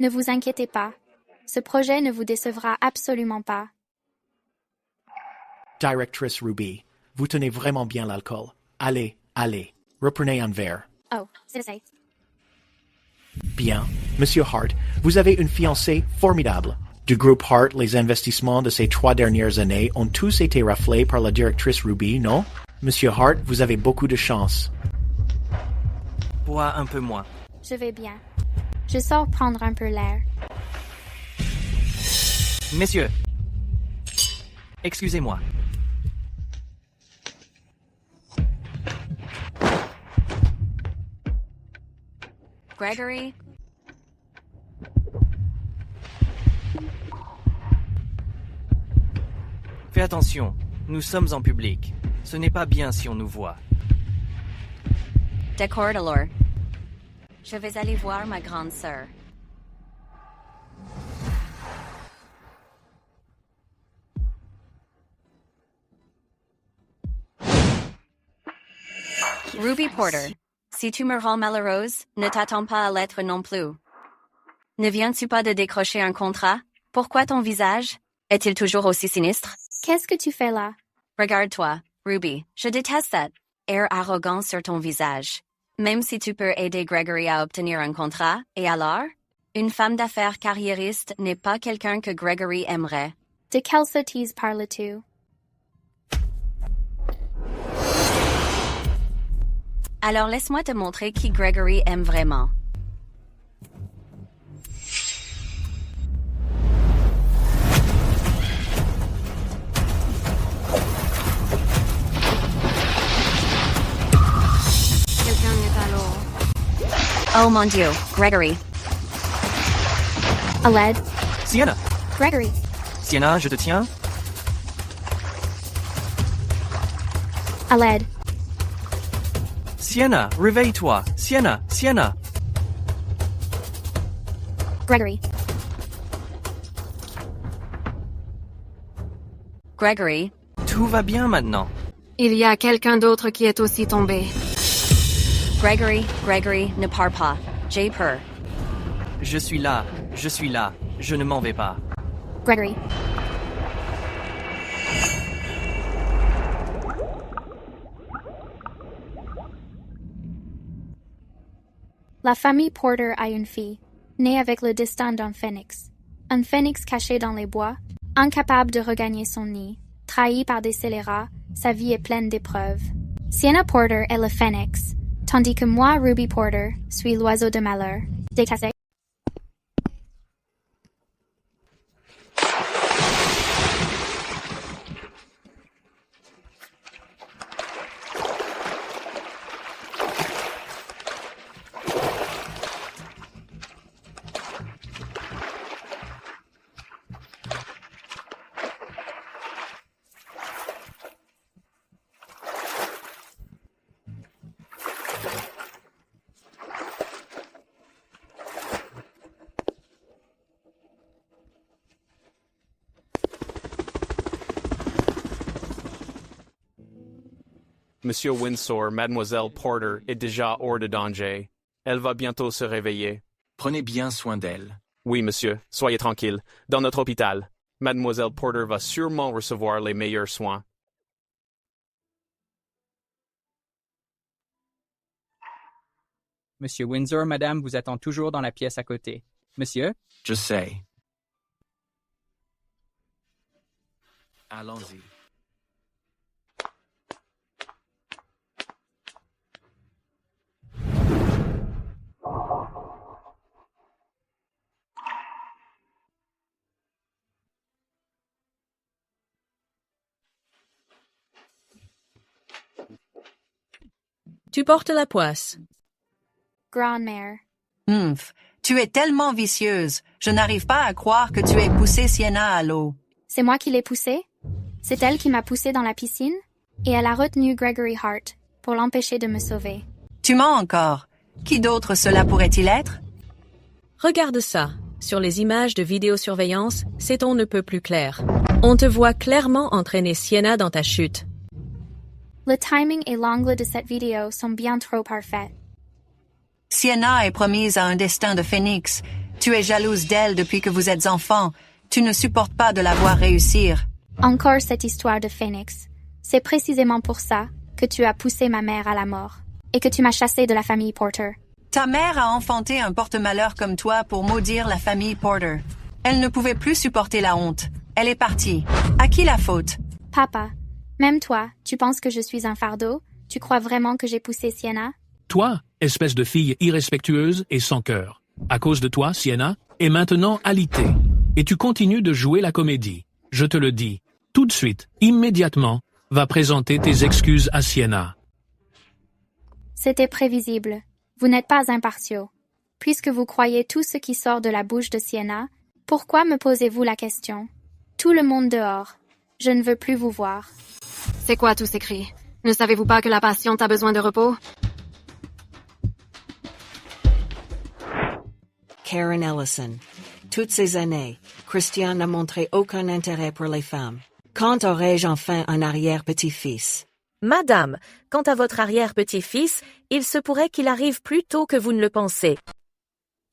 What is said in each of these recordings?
Ne vous inquiétez pas. Ce projet ne vous décevra absolument pas. Directrice Ruby, vous tenez vraiment bien l'alcool. Allez, allez, reprenez un verre. Oh, c'est ça. Bien. Monsieur Hart, vous avez une fiancée formidable. Du groupe Hart, les investissements de ces 3 dernières années ont tous été raflés par la directrice Ruby, non? Monsieur Hart, vous avez beaucoup de chance. Bois un peu moins. Je vais bien. Je sors prendre un peu l'air. Messieurs, excusez-moi. Gregory? Fais attention, nous sommes en public. Ce n'est pas bien si on nous voit. D'accord, alors. Je vais aller voir ma grande sœur. Ruby Porter, si tu me rends malheureuse, ne t'attends pas à l'être non plus. Ne viens-tu pas de décrocher un contrat? Pourquoi ton visage est-il toujours aussi sinistre? Qu'est-ce que tu fais là? Regarde-toi, Ruby, je déteste cet air arrogant sur ton visage. Même si tu peux aider Gregory à obtenir un contrat, et alors? Une femme d'affaires carriériste n'est pas quelqu'un que Gregory aimerait. De quelle sottise parles-tu? Alors laisse-moi te montrer qui Gregory aime vraiment. Quelqu'un est à l'eau. Oh mon Dieu, Gregory. À l'aide. Sienna! Gregory. Sienna, je te tiens? À l'aide. Sienna, réveille-toi! Sienna! Sienna! Gregory. Gregory. Tout va bien maintenant. Il y a quelqu'un d'autre qui est aussi tombé. Gregory, ne pars pas. J'ai peur. Je suis là, je ne m'en vais pas. Gregory. La famille Porter a une fille, née avec le destin d'un phénix. Un phénix caché dans les bois, incapable de regagner son nid, trahi par des scélérats, sa vie est pleine d'épreuves. Sienna Porter est le phénix, tandis que moi, Ruby Porter, suis l'oiseau de malheur. Décassé. Monsieur Windsor, Mademoiselle Porter est déjà hors de danger. Elle va bientôt se réveiller. Prenez bien soin d'elle. Oui, monsieur, soyez tranquille. Dans notre hôpital, Mademoiselle Porter va sûrement recevoir les meilleurs soins. Monsieur Windsor, madame vous attend toujours dans la pièce à côté. Monsieur? Je sais. Allons-y. Tu portes la poisse. Grand-mère. Tu es tellement vicieuse. Je n'arrive pas à croire que tu aies poussé Sienna à l'eau. C'est moi qui l'ai poussée. C'est elle qui m'a poussée dans la piscine, et elle a retenu Gregory Hart pour l'empêcher de me sauver. Tu mens encore. Qui d'autre cela pourrait-il être? Regarde ça. Sur les images de vidéosurveillance, c'est on ne peut plus clair. On te voit clairement entraîner Sienna dans ta chute. Le timing et l'angle de cette vidéo sont bien trop parfaits. Sienna est promise à un destin de phénix. Tu Tu es jalouse d'elle depuis que vous êtes enfant. Tu ne supportes pas de la voir réussir. Encore cette histoire de Phoenix. C'est précisément pour ça que tu as poussé ma mère à la mort et que tu m'as chassée de la famille Porter. Ta mère a enfanté un porte-malheur comme toi pour maudire la famille Porter. Elle ne pouvait plus supporter la honte. Elle est partie. À qui la faute? Papa, même toi, tu penses que je suis un fardeau? Tu crois vraiment que j'ai poussé Sienna? Toi, espèce de fille irrespectueuse et sans cœur. À cause de toi, Sienna est maintenant alitée. Et tu continues de jouer la comédie. Je te le dis, tout de suite, immédiatement, va présenter tes excuses à Sienna. C'était prévisible. Vous n'êtes pas impartiaux. Puisque vous croyez tout ce qui sort de la bouche de Sienna, pourquoi me posez-vous la question? Tout le monde dehors. Je ne veux plus vous voir. C'est quoi tous ces cris? Ne savez-vous pas que la patiente a besoin de repos? Karen Ellison. Toutes ces années, Christian n'a montré aucun intérêt pour les femmes. Quand aurai-je enfin un arrière-petit-fils? Madame, quant à votre arrière-petit-fils, il se pourrait qu'il arrive plus tôt que vous ne le pensez.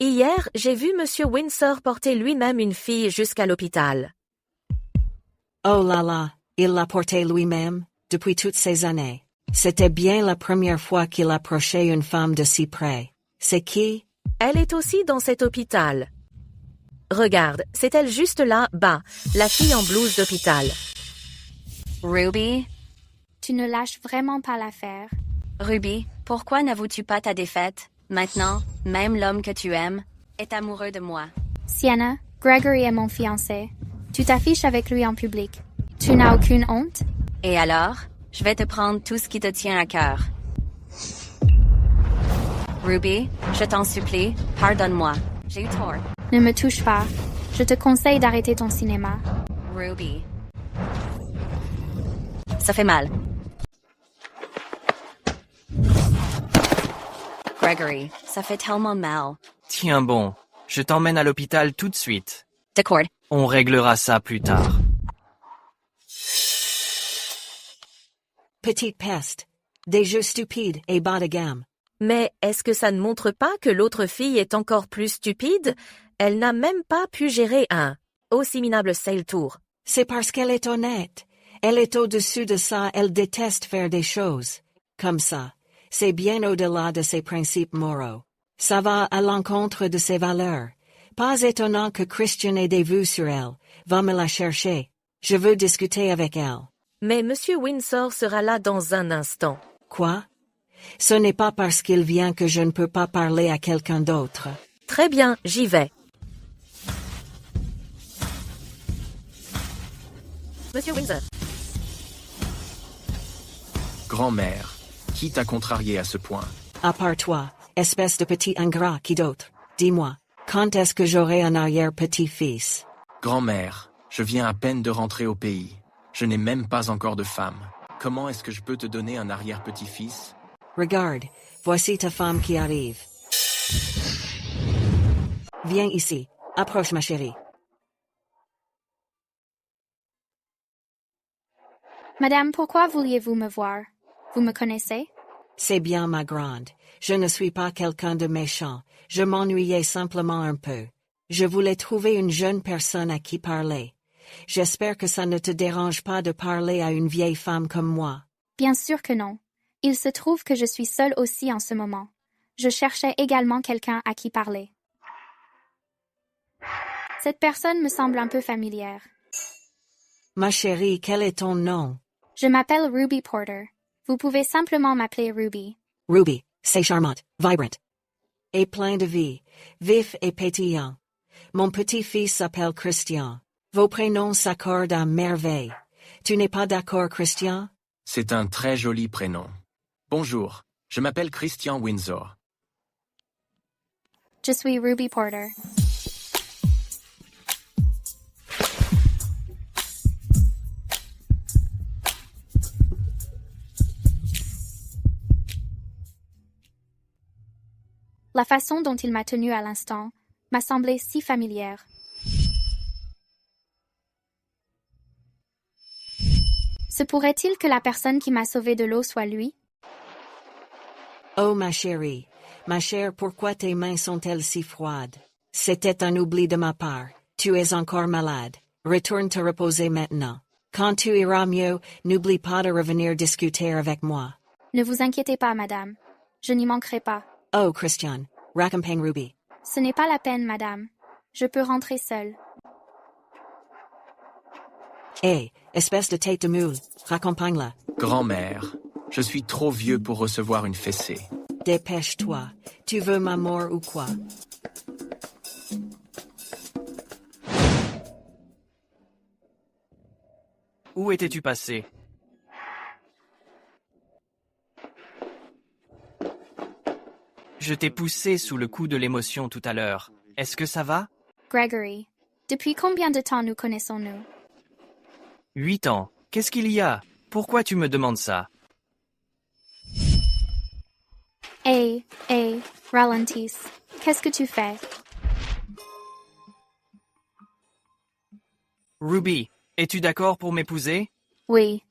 Hier, j'ai vu Monsieur Windsor porter lui-même une fille jusqu'à l'hôpital. Oh là là, il l'a portée lui-même, depuis toutes ces années. C'était bien la première fois qu'il approchait une femme de si près. C'est qui? Elle est aussi dans cet hôpital. Regarde, c'est elle juste là, bas, la fille en blouse d'hôpital. Ruby? Tu ne lâches vraiment pas l'affaire. Ruby, pourquoi n'avoues-tu pas ta défaite? Maintenant, même l'homme que tu aimes est amoureux de moi. Sienna, Gregory est mon fiancé. Tu t'affiches avec lui en public. Tu n'as aucune honte? Et alors, je vais te prendre tout ce qui te tient à cœur. Ruby, je t'en supplie, pardonne-moi. J'ai eu tort. Ne me touche pas. Je te conseille d'arrêter ton cinéma. Ruby. Ça fait mal. Gregory, ça fait tellement mal. Tiens bon, je t'emmène à l'hôpital tout de suite. D'accord. On réglera ça plus tard. Petite peste. Des jeux stupides et bas de gamme. Mais est-ce que ça ne montre pas que l'autre fille est encore plus stupide? Elle n'a même pas pu gérer un aussi minable sale tour. C'est parce qu'elle est honnête. Elle est au-dessus de ça, elle déteste faire des choses comme ça. C'est bien au-delà de ses principes moraux. Ça va à l'encontre de ses valeurs. Pas étonnant que Christian ait des vues sur elle. Va me la chercher. Je veux discuter avec elle. Mais Monsieur Windsor sera là dans un instant. Quoi? Ce n'est pas parce qu'il vient que je ne peux pas parler à quelqu'un d'autre. Très bien, j'y vais. Monsieur Windsor. Grand-mère, qui t'a contrarié à ce point? À part toi, espèce de petit ingrat, qui d'autre? Dis-moi, quand est-ce que j'aurai un arrière-petit-fils? Grand-mère, je viens à peine de rentrer au pays. Je n'ai même pas encore de femme. Comment est-ce que je peux te donner un arrière-petit-fils? Regarde, voici ta femme qui arrive. Viens ici, approche ma chérie. Madame, pourquoi vouliez-vous me voir? Vous me connaissez? C'est bien ma grande. Je ne suis pas quelqu'un de méchant. Je m'ennuyais simplement un peu. Je voulais trouver une jeune personne à qui parler. J'espère que ça ne te dérange pas de parler à une vieille femme comme moi. Bien sûr que non. Il se trouve que je suis seule aussi en ce moment. Je cherchais également quelqu'un à qui parler. Cette personne me semble un peu familière. Ma chérie, quel est ton nom? Je m'appelle Ruby Porter. Vous pouvez simplement m'appeler Ruby. Ruby, c'est charmante, vibrant. Et plein de vie, vif et pétillant. Mon petit-fils s'appelle Christian. Vos prénoms s'accordent à merveille. Tu n'es pas d'accord, Christian? C'est un très joli prénom. Bonjour, je m'appelle Christian Windsor. Je suis Ruby Porter. La façon dont il m'a tenue à l'instant m'a semblé si familière. Se pourrait-il que la personne qui m'a sauvée de l'eau soit lui? Oh ma chérie, ma chère, pourquoi tes mains sont-elles si froides? C'était un oubli de ma part. Tu es encore malade. Retourne te reposer maintenant. Quand tu iras mieux, n'oublie pas de revenir discuter avec moi. Ne vous inquiétez pas, madame. Je n'y manquerai pas. Oh, Christian. Raccompagne Ruby. Ce n'est pas la peine, madame. Je peux rentrer seule. Hé, espèce de tête de moule. Raccompagne-la. Grand-mère, je suis trop vieux pour recevoir une fessée. Dépêche-toi. Tu veux ma mort ou quoi? Où étais-tu passé? Je t'ai poussé sous le coup de l'émotion tout à l'heure. Est-ce que ça va? Gregory, depuis combien de temps nous connaissons-nous? 8 ans. Qu'est-ce qu'il y a? Pourquoi tu me demandes ça? Hey, ralentis. Qu'est-ce que tu fais? Ruby, es-tu d'accord pour m'épouser? Oui.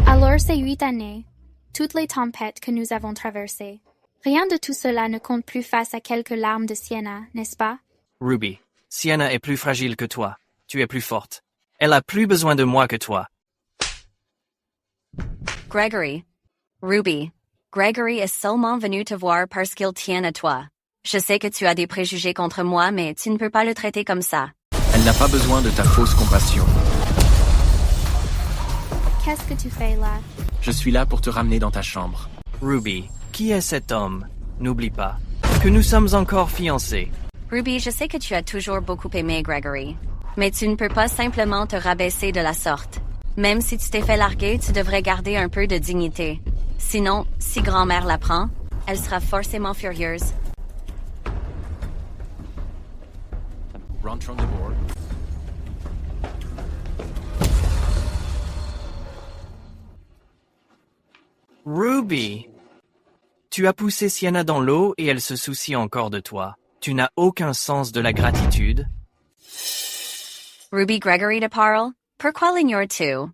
Alors ces 8 années, toutes les tempêtes que nous avons traversées, rien de tout cela ne compte plus face à quelques larmes de Sienna, n'est-ce pas? Ruby, Sienna est plus fragile que toi. Tu es plus forte. Elle a plus besoin de moi que toi. Gregory. Ruby. Gregory est seulement venu te voir parce qu'il tient à toi. Je sais que tu as des préjugés contre moi, mais tu ne peux pas le traiter comme ça. Elle n'a pas besoin de ta fausse compassion. Qu'est-ce que tu fais là? Je suis là pour te ramener dans ta chambre. Ruby, qui est cet homme? N'oublie pas que nous sommes encore fiancés. Ruby, je sais que tu as toujours beaucoup aimé Gregory. Mais tu ne peux pas simplement te rabaisser de la sorte. Même si tu t'es fait larguer, tu devrais garder un peu de dignité. Sinon, si grand-mère l'apprend, elle sera forcément furieuse. Rentrons de bord. Ruby! Tu as poussé Sienna dans l'eau et elle se soucie encore de toi. Tu n'as aucun sens de la gratitude. Ruby Gregory te parle? Pourquoi l'ignores-tu?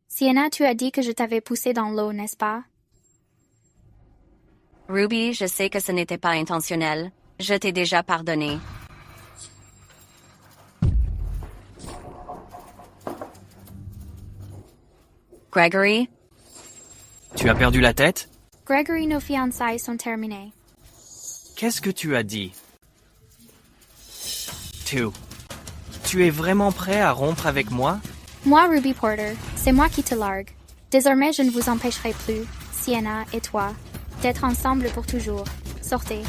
Sienna, tu as dit que je t'avais poussé dans l'eau, n'est-ce pas? Ruby, je sais que ce n'était pas intentionnel. Je t'ai déjà pardonné. Gregory? Tu as perdu la tête? Gregory, nos fiançailles sont terminées. Qu'est-ce que tu as dit? Tu es vraiment prêt à rompre avec moi? Moi, Ruby Porter, c'est moi qui te largue. Désormais, je ne vous empêcherai plus, Sienna et toi, d'être ensemble pour toujours. Sortez.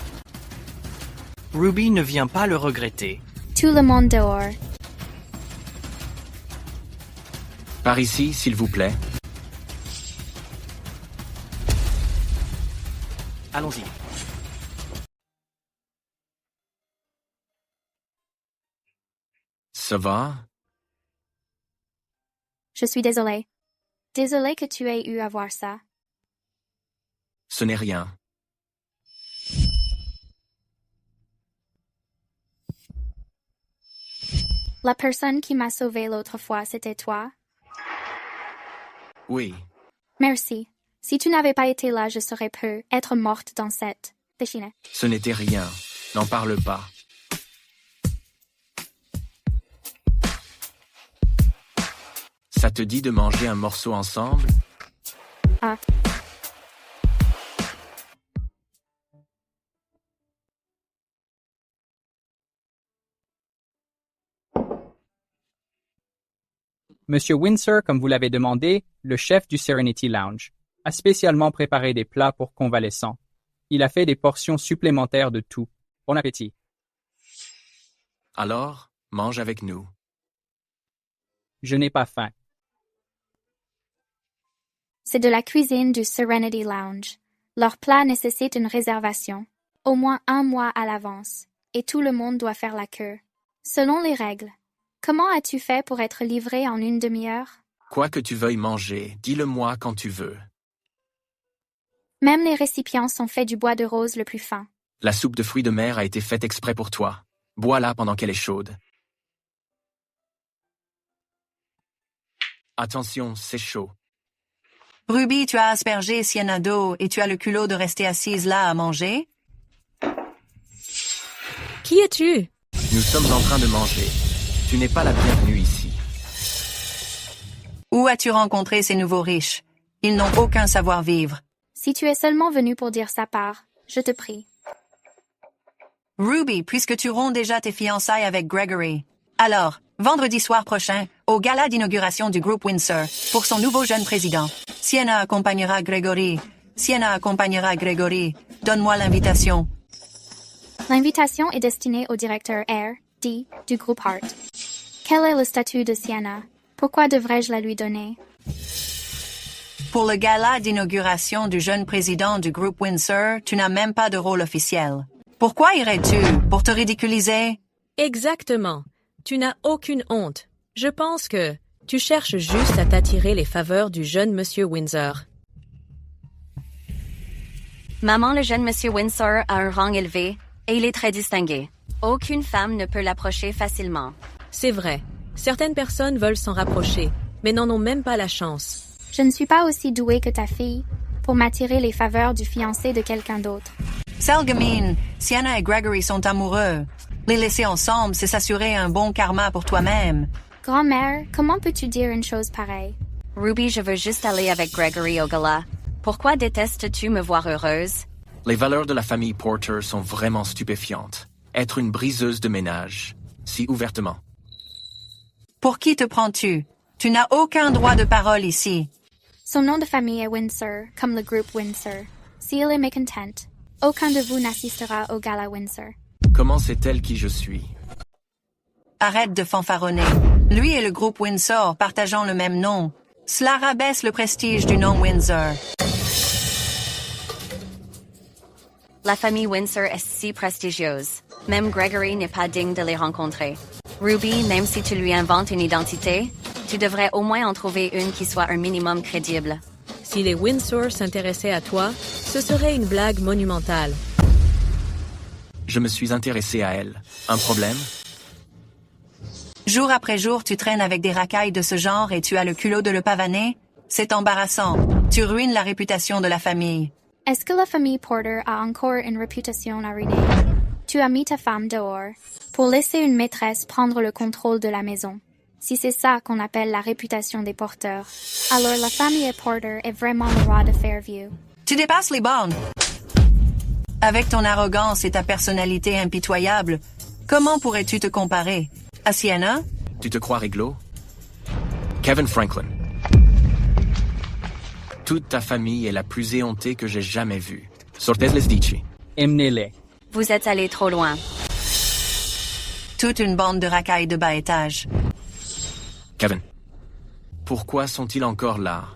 Ruby ne vient pas le regretter. Tout le monde dehors. Par ici, s'il vous plaît. Allons-y. Ça va? Je suis désolée. Désolée que tu aies eu à voir ça. Ce n'est rien. La personne qui m'a sauvée l'autre fois, c'était toi? Oui. Merci. Si tu n'avais pas été là, je serais peu être morte dans cette piscine. Ce n'était rien. N'en parle pas. Ça te dit de manger un morceau ensemble? Ah. Monsieur Windsor, comme vous l'avez demandé, le chef du Serenity Lounge, a spécialement préparé des plats pour convalescents. Il a fait des portions supplémentaires de tout. Bon appétit. Alors, mange avec nous. Je n'ai pas faim. C'est de la cuisine du Serenity Lounge. Leurs plats nécessitent une réservation, au moins 1 mois à l'avance, et tout le monde doit faire la queue. Selon les règles. Comment as-tu fait pour être livré en 1 demi-heure? Quoi que tu veuilles manger, dis-le-moi quand tu veux. Même les récipients sont faits du bois de rose le plus fin. La soupe de fruits de mer a été faite exprès pour toi. Bois-la pendant qu'elle est chaude. Attention, c'est chaud. Ruby, tu as aspergé Sienna d'eau et tu as le culot de rester assise là à manger? Qui es-tu? Nous sommes en train de manger. Tu n'es pas la bienvenue ici. Où as-tu rencontré ces nouveaux riches? Ils n'ont aucun savoir-vivre. Si tu es seulement venu pour dire sa part, je te prie. Ruby, puisque tu romps déjà tes fiançailles avec Gregory. Alors, vendredi soir prochain, au gala d'inauguration du groupe Windsor, pour son nouveau jeune président, Sienna accompagnera Gregory. Donne-moi l'invitation. L'invitation est destinée au directeur R.D. du groupe Hart. Quel est le statut de Sienna? Pourquoi devrais-je la lui donner? Pour le gala d'inauguration du jeune président du groupe Windsor, tu n'as même pas de rôle officiel. Pourquoi irais-tu? Pour te ridiculiser? Exactement. Tu n'as aucune honte. Je pense que tu cherches juste à t'attirer les faveurs du jeune Monsieur Windsor. Maman, le jeune Monsieur Windsor a un rang élevé et il est très distingué. Aucune femme ne peut l'approcher facilement. C'est vrai. Certaines personnes veulent s'en rapprocher, mais n'en ont même pas la chance. Je ne suis pas aussi douée que ta fille pour m'attirer les faveurs du fiancé de quelqu'un d'autre. Selgamine, Sienna et Gregory sont amoureux. Les laisser ensemble, c'est s'assurer un bon karma pour toi-même. Grand-mère, comment peux-tu dire une chose pareille? Ruby, je veux juste aller avec Gregory au gala. Pourquoi détestes-tu me voir heureuse? Les valeurs de la famille Porter sont vraiment stupéfiantes. Être une briseuse de ménage, si ouvertement. Pour qui te prends-tu? Tu n'as aucun droit de parole ici. Son nom de famille est Windsor, comme le groupe Windsor. S'il est mécontent, aucun de vous n'assistera au gala Windsor. Comment sait-elle qui je suis? Arrête de fanfaronner. Lui et le groupe Windsor partageant le même nom. Cela rabaisse le prestige du nom Windsor. La famille Windsor est si prestigieuse. Même Gregory n'est pas digne de les rencontrer. Ruby, même si tu lui inventes une identité, tu devrais au moins en trouver une qui soit un minimum crédible. Si les Windsor s'intéressaient à toi, ce serait une blague monumentale. Je me suis intéressé à elle. Un problème? Jour après jour, tu traînes avec des racailles de ce genre et tu as le culot de le pavaner? C'est embarrassant. Tu ruines la réputation de la famille. Est-ce que la famille Porter a encore une réputation à ruiner? Tu as mis ta femme dehors pour laisser une maîtresse prendre le contrôle de la maison. Si c'est ça qu'on appelle la réputation des porteurs, alors la famille Porter est vraiment le roi de Fairview. Tu dépasses les bornes. Avec ton arrogance et ta personnalité impitoyable, comment pourrais-tu te comparer à Sienna? Tu te crois réglo? Kevin Franklin. Toute ta famille est la plus éhontée que j'ai jamais vue. Sortez les dici. Emmenez-les. Vous êtes allé trop loin. Toute une bande de racailles de bas étage. Kevin. Pourquoi sont-ils encore là?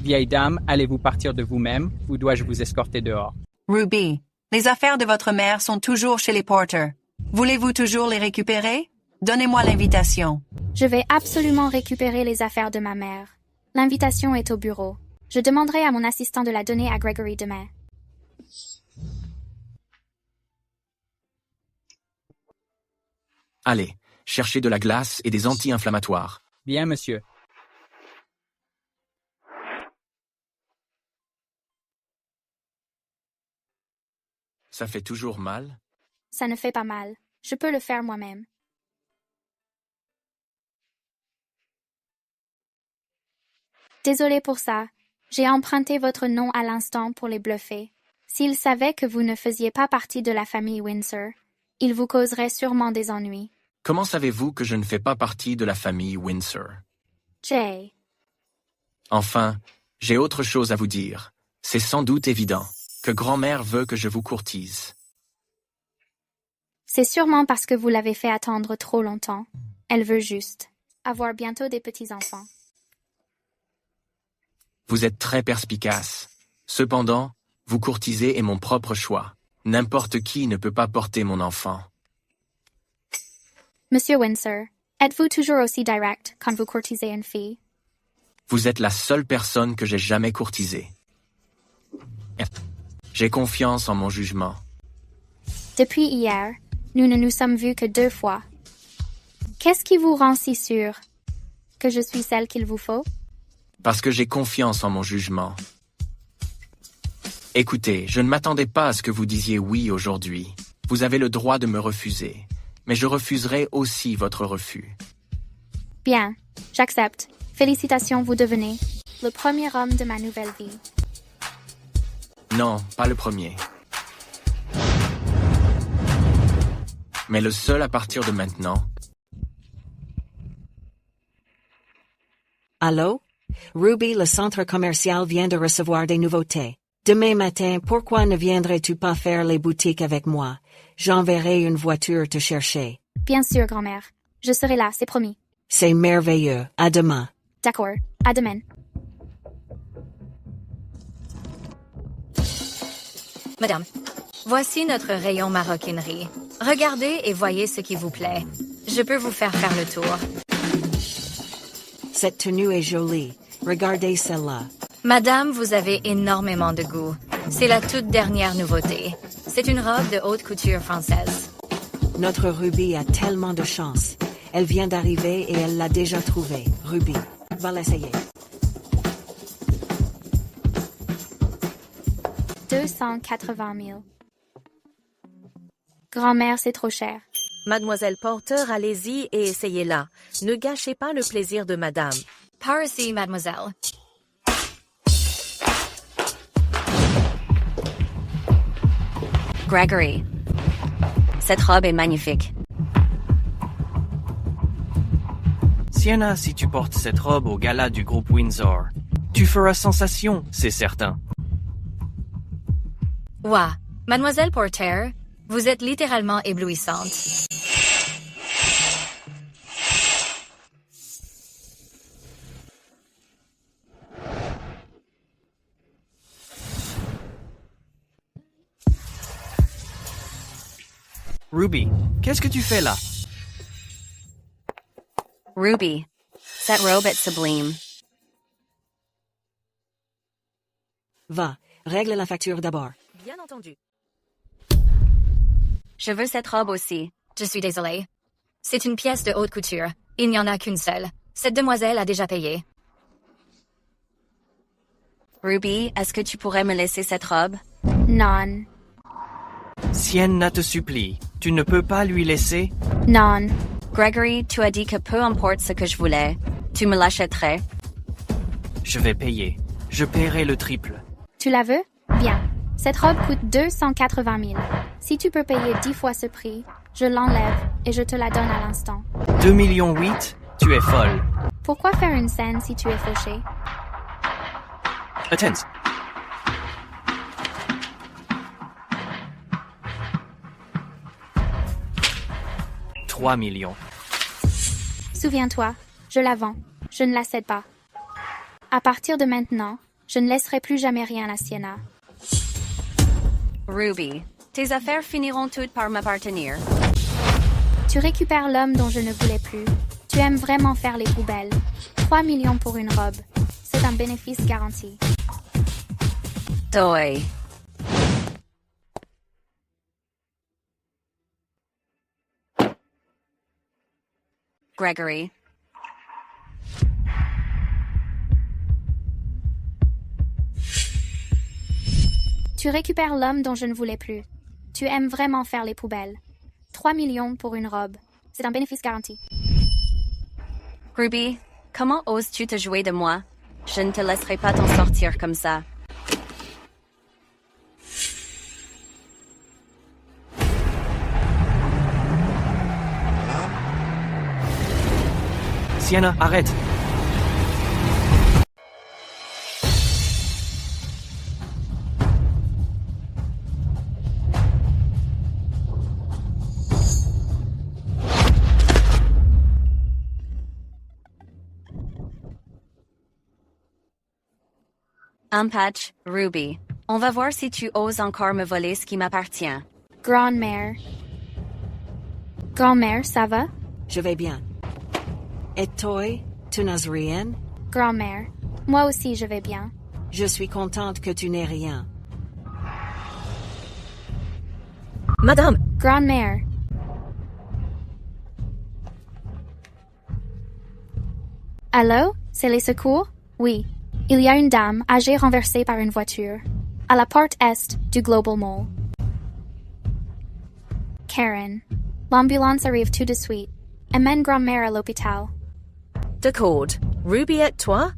Vieille dame, allez-vous partir de vous-même ou dois-je vous escorter dehors? Ruby, les affaires de votre mère sont toujours chez les Porter. Voulez-vous toujours les récupérer? Donnez-moi l'invitation. Je vais absolument récupérer les affaires de ma mère. L'invitation est au bureau. Je demanderai à mon assistant de la donner à Gregory demain. Allez, cherchez de la glace et des anti-inflammatoires. Bien, monsieur. Ça fait toujours mal? Ça ne fait pas mal. Je peux le faire moi-même. Désolé pour ça. J'ai emprunté votre nom à l'instant pour les bluffer. S'ils savaient que vous ne faisiez pas partie de la famille Windsor, ils vous causeraient sûrement des ennuis. Comment savez-vous que je ne fais pas partie de la famille Windsor? Jay. Enfin, j'ai autre chose à vous dire. C'est sans doute évident que grand-mère veut que je vous courtise. C'est sûrement parce que vous l'avez fait attendre trop longtemps. Elle veut juste avoir bientôt des petits-enfants. Vous êtes très perspicace. Cependant, vous courtiser est mon propre choix. N'importe qui ne peut pas porter mon enfant. Monsieur Windsor, êtes-vous toujours aussi direct quand vous courtisez une fille? Vous êtes la seule personne que j'ai jamais courtisée. J'ai confiance en mon jugement. Depuis hier, nous ne nous sommes vus que 2 fois. Qu'est-ce qui vous rend si sûr que je suis celle qu'il vous faut? Parce que j'ai confiance en mon jugement. Écoutez, je ne m'attendais pas à ce que vous disiez oui aujourd'hui. Vous avez le droit de me refuser. Mais je refuserai aussi votre refus. Bien, j'accepte. Félicitations, vous devenez le premier homme de ma nouvelle vie. Non, pas le premier. Mais le seul à partir de maintenant. Allô? Ruby, le centre commercial vient de recevoir des nouveautés. Demain matin, pourquoi ne viendrais-tu pas faire les boutiques avec moi? J'enverrai une voiture te chercher. Bien sûr, grand-mère. Je serai là, c'est promis. C'est merveilleux. À demain. D'accord. À demain. Madame, voici notre rayon maroquinerie. Regardez et voyez ce qui vous plaît. Je peux vous faire le tour. Cette tenue est jolie. Regardez celle-là. Madame, vous avez énormément de goût. C'est la toute dernière nouveauté. C'est une robe de haute couture française. Notre Ruby a tellement de chance. Elle vient d'arriver et elle l'a déjà trouvée. Ruby, va l'essayer. 280 000. Grand-mère, c'est trop cher. Mademoiselle Porter, allez-y et essayez-la. Ne gâchez pas le plaisir de madame. Par ici, mademoiselle. Gregory, cette robe est magnifique. Sienna, si tu portes cette robe au gala du groupe Windsor, tu feras sensation, c'est certain. Ouah, mademoiselle Porter, vous êtes littéralement éblouissante. Ruby, qu'est-ce que tu fais là? Ruby, cette robe est sublime. Va, règle la facture d'abord. Bien entendu. Je veux cette robe aussi. Je suis désolée. C'est une pièce de haute couture. Il n'y en a qu'une seule. Cette demoiselle a déjà payé. Ruby, est-ce que tu pourrais me laisser cette robe? Non. Sienna te supplie, tu ne peux pas lui laisser? Non. Gregory, tu as dit que peu importe ce que je voulais, tu me l'achèterais. Je vais payer. Je paierai le triple. Tu la veux? Bien. Cette robe coûte 280 000. Si tu peux payer 10 fois ce prix, je l'enlève et je te la donne à l'instant. 2,8 millions, tu es folle. Pourquoi faire une scène si tu es fauché? Attends. « 3 millions. Souviens-toi, je la vends. Je ne la cède pas. À partir de maintenant, je ne laisserai plus jamais rien à Sienna. Ruby, tes affaires finiront toutes par m'appartenir. Tu récupères l'homme dont je ne voulais plus. Tu aimes vraiment faire les poubelles. 3 millions pour une robe. C'est un bénéfice garanti. Toy. Gregory. Tu récupères l'homme dont je ne voulais plus. Tu aimes vraiment faire les poubelles. 3 millions pour une robe. C'est un bénéfice garanti. Ruby, comment oses-tu te jouer de moi? Je ne te laisserai pas t'en sortir comme ça. Sienna, arrête. Un patch, Ruby. On va voir si tu oses encore me voler ce qui m'appartient. Grand-mère. Grand-mère, ça va? Je vais bien. Et toi, tu n'as rien? Grand-mère. Moi aussi, je vais bien. Je suis contente que tu n'aies rien. Madame! Grand-mère. Allô? C'est les secours? Oui. Il y a une dame âgée renversée par une voiture. à la porte est du Global Mall. Karen. L'ambulance arrive tout de suite. Amène grand-mère à l'hôpital. D'accord. Ruby et toi?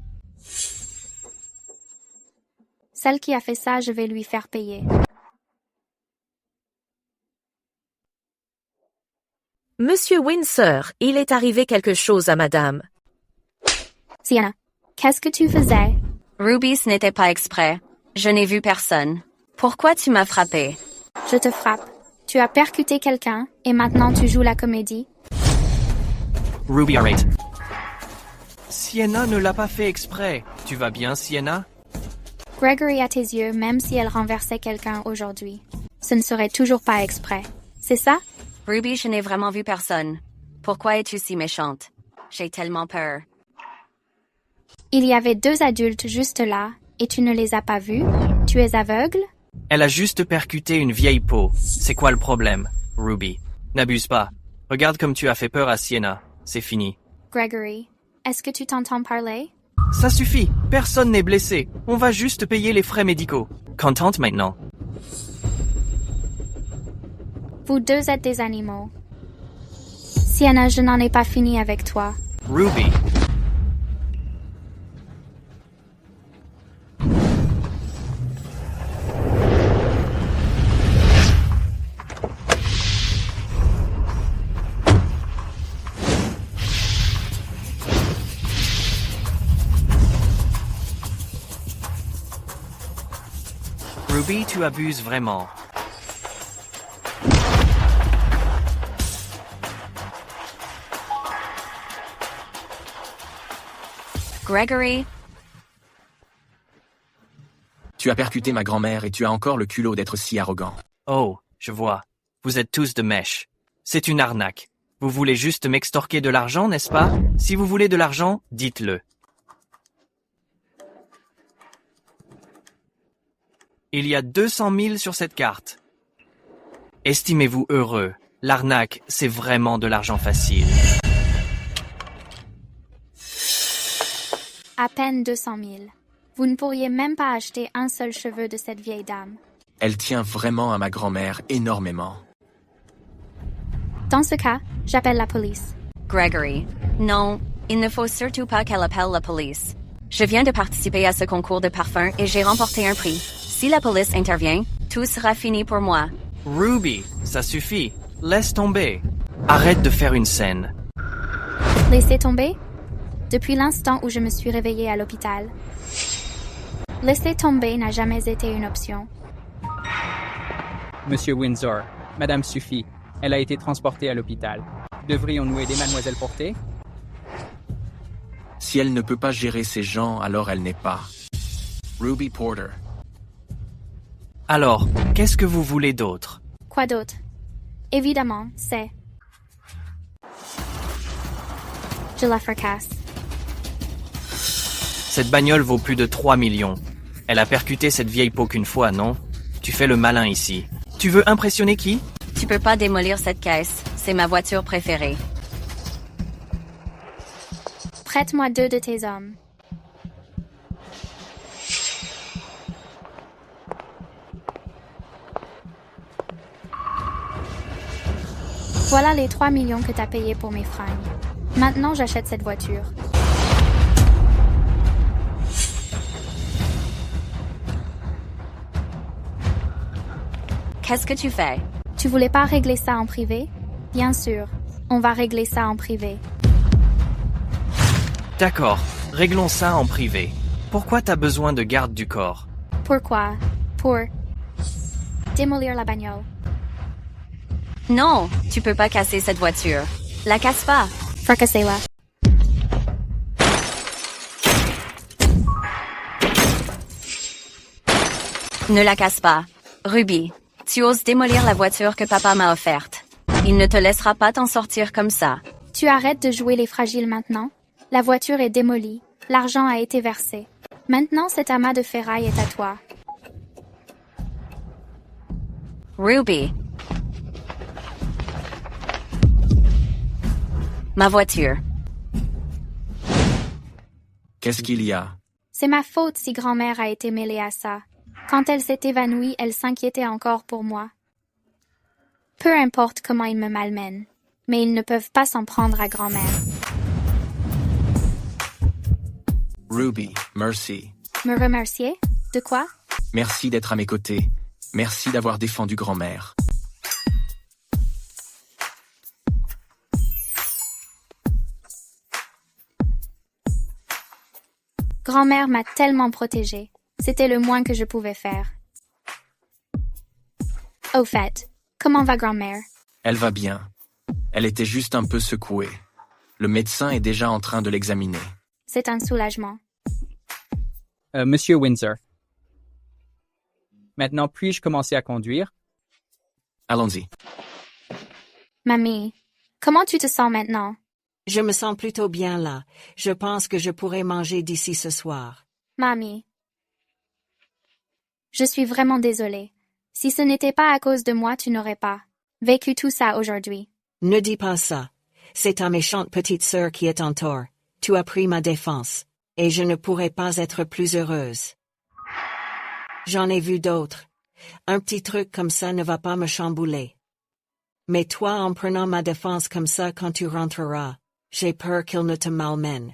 Celle qui a fait ça, je vais lui faire payer. Monsieur Windsor, il est arrivé quelque chose à madame. Sienna, qu'est-ce que tu faisais? Ruby, ce n'était pas exprès. Je n'ai vu personne. Pourquoi tu m'as frappé? Je te frappe. Tu as percuté quelqu'un, et maintenant tu joues la comédie? Ruby, arrête. Sienna ne l'a pas fait exprès. Tu vas bien, Sienna? Gregory à tes yeux, même si elle renversait quelqu'un aujourd'hui. Ce ne serait toujours pas exprès. C'est ça? Ruby, je n'ai vraiment vu personne. Pourquoi es-tu si méchante? J'ai tellement peur. Il y avait 2 adultes juste là, et tu ne les as pas vus? Tu es aveugle? Elle a juste percuté une vieille peau. C'est quoi le problème, Ruby? N'abuse pas. Regarde comme tu as fait peur à Sienna. C'est fini. Gregory, est-ce que tu t'entends parler? Ça suffit. Personne n'est blessé. On va juste payer les frais médicaux. Contente maintenant? Vous 2 êtes des animaux. Sienna, je n'en ai pas fini avec toi. Ruby. Ruby, tu abuses vraiment. Gregory. Tu as percuté ma grand-mère et tu as encore le culot d'être si arrogant. Oh, je vois. Vous êtes tous de mèche. C'est une arnaque. Vous voulez juste m'extorquer de l'argent, n'est-ce pas? Si vous voulez de l'argent, dites-le. Il y a 200 000 sur cette carte. Estimez-vous heureux. L'arnaque, c'est vraiment de l'argent facile. À peine 200 000. Vous ne pourriez même pas acheter un seul cheveu de cette vieille dame. Elle tient vraiment à ma grand-mère énormément. Dans ce cas, j'appelle la police. Gregory. Non, il ne faut surtout pas qu'elle appelle la police. Je viens de participer à ce concours de parfum et j'ai remporté un prix. Si la police intervient, tout sera fini pour moi. Ruby, ça suffit. Laisse tomber. Arrête de faire une scène. Laissez tomber? Depuis l'instant où je me suis réveillée à l'hôpital. Laisser tomber n'a jamais été une option. Monsieur Windsor, Madame suffit. Elle a été transportée à l'hôpital. Devrions-nous aider Mademoiselle Porter? Si elle ne peut pas gérer ces gens, alors elle n'est pas. Ruby Porter. Alors, qu'est-ce que vous voulez d'autre? Quoi d'autre? Évidemment, c'est... Je la fracasse. Cette bagnole vaut plus de 3 millions. Elle a percuté cette vieille peau qu'une fois, non? Tu fais le malin ici. Tu veux impressionner qui? Tu peux pas démolir cette caisse. C'est ma voiture préférée. Prête-moi 2 de tes hommes. Voilà les 3 millions que t'as payés pour mes fringues. Maintenant, j'achète cette voiture. Qu'est-ce que tu fais? Tu voulais pas régler ça en privé? Bien sûr, on va régler ça en privé. D'accord, réglons ça en privé. Pourquoi t'as besoin de garde du corps? Pourquoi? Pour démolir la bagnole. Non, tu peux pas casser cette voiture. La casse pas. Fracassez-la. Ne la casse pas. Ruby, tu oses démolir la voiture que papa m'a offerte. Il ne te laissera pas t'en sortir comme ça. Tu arrêtes de jouer les fragiles maintenant? La voiture est démolie. L'argent a été versé. Maintenant, cet amas de ferraille est à toi. Ruby. Ma voiture. Qu'est-ce qu'il y a? C'est ma faute si grand-mère a été mêlée à ça. Quand elle s'est évanouie, elle s'inquiétait encore pour moi. Peu importe comment ils me malmènent, mais ils ne peuvent pas s'en prendre à grand-mère. Ruby, merci. Me remercier? De quoi? Merci d'être à mes côtés. Merci d'avoir défendu grand-mère. Grand-mère m'a tellement protégée. C'était le moins que je pouvais faire. Au fait, comment va grand-mère? Elle va bien. Elle était juste un peu secouée. Le médecin est déjà en train de l'examiner. C'est un soulagement. Monsieur Windsor. Maintenant, puis-je commencer à conduire? Allons-y. Mamie, comment tu te sens maintenant? Je me sens plutôt bien là. Je pense que je pourrais manger d'ici ce soir. Mamie. Je suis vraiment désolée. Si ce n'était pas à cause de moi, tu n'aurais pas vécu tout ça aujourd'hui. Ne dis pas ça. C'est ta méchante petite sœur qui est en tort. Tu as pris ma défense. Et je ne pourrais pas être plus heureuse. J'en ai vu d'autres. Un petit truc comme ça ne va pas me chambouler. Mais toi, en prenant ma défense comme ça quand tu rentreras, j'ai peur qu'il ne te malmène.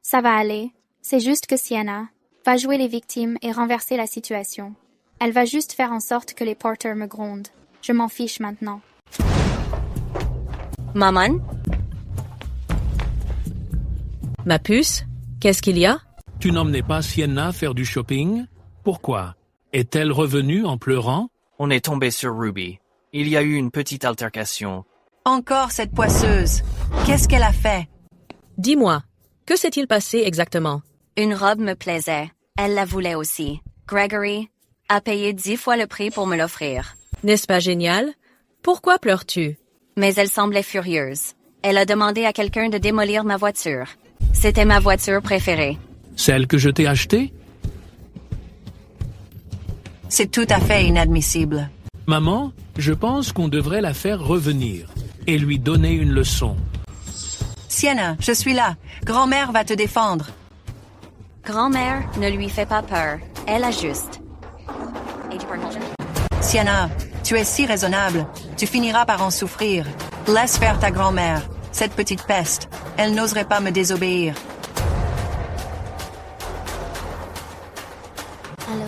Ça va aller. C'est juste que Sienna va jouer les victimes et renverser la situation. Elle va juste faire en sorte que les Porter me grondent. Je m'en fiche maintenant. Maman? Ma puce? Qu'est-ce qu'il y a? Tu n'emmenais pas Sienna faire du shopping? Pourquoi? Est-elle revenue en pleurant? On est tombé sur Ruby. Il y a eu une petite altercation. Encore cette poisseuse. Qu'est-ce qu'elle a fait? Dis-moi, que s'est-il passé exactement? Une robe me plaisait. Elle la voulait aussi. Gregory a payé 10 fois le prix pour me l'offrir. N'est-ce pas génial? Pourquoi pleures-tu? Mais elle semblait furieuse. Elle a demandé à quelqu'un de démolir ma voiture. C'était ma voiture préférée. Celle que je t'ai achetée? C'est tout à fait inadmissible. Maman, je pense qu'on devrait la faire revenir et lui donner une leçon. Sienna, je suis là. Grand-mère va te défendre. Grand-mère ne lui fait pas peur. Elle ajuste. Sienna, tu es si raisonnable. Tu finiras par en souffrir. Laisse faire ta grand-mère. Cette petite peste. Elle n'oserait pas me désobéir. Allô,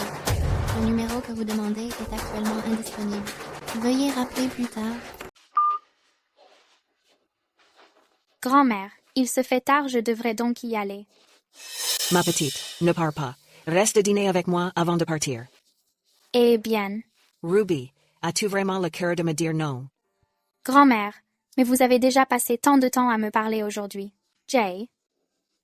le numéro que vous demandez est actuellement indisponible. Veuillez rappeler plus tard. Grand-mère, il se fait tard, je devrais donc y aller. Ma petite, ne pars pas. Reste dîner avec moi avant de partir. Eh bien. Ruby, as-tu vraiment le cœur de me dire non? Grand-mère, mais vous avez déjà passé tant de temps à me parler aujourd'hui. Jay?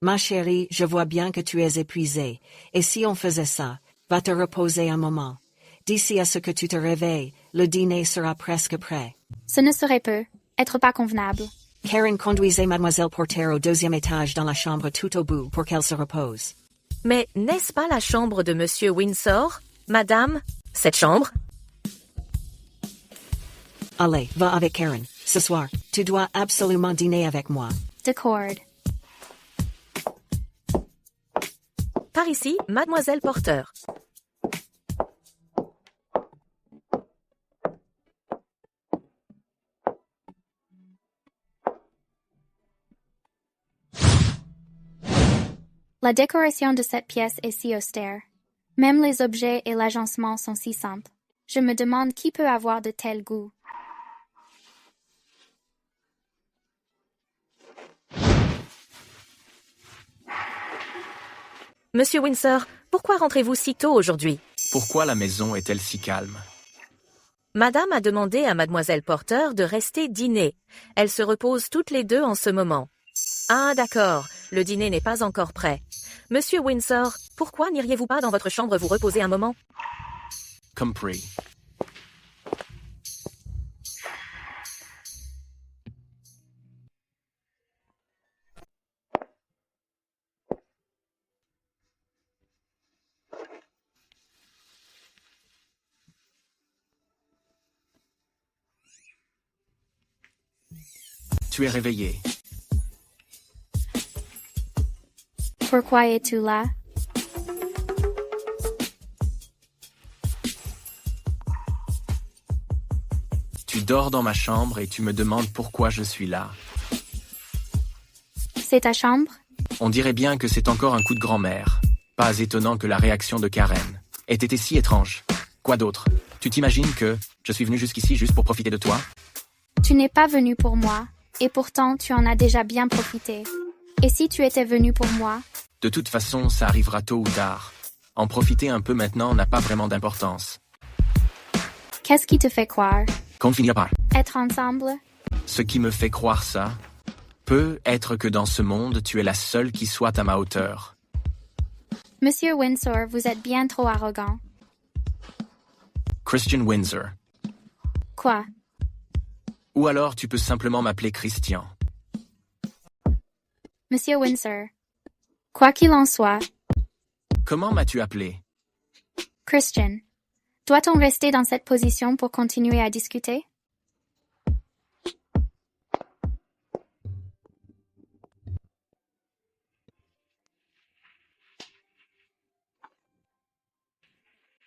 Ma chérie, je vois bien que tu es épuisée. Et si on faisait ça, va te reposer un moment. D'ici à ce que tu te réveilles, le dîner sera presque prêt. Ce ne serait peu. Être pas convenable. Karen conduisait Mademoiselle Porter au 2e étage dans la chambre tout au bout pour qu'elle se repose. Mais n'est-ce pas la chambre de Monsieur Windsor, madame? Cette chambre? Allez, va avec Karen. Ce soir, tu dois absolument dîner avec moi. D'accord. Par ici, Mademoiselle Porter. La décoration de cette pièce est si austère. Même les objets et l'agencement sont si simples. Je me demande qui peut avoir de tels goûts. Monsieur Windsor, pourquoi rentrez-vous si tôt aujourd'hui? Pourquoi la maison est-elle si calme? Madame a demandé à Mademoiselle Porter de rester dîner. Elles se reposent toutes les deux en ce moment. Ah, d'accord, le dîner n'est pas encore prêt. Monsieur Windsor, pourquoi n'iriez-vous pas dans votre chambre vous reposer un moment? Compris. Tu es réveillé. Pourquoi es-tu là? Tu dors dans ma chambre et tu me demandes pourquoi je suis là. C'est ta chambre? On dirait bien que c'est encore un coup de grand-mère. Pas étonnant que la réaction de Karen ait été si étrange. Quoi d'autre? Tu t'imagines que je suis venu jusqu'ici juste pour profiter de toi? Tu n'es pas venu pour moi, et pourtant tu en as déjà bien profité. Et si tu étais venu pour moi? De toute façon, ça arrivera tôt ou tard. En profiter un peu maintenant n'a pas vraiment d'importance. Qu'est-ce qui te fait croire? Qu'on finira par Être ensemble? Ce qui me fait croire ça peut être que dans ce monde, tu es la seule qui soit à ma hauteur. Monsieur Windsor, vous êtes bien trop arrogant. Christian Windsor. Quoi? Ou alors tu peux simplement m'appeler Christian. Monsieur Windsor. Quoi qu'il en soit. Comment m'as-tu appelé? Christian. Doit-on rester dans cette position pour continuer à discuter?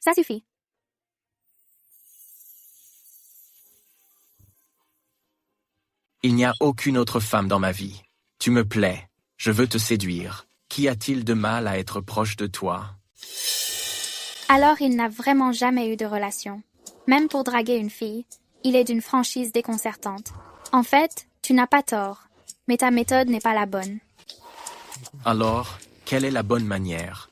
Ça suffit. Il n'y a aucune autre femme dans ma vie. Tu me plais. Je veux te séduire. Qu'y a-t-il de mal à être proche de toi? Alors il n'a vraiment jamais eu de relation. Même pour draguer une fille, il est d'une franchise déconcertante. En fait, tu n'as pas tort, mais ta méthode n'est pas la bonne. Alors, quelle est la bonne manière?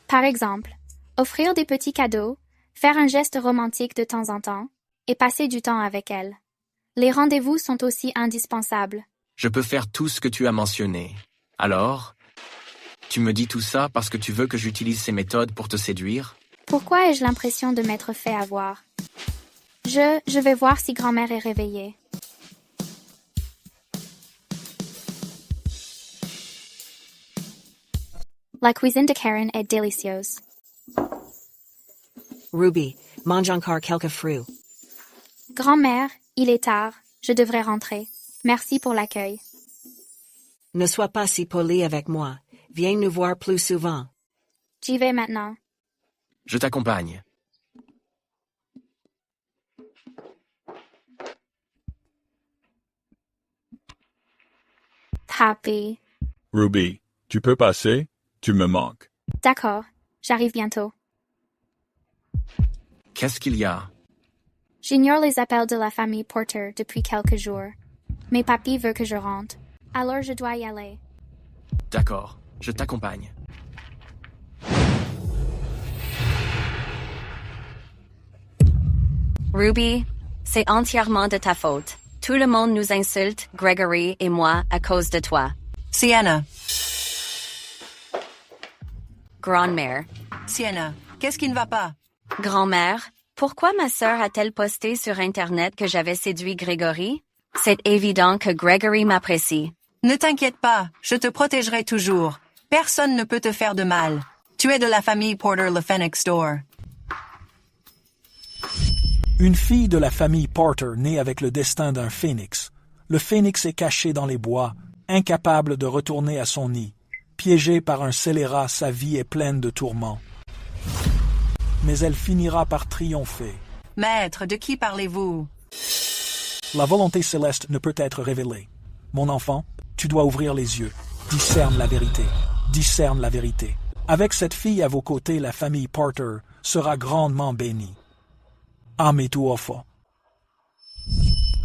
Par exemple, offrir des petits cadeaux, faire un geste romantique de temps en temps, et passer du temps avec elle. Les rendez-vous sont aussi indispensables. Je peux faire tout ce que tu as mentionné. Alors, tu me dis tout ça parce que tu veux que j'utilise ces méthodes pour te séduire? Pourquoi ai-je l'impression de m'être fait avoir? Je vais voir si grand-mère est réveillée. La cuisine de Karen est délicieuse. Ruby, mange encore quelques fruits. Grand-mère, il est tard, je devrais rentrer. Merci pour l'accueil. Ne sois pas si poli avec moi. Viens nous voir plus souvent. J'y vais maintenant. Je t'accompagne. Happy. Ruby, tu peux passer? Tu me manques. D'accord, j'arrive bientôt. Qu'est-ce qu'il y a? J'ignore les appels de la famille Porter depuis quelques jours. Mais papy veut que je rentre. Alors je dois y aller. D'accord, je t'accompagne. Ruby, c'est entièrement de ta faute. Tout le monde nous insulte, Gregory et moi, à cause de toi. Sienna. Grand-mère. Sienna, qu'est-ce qui ne va pas? Grand-mère, pourquoi ma sœur a-t-elle posté sur Internet que j'avais séduit Gregory? C'est évident que Gregory m'apprécie. Ne t'inquiète pas, je te protégerai toujours. Personne ne peut te faire de mal. Tu es de la famille Porter le Phoenix d'Or. Une fille de la famille Porter née avec le destin d'un phénix. Le phénix est caché dans les bois, incapable de retourner à son nid. Piégée par un scélérat, sa vie est pleine de tourments. Mais elle finira par triompher. Maître, de qui parlez-vous? La volonté céleste ne peut être révélée. Mon enfant, tu dois ouvrir les yeux. Discerne la vérité. Discerne la vérité. Avec cette fille à vos côtés, la famille Porter sera grandement bénie. Ametuofa.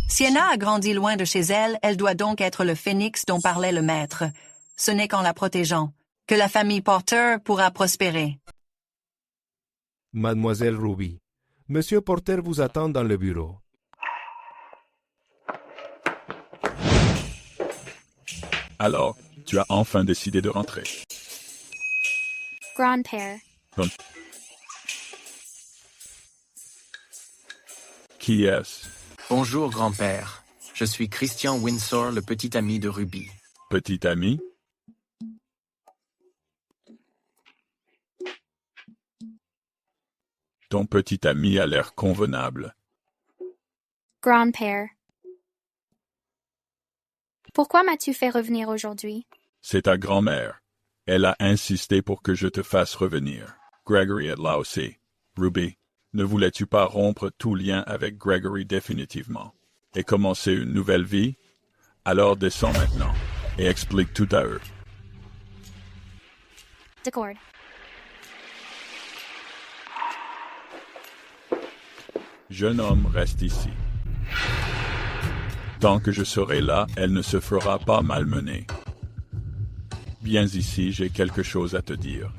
Sienna a grandi loin de chez elle, elle doit donc être le phénix dont parlait le maître. Ce n'est qu'en la protégeant que la famille Porter pourra prospérer. Mademoiselle Ruby, Monsieur Porter vous attend dans le bureau. Alors, tu as enfin décidé de rentrer. Grand-père. Bon. Qui est-ce? Bonjour, grand-père. Je suis Christian Windsor, le petit ami de Ruby. Petit ami? Ton petit ami a l'air convenable. Grand-père. Pourquoi m'as-tu fait revenir aujourd'hui? C'est ta grand-mère. Elle a insisté pour que je te fasse revenir. Gregory est là aussi. Ruby, Ne voulais-tu pas rompre tout lien avec Gregory définitivement et commencer une nouvelle vie? Alors descends maintenant et explique tout à eux. D'accord. Jeune homme, reste ici. Tant que je serai là, elle ne se fera pas malmener. Viens ici, j'ai quelque chose à te dire.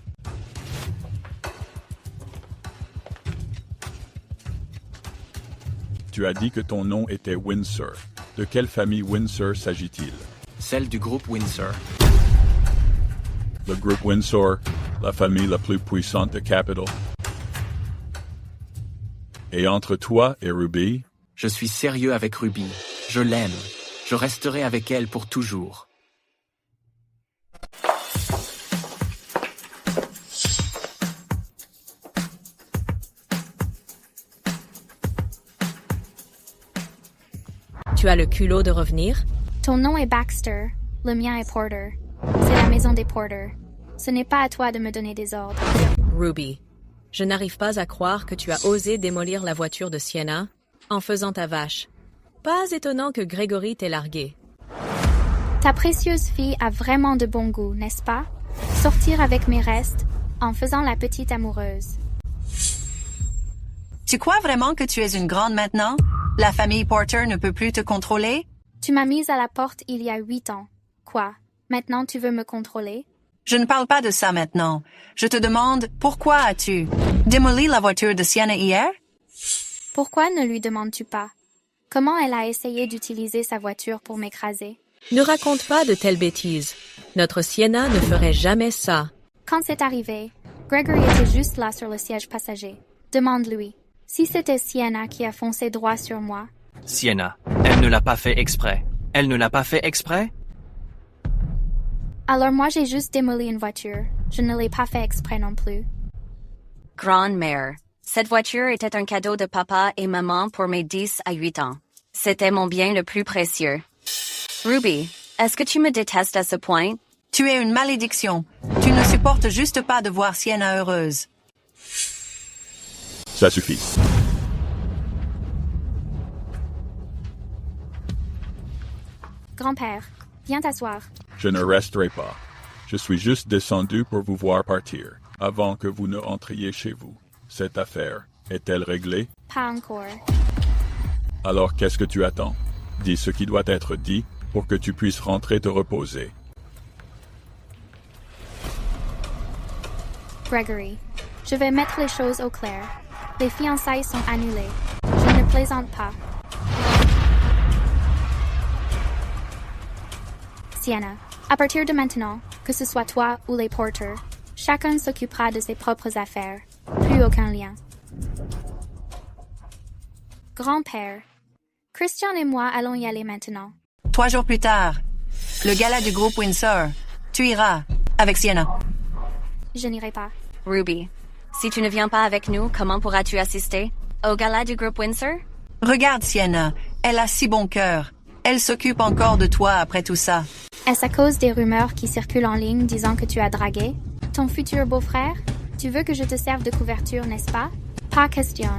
Tu as dit que ton nom était Windsor. De quelle famille Windsor s'agit-il? Celle du groupe Windsor. Le groupe Windsor, la famille la plus puissante de Capital. Et entre toi et Ruby? Je suis sérieux avec Ruby. Je l'aime. Je resterai avec elle pour toujours. Tu as le culot de revenir? Ton nom est Baxter, le mien est Porter. C'est la maison des Porter. Ce n'est pas à toi de me donner des ordres. Ruby, je n'arrive pas à croire que tu as osé démolir la voiture de Sienna en faisant ta vache. Pas étonnant que Gregory t'ait largué. Ta précieuse fille a vraiment de bon goût, n'est-ce pas? Sortir avec mes restes en faisant la petite amoureuse. Tu crois vraiment que tu es une grande maintenant? La famille Porter ne peut plus te contrôler? Tu m'as mise à la porte il y a 8 ans. Quoi? Maintenant tu veux me contrôler? Je ne parle pas de ça maintenant. Je te demande, pourquoi as-tu démoli la voiture de Sienna hier? Pourquoi ne lui demandes-tu pas? Comment elle a essayé d'utiliser sa voiture pour m'écraser? Ne raconte pas de telles bêtises. Notre Sienna ne ferait jamais ça. Quand c'est arrivé, Gregory était juste là sur le siège passager. Demande-lui. Si c'était Sienna qui a foncé droit sur moi. Sienna, elle ne l'a pas fait exprès. Elle ne l'a pas fait exprès? Alors moi j'ai juste démoli une voiture. Je ne l'ai pas fait exprès non plus. Grande-mère, cette voiture était un cadeau de papa et maman pour mes 10 à 8 ans. C'était mon bien le plus précieux. Ruby, est-ce que tu me détestes à ce point? Tu es une malédiction. Tu ne supportes juste pas de voir Sienna heureuse. Ça suffit. Grand-père, viens t'asseoir. Je ne resterai pas. Je suis juste descendu pour vous voir partir, avant que vous ne entriez chez vous. Cette affaire, est-elle réglée? Pas encore. Alors qu'est-ce que tu attends? Dis ce qui doit être dit pour que tu puisses rentrer te reposer. Gregory, je vais mettre les choses au clair. Les fiançailles sont annulées. Je ne plaisante pas. Sienna, à partir de maintenant, que ce soit toi ou les Porter, chacun s'occupera de ses propres affaires. Plus aucun lien. Grand-père, Christian et moi allons y aller maintenant. 3 jours plus tard, le gala du groupe Windsor. Tu iras avec Sienna. Je n'irai pas. Ruby, si tu ne viens pas avec nous, comment pourras-tu assister au gala du groupe Windsor? Regarde Sienna, elle a si bon cœur. Elle s'occupe encore de toi après tout ça. Est-ce à cause des rumeurs qui circulent en ligne disant que tu as dragué ton futur beau-frère? Tu veux que je te serve de couverture, n'est-ce pas? Pas question.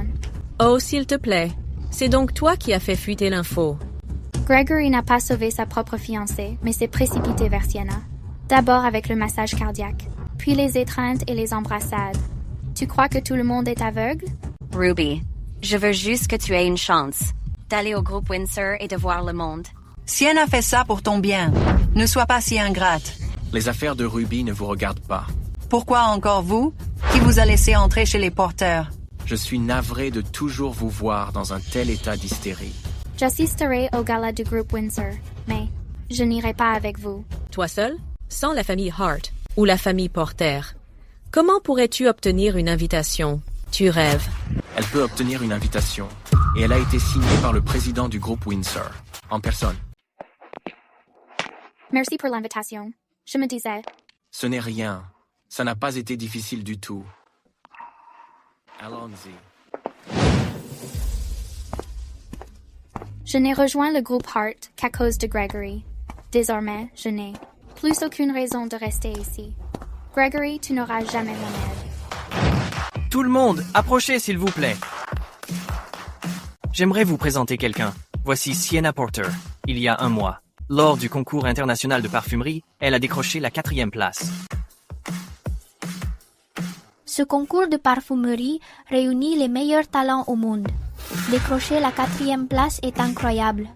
Oh, s'il te plaît. C'est donc toi qui as fait fuiter l'info. Gregory n'a pas sauvé sa propre fiancée, mais s'est précipité vers Sienna. D'abord avec le massage cardiaque, puis les étreintes et les embrassades. Tu crois que tout le monde est aveugle? Ruby, je veux juste que tu aies une chance d'aller au groupe Windsor et de voir le monde. Sienna fait ça pour ton bien. Ne sois pas si ingrate. Les affaires de Ruby ne vous regardent pas. Pourquoi encore vous? Qui vous a laissé entrer chez les Porters? Je suis navré de toujours vous voir dans un tel état d'hystérie. J'assisterai au gala du groupe Windsor, mais je n'irai pas avec vous. Toi seul? Sans la famille Hart ou la famille Porter. Comment pourrais-tu obtenir une invitation? Tu rêves. Elle peut obtenir une invitation, et elle a été signée par le président du groupe Windsor, en personne. Merci pour l'invitation. Je me disais... Ce n'est rien. Ça n'a pas été difficile du tout. Allons-y. Je n'ai rejoint le groupe Hart qu'à cause de Gregory. Désormais, je n'ai plus aucune raison de rester ici. Gregory, tu n'auras jamais mon aide. Tout le monde, approchez s'il vous plaît. J'aimerais vous présenter quelqu'un. Voici Sienna Porter. Il y a un mois, lors du concours international de parfumerie, elle a décroché la 4e place. Ce concours de parfumerie réunit les meilleurs talents au monde. Décrocher la 4e place est incroyable.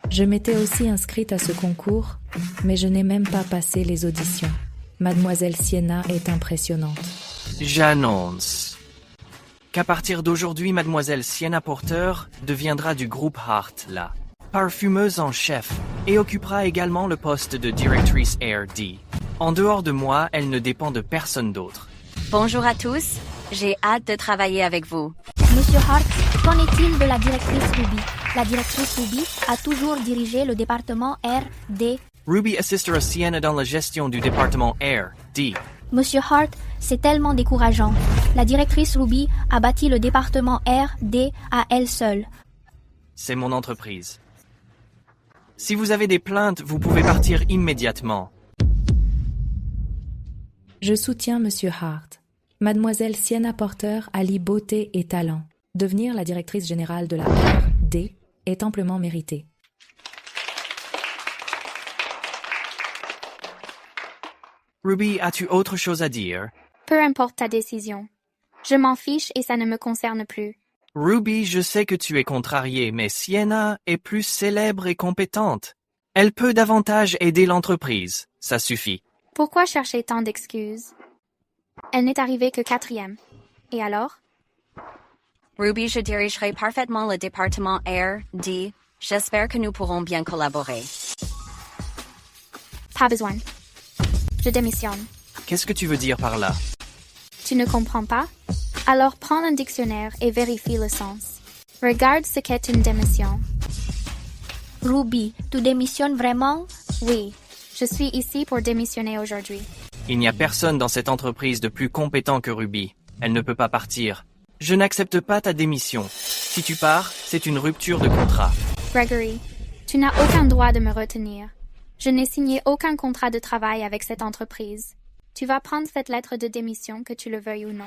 Je m'étais aussi inscrite à ce concours, mais je n'ai même pas passé les auditions. Mademoiselle Sienna est impressionnante. J'annonce qu'à partir d'aujourd'hui, Mademoiselle Sienna Porter deviendra du groupe Hart, la parfumeuse en chef, et occupera également le poste de directrice R&D. En dehors de moi, elle ne dépend de personne d'autre. Bonjour à tous, j'ai hâte de travailler avec vous. Monsieur Hart, qu'en est-il de la directrice Ruby? La directrice Ruby a toujours dirigé le département R&D. Ruby assistera Sienna dans la gestion du département R&D. Monsieur Hart, c'est tellement décourageant. La directrice Ruby a bâti le département R&D à elle seule. C'est mon entreprise. Si vous avez des plaintes, vous pouvez partir immédiatement. Je soutiens Monsieur Hart. Mademoiselle Sienna Porter allie beauté et talent. Devenir la directrice générale de la R&D est amplement mérité. Ruby, as-tu autre chose à dire? Peu importe ta décision. Je m'en fiche et ça ne me concerne plus. Ruby, je sais que tu es contrariée, mais Sienna est plus célèbre et compétente. Elle peut davantage aider l'entreprise. Ça suffit. Pourquoi chercher tant d'excuses? Elle n'est arrivée que 4e. Et alors? Ruby, je dirigerai parfaitement le département R&D. J'espère que nous pourrons bien collaborer. Pas besoin. Je démissionne. Qu'est-ce que tu veux dire par là? Tu ne comprends pas? Alors prends un dictionnaire et vérifie le sens. Regarde ce qu'est une démission. Ruby, tu démissionnes vraiment? Oui, je suis ici pour démissionner aujourd'hui. Il n'y a personne dans cette entreprise de plus compétent que Ruby. Elle ne peut pas partir. Je n'accepte pas ta démission. Si tu pars, c'est une rupture de contrat. Gregory, tu n'as aucun droit de me retenir. Je n'ai signé aucun contrat de travail avec cette entreprise. Tu vas prendre cette lettre de démission, que tu le veuilles ou non.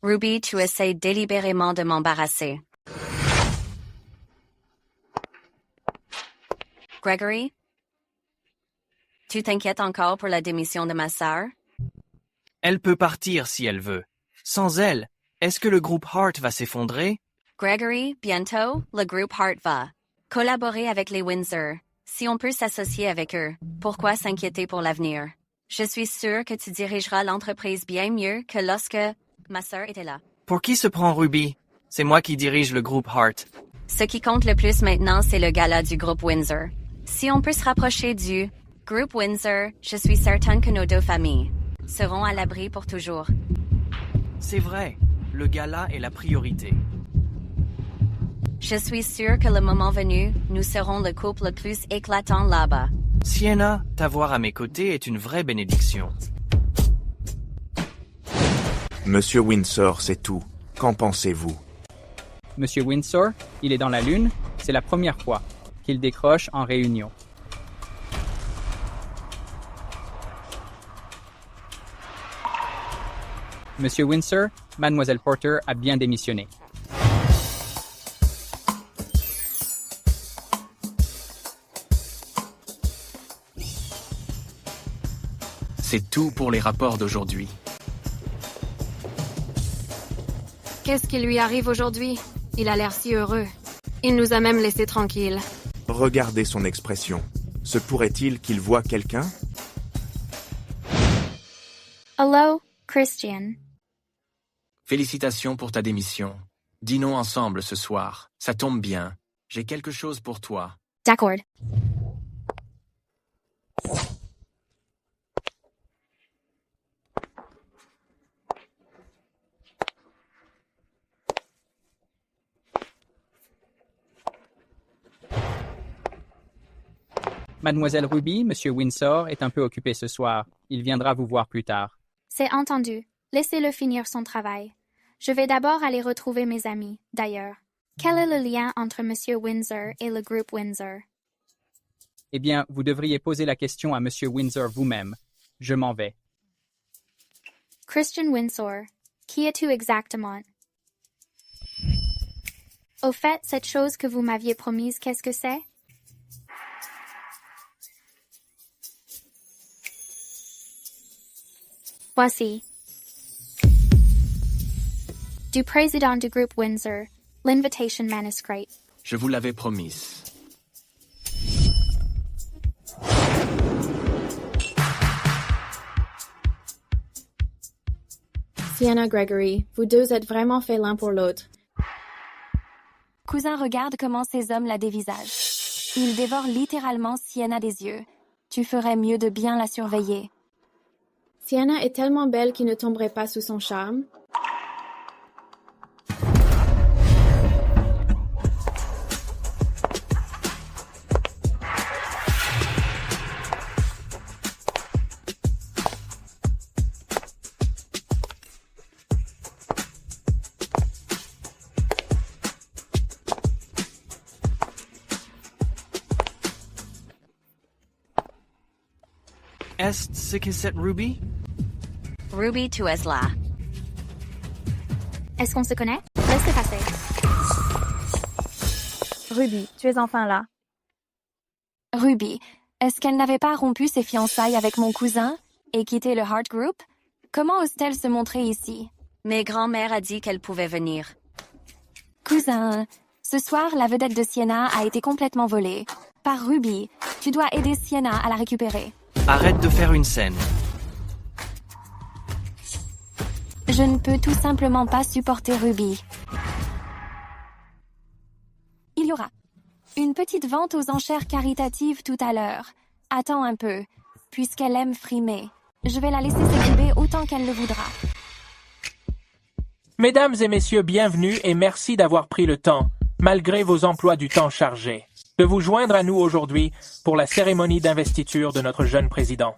Ruby, tu essaies délibérément de m'embarrasser. Gregory? Tu t'inquiètes encore pour la démission de ma sœur? Elle peut partir si elle veut. Sans elle, est-ce que le groupe Hart va s'effondrer? Gregory, bientôt, le groupe Hart va collaborer avec les Windsor. Si on peut s'associer avec eux, pourquoi s'inquiéter pour l'avenir? Je suis sûre que tu dirigeras l'entreprise bien mieux que lorsque ma sœur était là. Pour qui se prend Ruby? C'est moi qui dirige le groupe Hart. Ce qui compte le plus maintenant, c'est le gala du groupe Windsor. Si on peut se rapprocher du groupe Windsor, je suis certaine que nos deux familles seront à l'abri pour toujours. C'est vrai, le gala est la priorité. Je suis sûre que le moment venu, nous serons le couple le plus éclatant là-bas. Sienna, t'avoir à mes côtés est une vraie bénédiction. Monsieur Windsor, c'est tout. Qu'en pensez-vous? Monsieur Windsor, il est dans la Lune, c'est la première fois qu'il décroche en réunion. Monsieur Windsor, Mademoiselle Porter a bien démissionné. C'est tout pour les rapports d'aujourd'hui. Qu'est-ce qui lui arrive aujourd'hui? Il a l'air si heureux. Il nous a même laissés tranquilles. Regardez son expression. Se pourrait-il qu'il voie quelqu'un? Hello, Christian. Félicitations pour ta démission. Dînons ensemble ce soir. Ça tombe bien. J'ai quelque chose pour toi. D'accord. Mademoiselle Ruby, Monsieur Windsor est un peu occupé ce soir. Il viendra vous voir plus tard. C'est entendu. Laissez-le finir son travail. Je vais d'abord aller retrouver mes amis, d'ailleurs. Quel est le lien entre Monsieur Windsor et le groupe Windsor? Eh bien, vous devriez poser la question à Monsieur Windsor vous-même. Je m'en vais. Christian Windsor, qui es-tu exactement? Au fait, cette chose que vous m'aviez promise, qu'est-ce que c'est? Voici. Du président du groupe Windsor, l'invitation manuscrit. Je vous l'avais promise. Sienna, Gregory, vous deux êtes vraiment faits l'un pour l'autre. Cousin, regarde comment ces hommes la dévisagent. Ils dévorent littéralement Sienna des yeux. Tu ferais mieux de bien la surveiller. Sienna est tellement belle qu'il ne tomberait pas sous son charme. Est ce que c'est Ruby? Ruby, tu es là. Est-ce qu'on se connaît? Laissez passer. Ruby, tu es enfin là. Ruby, est-ce qu'elle n'avait pas rompu ses fiançailles avec mon cousin et quitté le Hart Group? Comment ose-t-elle se montrer ici? Mes grands-mères a dit qu'elle pouvait venir. Cousin, ce soir, la vedette de Sienna a été complètement volée. Par Ruby, tu dois aider Sienna à la récupérer. Arrête de faire une scène. Je ne peux tout simplement pas supporter Ruby. Il y aura une petite vente aux enchères caritatives tout à l'heure. Attends un peu, puisqu'elle aime frimer. Je vais la laisser s'exhiber autant qu'elle le voudra. Mesdames et messieurs, bienvenue et merci d'avoir pris le temps, malgré vos emplois du temps chargés, de vous joindre à nous aujourd'hui pour la cérémonie d'investiture de notre jeune président.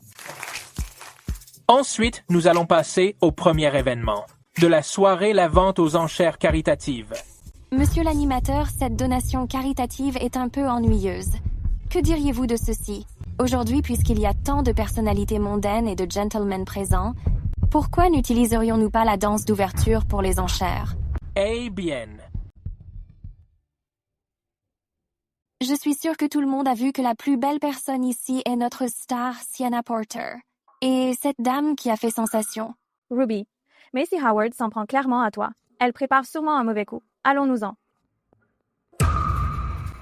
Ensuite, nous allons passer au premier événement, de la soirée la vente aux enchères caritatives. Monsieur l'animateur, cette donation caritative est un peu ennuyeuse. Que diriez-vous de ceci? Aujourd'hui, puisqu'il y a tant de personnalités mondaines et de gentlemen présents, pourquoi n'utiliserions-nous pas la danse d'ouverture pour les enchères? Eh bien. Je suis sûre que tout le monde a vu que la plus belle personne ici est notre star Sienna Porter. Et cette dame qui a fait sensation. Ruby, Macy Howard s'en prend clairement à toi. Elle prépare sûrement un mauvais coup. Allons-nous-en.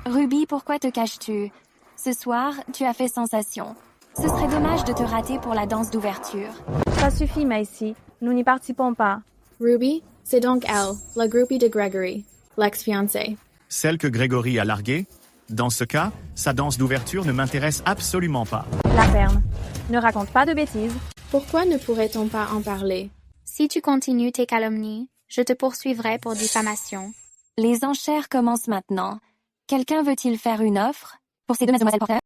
Ruby, pourquoi te caches-tu? Ce soir, tu as fait sensation. Ce serait dommage de te rater pour la danse d'ouverture. Ça suffit, Macy. Nous n'y participons pas. Ruby, c'est donc elle, la groupie de Gregory, l'ex-fiancée. Celle que Gregory a larguée? Dans ce cas, sa danse d'ouverture ne m'intéresse absolument pas. La ferme. Ne raconte pas de bêtises. Pourquoi ne pourrait-on pas en parler? Si tu continues tes calomnies, je te poursuivrai pour diffamation. Les enchères commencent maintenant. Quelqu'un veut-il faire une offre pour ces deux mademoiselles Porter?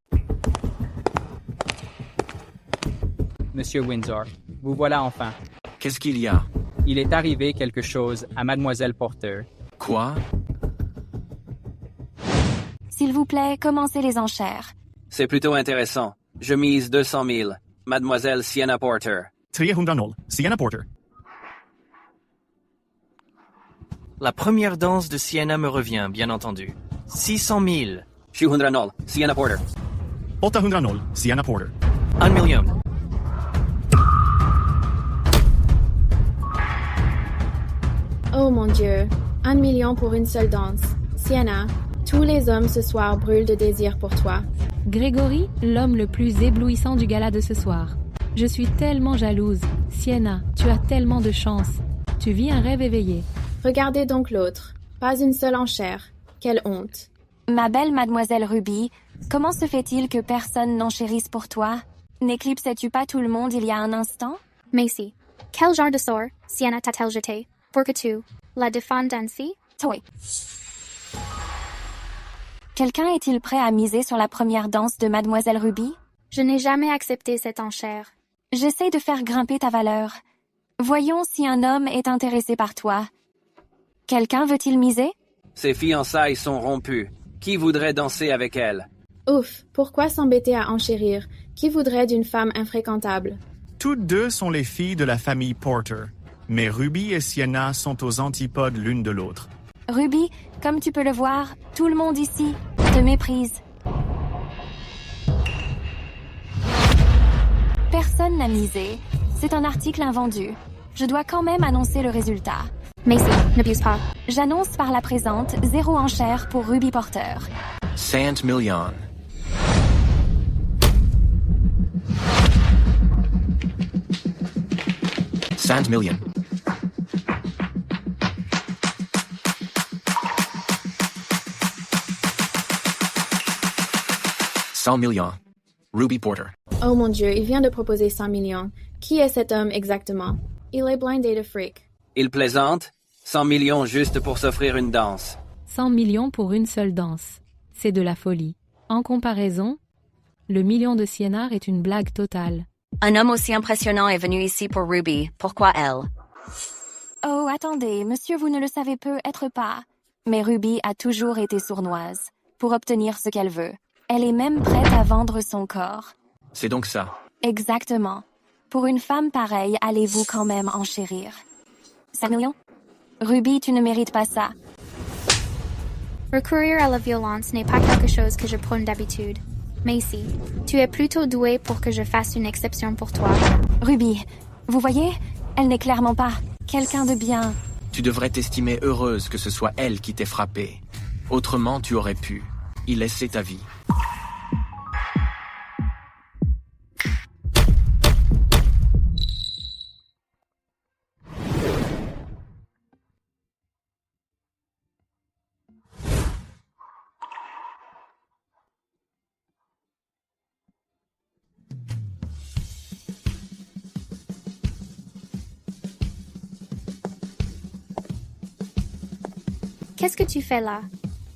Monsieur Windsor, vous voilà enfin. Qu'est-ce qu'il y a? Il est arrivé quelque chose à Mademoiselle Porter. Quoi? S'il vous plaît, commencez les enchères. C'est plutôt intéressant. Je mise 200 000. Mademoiselle Sienna Porter. 300 000. Sienna Porter. La première danse de Sienna me revient, bien entendu. 600 000. 700 000. Sienna Porter. 800 000. Sienna Porter. 1 million. Oh mon Dieu, 1 million pour une seule danse. Sienna, tous les hommes ce soir brûlent de désir pour toi. Gregory, l'homme le plus éblouissant du gala de ce soir. Je suis tellement jalouse. Sienna, tu as tellement de chance. Tu vis un rêve éveillé. Regardez donc l'autre. Pas une seule enchère. Quelle honte. Ma belle mademoiselle Ruby, comment se fait-il que personne n'enchérisse pour toi? N'éclipsais-tu pas tout le monde il y a un instant? Macy, quel genre de sort Sienna t'a-t-elle jeté pour que tu la défendes ainsi? Oui. Quelqu'un est-il prêt à miser sur la première danse de mademoiselle Ruby? Je n'ai jamais accepté cette enchère. J'essaie de faire grimper ta valeur. Voyons si un homme est intéressé par toi. Quelqu'un veut-il miser? Ses fiançailles sont rompues. Qui voudrait danser avec elle? Ouf, pourquoi s'embêter à enchérir? Qui voudrait d'une femme infréquentable? Toutes deux sont les filles de la famille Porter, mais Ruby et Sienna sont aux antipodes l'une de l'autre. Ruby, comme tu peux le voir, tout le monde ici te méprise. Personne n'a misé. C'est un article invendu. Je dois quand même annoncer le résultat. Macy, n'abuse pas. J'annonce par la présente 0 enchère pour Ruby Porter. 100 millions. $100 millions. $100 millions. Ruby Porter. Oh mon Dieu, il vient de proposer 100 millions. Qui est cet homme exactement? Il est blindé de fric. Il plaisante? 100 millions juste pour s'offrir une danse. 100 millions pour une seule danse. C'est de la folie. En comparaison, le million de Sienna est une blague totale. Un homme aussi impressionnant est venu ici pour Ruby. Pourquoi elle? Oh, attendez, monsieur, vous ne le savez peut-être pas. Mais Ruby a toujours été sournoise pour obtenir ce qu'elle veut. Elle est même prête à vendre son corps. C'est donc ça. Exactement. Pour une femme pareille, allez-vous quand même enchérir? 5 millions? Ruby, tu ne mérites pas ça. Recourir à la violence n'est pas quelque chose que je prône d'habitude. Macy, tu es plutôt douée pour que je fasse une exception pour toi. Ruby, vous voyez? Elle n'est clairement pas quelqu'un de bien. Tu devrais t'estimer heureuse que ce soit elle qui t'ait frappée. Autrement, tu aurais pu y laisser ta vie. Qu'est-ce que tu fais là?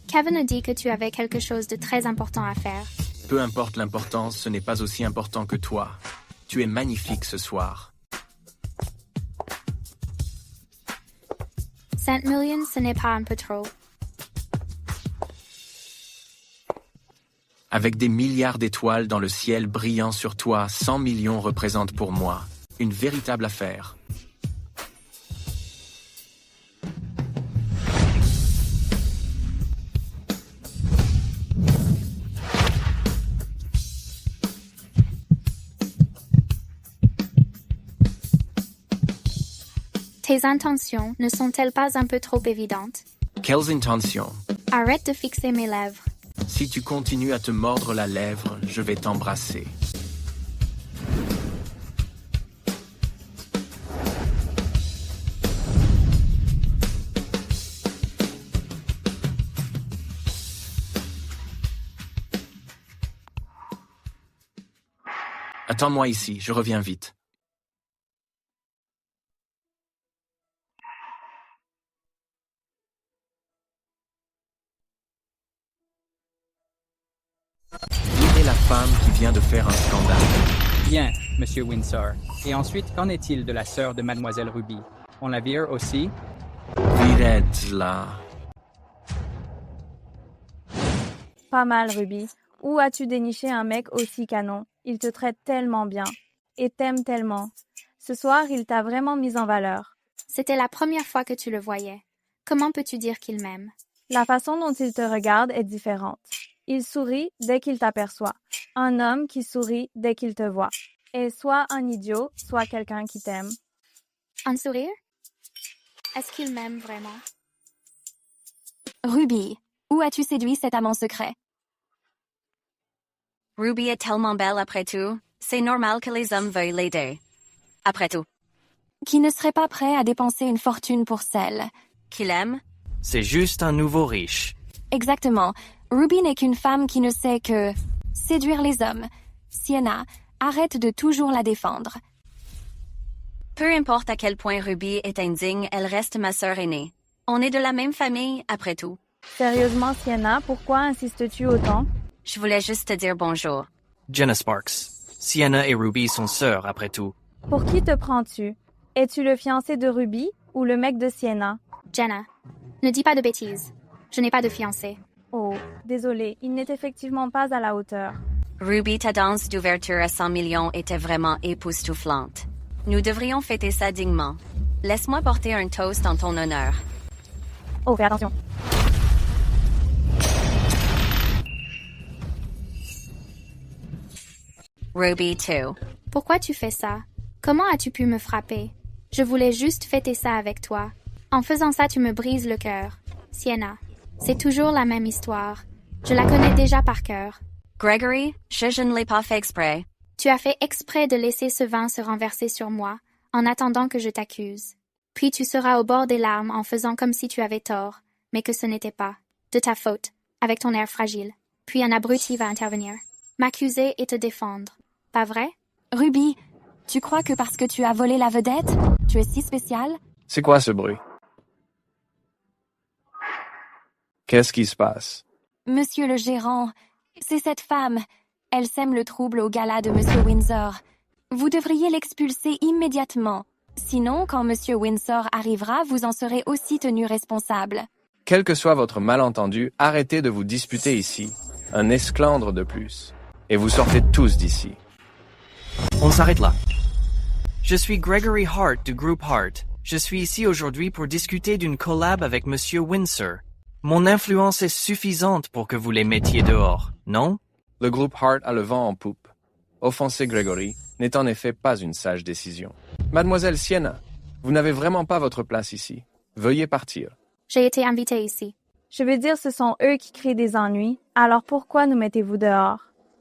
Kevin a dit que tu avais quelque chose de très important à faire. Peu importe l'importance, ce n'est pas aussi important que toi. Tu es magnifique ce soir. 100 millions, ce n'est pas un peu trop. Avec des milliards d'étoiles dans le ciel brillant sur toi, 100 millions représentent pour moi une véritable affaire. Tes intentions ne sont-elles pas un peu trop évidentes? Quelles intentions? Arrête de fixer mes lèvres. Si tu continues à te mordre la lèvre, je vais t'embrasser. Attends-moi ici, je reviens vite. Qui est la femme qui vient de faire un scandale? Bien, Monsieur Windsor. Et ensuite, qu'en est-il de la sœur de Mademoiselle Ruby? On la vire aussi? Virez-la. Pas mal, Ruby. Où as-tu déniché un mec aussi canon? Il te traite tellement bien. Et t'aime tellement. Ce soir, il t'a vraiment mise en valeur. C'était la première fois que tu le voyais. Comment peux-tu dire qu'il m'aime? La façon dont il te regarde est différente. Il sourit dès qu'il t'aperçoit. Un homme qui sourit dès qu'il te voit. Et soit un idiot, soit quelqu'un qui t'aime. Un sourire? Est-ce qu'il m'aime vraiment? Ruby, où as-tu séduit cet amant secret? Ruby est tellement belle après tout. C'est normal que les hommes veuillent l'aider. Après tout. Qui ne serait pas prêt à dépenser une fortune pour celle qu'il aime? C'est juste un nouveau riche. Exactement. Ruby n'est qu'une femme qui ne sait que séduire les hommes. Sienna, arrête de toujours la défendre. Peu importe à quel point Ruby est indigne, elle reste ma sœur aînée. On est de la même famille, après tout. Sérieusement, Sienna, pourquoi insistes-tu autant? Je voulais juste te dire bonjour. Jenna Sparks. Sienna et Ruby sont sœurs, après tout. Pour qui te prends-tu? Es-tu le fiancé de Ruby ou le mec de Sienna? Jenna, ne dis pas de bêtises. Je n'ai pas de fiancé. Oh, désolé, il n'est effectivement pas à la hauteur. Ruby, ta danse d'ouverture à 100 millions était vraiment époustouflante. Nous devrions fêter ça dignement. Laisse-moi porter un toast en ton honneur. Oh, fais attention. Ruby 2. Pourquoi tu fais ça? Comment as-tu pu me frapper? Je voulais juste fêter ça avec toi. En faisant ça, tu me brises le cœur. Sienna, c'est toujours la même histoire. Je la connais déjà par cœur. Gregory, je ne l'ai pas fait exprès. Tu as fait exprès de laisser ce vin se renverser sur moi, en attendant que je t'accuse. Puis tu seras au bord des larmes en faisant comme si tu avais tort, mais que ce n'était pas. De ta faute, avec ton air fragile. Puis un abruti va intervenir. M'accuser et te défendre. Pas vrai? Ruby, tu crois que parce que tu as volé la vedette, tu es si spéciale? C'est quoi ce bruit? Qu'est-ce qui se passe? Monsieur le gérant, c'est cette femme. Elle sème le trouble au gala de Monsieur Windsor. Vous devriez l'expulser immédiatement. Sinon, quand Monsieur Windsor arrivera, vous en serez aussi tenu responsable. Quel que soit votre malentendu, arrêtez de vous disputer ici. Un esclandre de plus. Et vous sortez tous d'ici. On s'arrête là. Je suis Gregory Hart du groupe Hart. Je suis ici aujourd'hui pour discuter d'une collab avec Monsieur Windsor. Mon influence est suffisante pour que vous les mettiez dehors, non? Le groupe Hart a le vent en poupe. Offenser Gregory n'est en effet pas une sage décision. Mademoiselle Sienna, vous n'avez vraiment pas votre place ici. Veuillez partir. J'ai été invitée ici. Je veux dire, ce sont eux qui créent des ennuis, alors pourquoi nous mettez-vous dehors?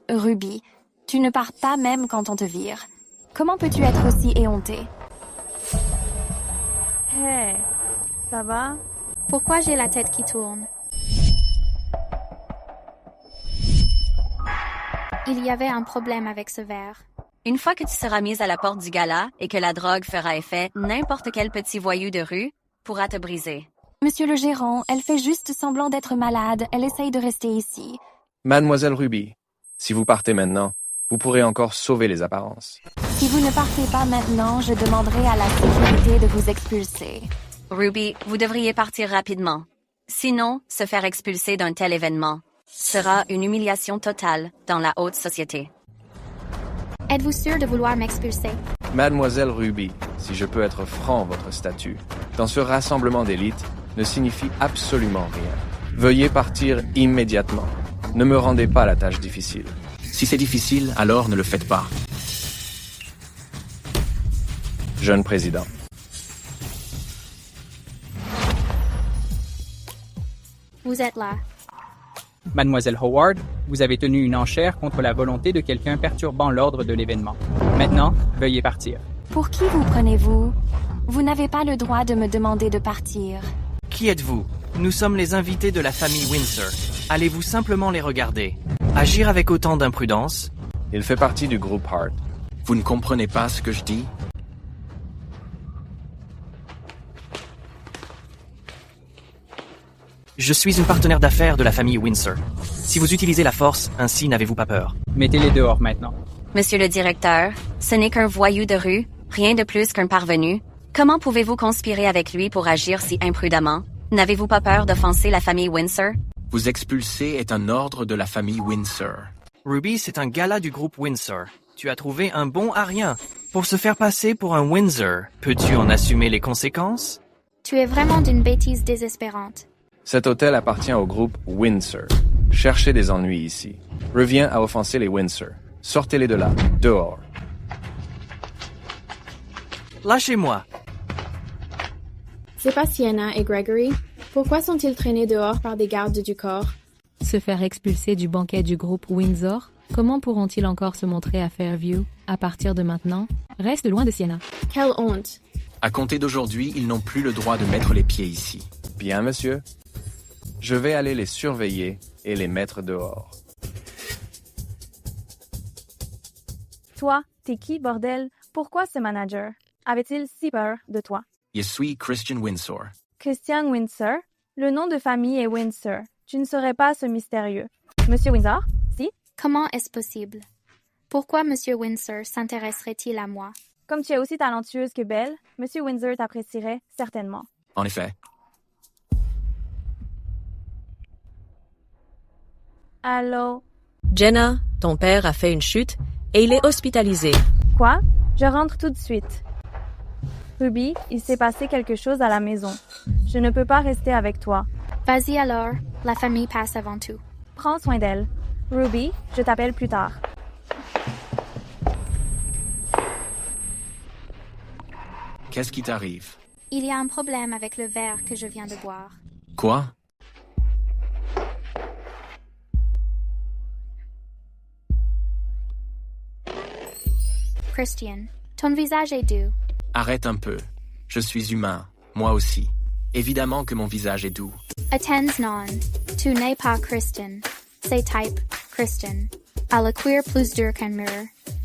Ruby, tu ne pars pas même quand on te vire. Comment peux-tu être aussi éhontée? Hey, ça va? Pourquoi j'ai la tête qui tourne? Il y avait un problème avec ce verre. Une fois que tu seras mise à la porte du gala et que la drogue fera effet, n'importe quel petit voyou de rue pourra te briser. Monsieur le gérant, elle fait juste semblant d'être malade. Elle essaye de rester ici. Mademoiselle Ruby, si vous partez maintenant, vous pourrez encore sauver les apparences. Si vous ne partez pas maintenant, je demanderai à la sécurité de vous expulser. Ruby, vous devriez partir rapidement. Sinon, se faire expulser d'un tel événement sera une humiliation totale dans la haute société. Êtes-vous sûr de vouloir m'expulser? Mademoiselle Ruby, si je peux être franc, votre statut, dans ce rassemblement d'élite, ne signifie absolument rien. Veuillez partir immédiatement. Ne me rendez pas la tâche difficile. Si c'est difficile, alors ne le faites pas. Jeune président. Vous êtes là. Mademoiselle Howard, vous avez tenu une enchère contre la volonté de quelqu'un perturbant l'ordre de l'événement. Maintenant, veuillez partir. Pour qui vous prenez-vous? Vous n'avez pas le droit de me demander de partir. Qui êtes-vous? Nous sommes les invités de la famille Windsor. Allez-vous simplement les regarder? Agir avec autant d'imprudence? Il fait partie du groupe Hart. Vous ne comprenez pas ce que je dis? Je suis une partenaire d'affaires de la famille Windsor. Si vous utilisez la force, ainsi n'avez-vous pas peur. Mettez-les dehors maintenant. Monsieur le directeur, ce n'est qu'un voyou de rue, rien de plus qu'un parvenu. Comment pouvez-vous conspirer avec lui pour agir si imprudemment? N'avez-vous pas peur d'offenser la famille Windsor? Vous expulser est un ordre de la famille Windsor. Ruby, c'est un gala du groupe Windsor. Tu as trouvé un bon à rien. Pour se faire passer pour un Windsor, peux-tu en assumer les conséquences? Tu es vraiment d'une bêtise désespérante. Cet hôtel appartient au groupe Windsor. Cherchez des ennuis ici. Reviens à offenser les Windsor. Sortez-les de là, dehors. Lâchez-moi. C'est pas Sienna et Gregory. Pourquoi sont-ils traînés dehors par des gardes du corps? Se faire expulser du banquet du groupe Windsor? Comment pourront-ils encore se montrer à Fairview à partir de maintenant? Reste loin de Sienna. Quelle honte! À compter d'aujourd'hui, ils n'ont plus le droit de mettre les pieds ici. Bien, monsieur. Je vais aller les surveiller et les mettre dehors. Toi, t'es qui, bordel? Pourquoi ce manager? Avait-il si peur de toi? Je suis Christian Windsor. Christian Windsor? Le nom de famille est Windsor. Tu ne serais pas ce mystérieux. Monsieur Windsor? Si? Comment est-ce possible? Pourquoi Monsieur Windsor s'intéresserait-il à moi? Comme tu es aussi talentueuse que belle, Monsieur Windsor t'apprécierait certainement. En effet. Allô? Jenna, ton père a fait une chute et il est hospitalisé. Quoi? Je rentre tout de suite. Ruby, il s'est passé quelque chose à la maison. Je ne peux pas rester avec toi. Vas-y alors, la famille passe avant tout. Prends soin d'elle. Ruby, je t'appelle plus tard. Qu'est-ce qui t'arrive? Il y a un problème avec le verre que je viens de boire. Quoi? Christian, ton visage est doux. Arrête un peu. Je suis humain, moi aussi. Évidemment que mon visage est doux. Attends non, tu n'es pas Christian. C'est type Christian. À la cuir plus dur qu'un mur.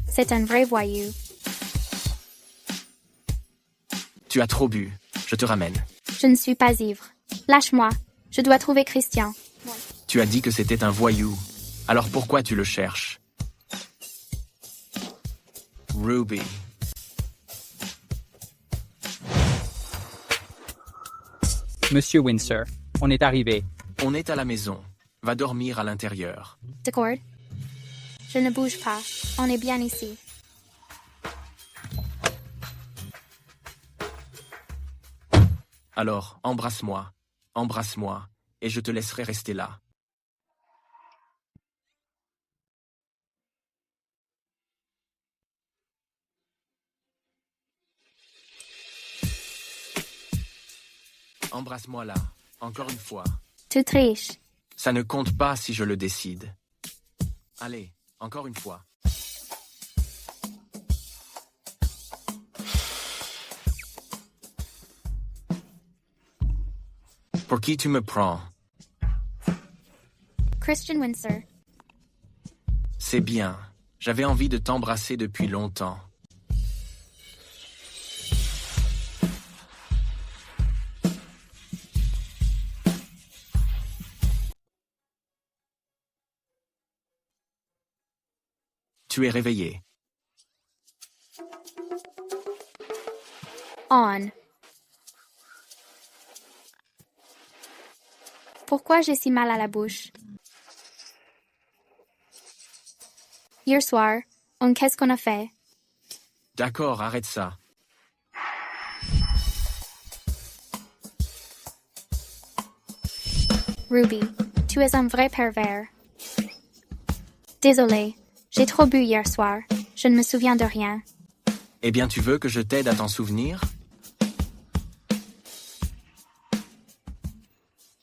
C'est un vrai voyou. Tu as trop bu. Je te ramène. Je ne suis pas ivre. Lâche-moi. Je dois trouver Christian. Tu as dit que c'était un voyou. Alors pourquoi tu le cherches? Ruby. Monsieur Windsor, on est arrivé. On est à la maison. Va dormir à l'intérieur. D'accord. Je ne bouge pas. On est bien ici. Alors, embrasse-moi. Embrasse-moi. Et je te laisserai rester là. Embrasse-moi là. Encore une fois. Tu triches. Ça ne compte pas si je le décide. Allez, encore une fois. Pour qui tu me prends? Christian Windsor. C'est bien. J'avais envie de t'embrasser depuis longtemps. Tu es réveillé. On. Pourquoi j'ai si mal à la bouche? Hier soir, qu'est-ce qu'on a fait? D'accord, arrête ça. Ruby, tu es un vrai pervers. Désolée, j'ai trop bu hier soir. Je ne me souviens de rien. Eh bien, tu veux que je t'aide à t'en souvenir?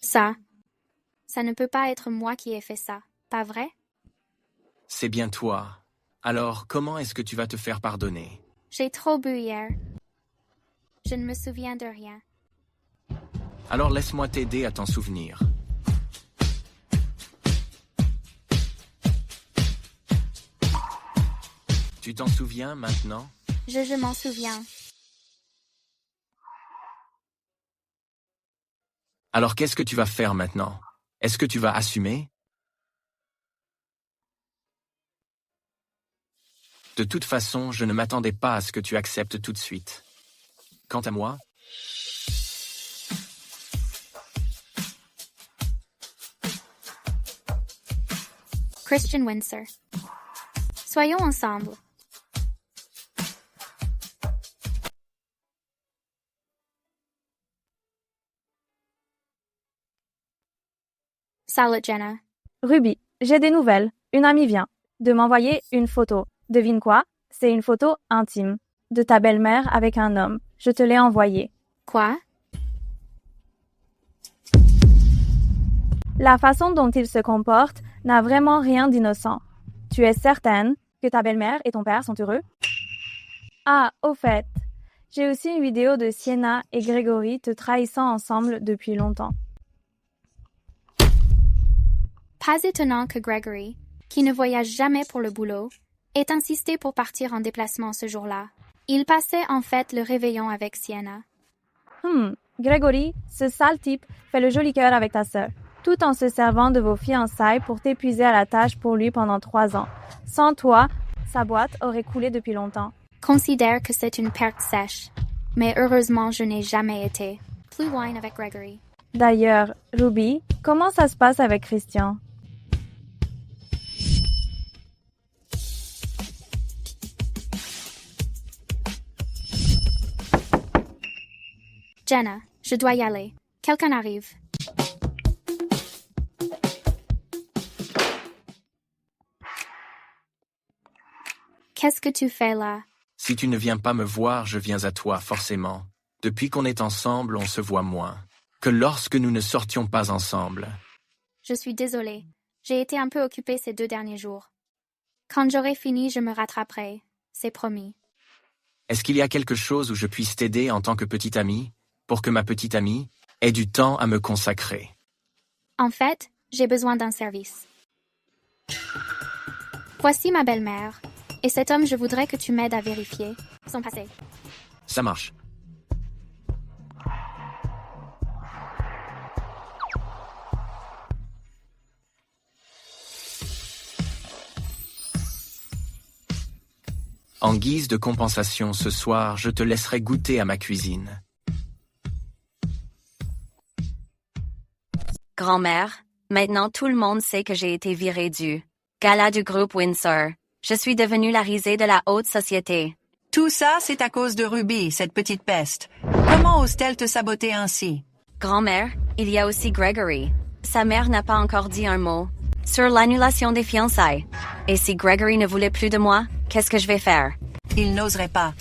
Ça ne peut pas être moi qui ai fait ça, pas vrai? C'est bien toi. Alors, comment est-ce que tu vas te faire pardonner? J'ai trop bu hier. Je ne me souviens de rien. Alors laisse-moi t'aider à t'en souvenir. Tu t'en souviens maintenant? Je m'en souviens. Alors qu'est-ce que tu vas faire maintenant? Est-ce que tu vas assumer? De toute façon, je ne m'attendais pas à ce que tu acceptes tout de suite. Quant à moi, Christian Windsor. Soyons ensemble. Salut Jenna. Ruby, j'ai des nouvelles. Une amie vient de m'envoyer une photo. Devine quoi? C'est une photo intime de ta belle-mère avec un homme. Je te l'ai envoyée. Quoi? La façon dont il se comporte n'a vraiment rien d'innocent. Tu es certaine que ta belle-mère et ton père sont heureux? Ah, au fait, j'ai aussi une vidéo de Sienna et Gregory te trahissant ensemble depuis longtemps. Pas étonnant que Gregory, qui ne voyage jamais pour le boulot, ait insisté pour partir en déplacement ce jour-là. Il passait en fait le réveillon avec Sienna. Gregory, ce sale type fait le joli cœur avec ta sœur, tout en se servant de vos fiançailles pour t'épuiser à la tâche pour lui pendant 3 ans. Sans toi, sa boîte aurait coulé depuis longtemps. Considère que c'est une perte sèche. Mais heureusement, je n'ai jamais été. Plus wine avec Gregory. D'ailleurs, Ruby, comment ça se passe avec Christian? Jenna, je dois y aller. Quelqu'un arrive. Qu'est-ce que tu fais là? Si tu ne viens pas me voir, je viens à toi, forcément. Depuis qu'on est ensemble, on se voit moins. Que lorsque nous ne sortions pas ensemble. Je suis désolée. J'ai été un peu occupée ces 2 derniers jours. Quand j'aurai fini, je me rattraperai. C'est promis. Est-ce qu'il y a quelque chose où je puisse t'aider en tant que petite amie, pour que ma petite amie ait du temps à me consacrer? En fait, j'ai besoin d'un service. Voici ma belle-mère. Et cet homme, je voudrais que tu m'aides à vérifier son passé. Ça marche. En guise de compensation, ce soir, je te laisserai goûter à ma cuisine. Grand-mère, maintenant tout le monde sait que j'ai été virée du gala du groupe Windsor. Je suis devenue la risée de la haute société. Tout ça, c'est à cause de Ruby, cette petite peste. Comment ose-t-elle te saboter ainsi? Grand-mère, il y a aussi Gregory. Sa mère n'a pas encore dit un mot sur l'annulation des fiançailles. Et si Gregory ne voulait plus de moi, qu'est-ce que je vais faire? Il n'oserait pas.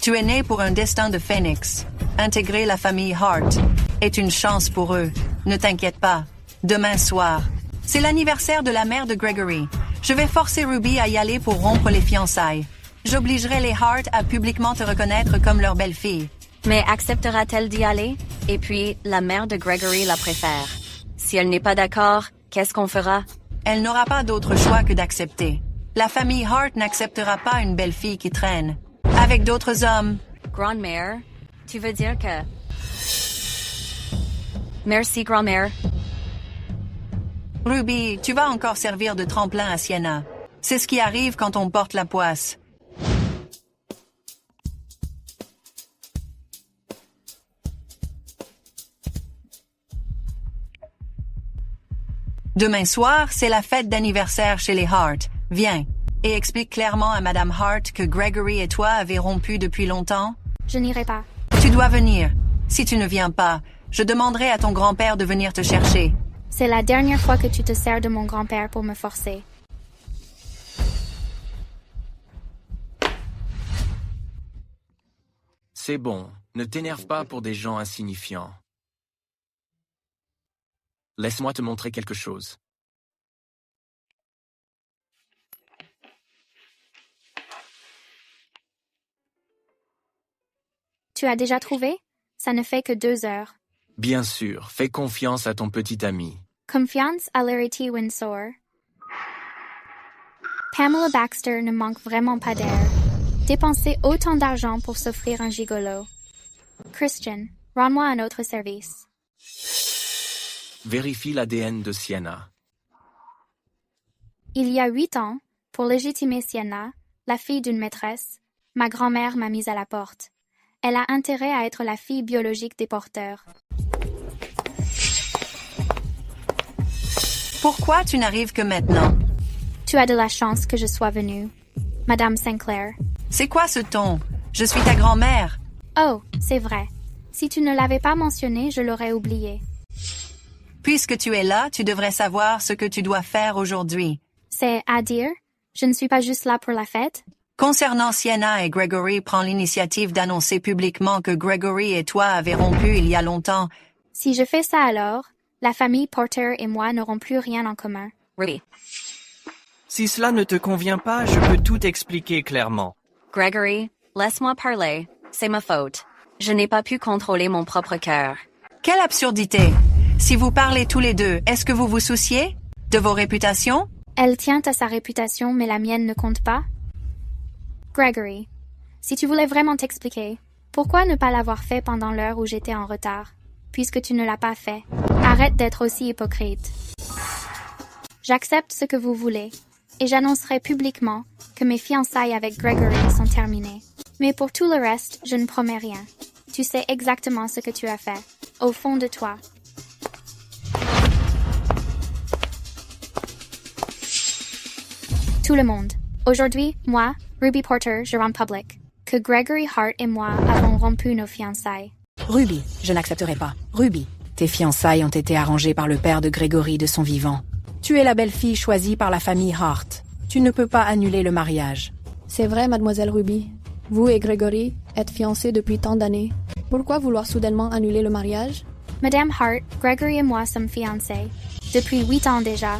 Tu es né pour un destin de phénix. Intégrer la famille Hart est une chance pour eux. Ne t'inquiète pas. Demain soir, c'est l'anniversaire de la mère de Gregory. Je vais forcer Ruby à y aller pour rompre les fiançailles. J'obligerai les Hart à publiquement te reconnaître comme leur belle-fille. Mais acceptera-t-elle d'y aller? Et puis, la mère de Gregory la préfère. Si elle n'est pas d'accord, qu'est-ce qu'on fera? Elle n'aura pas d'autre choix que d'accepter. La famille Hart n'acceptera pas une belle-fille qui traîne avec d'autres hommes. Grand-mère, tu veux dire que... Merci, grand-mère. Ruby, tu vas encore servir de tremplin à Sienna. C'est ce qui arrive quand on porte la poisse. Demain soir, c'est la fête d'anniversaire chez les Hart. Viens, et explique clairement à Madame Hart que Gregory et toi avez rompu depuis longtemps. Je n'irai pas. Tu dois venir. Si tu ne viens pas, je demanderai à ton grand-père de venir te chercher. C'est la dernière fois que tu te sers de mon grand-père pour me forcer. C'est bon, ne t'énerve pas pour des gens insignifiants. Laisse-moi te montrer quelque chose. Tu as déjà trouvé? Ça ne fait que 2 heures. Bien sûr, fais confiance à ton petit ami. Confiance à Larry Windsor. Pamela Baxter ne manque vraiment pas d'air. Dépenser autant d'argent pour s'offrir un gigolo. Christian, rends-moi un autre service. Vérifie l'ADN de Sienna. Il y a 8 ans, pour légitimer Sienna, la fille d'une maîtresse, ma grand-mère m'a mise à la porte. Elle a intérêt à être la fille biologique des porteurs. Pourquoi tu n'arrives que maintenant? Tu as de la chance que je sois venue. Madame Sinclair. C'est quoi ce ton? Je suis ta grand-mère. Oh, c'est vrai. Si tu ne l'avais pas mentionné, je l'aurais oublié. Puisque tu es là, tu devrais savoir ce que tu dois faire aujourd'hui. C'est à dire, je ne suis pas juste là pour la fête? Concernant Sienna et Gregory, prends l'initiative d'annoncer publiquement que Gregory et toi avez rompu il y a longtemps. Si je fais ça alors, la famille Porter et moi n'aurons plus rien en commun. Ruby. Si cela ne te convient pas, je peux tout expliquer clairement. Gregory, laisse-moi parler. C'est ma faute. Je n'ai pas pu contrôler mon propre cœur. Quelle absurdité! Si vous parlez tous les deux, est-ce que vous vous souciez de vos réputations? Elle tient à sa réputation, mais la mienne ne compte pas. Gregory, si tu voulais vraiment t'expliquer, pourquoi ne pas l'avoir fait pendant l'heure où j'étais en retard, puisque tu ne l'as pas fait? Arrête d'être aussi hypocrite. J'accepte ce que vous voulez, et j'annoncerai publiquement que mes fiançailles avec Gregory sont terminées. Mais pour tout le reste, je ne promets rien. Tu sais exactement ce que tu as fait, au fond de toi. Tout le monde. Aujourd'hui, moi, Ruby Porter, je rends public que Gregory Hart et moi avons rompu nos fiançailles. Ruby, je n'accepterai pas. Ruby, tes fiançailles ont été arrangées par le père de Gregory de son vivant. Tu es la belle-fille choisie par la famille Hart. Tu ne peux pas annuler le mariage. C'est vrai, mademoiselle Ruby. Vous et Gregory êtes fiancés depuis tant d'années. Pourquoi vouloir soudainement annuler le mariage? Madame Hart, Gregory et moi sommes fiancés. Depuis 8 ans déjà.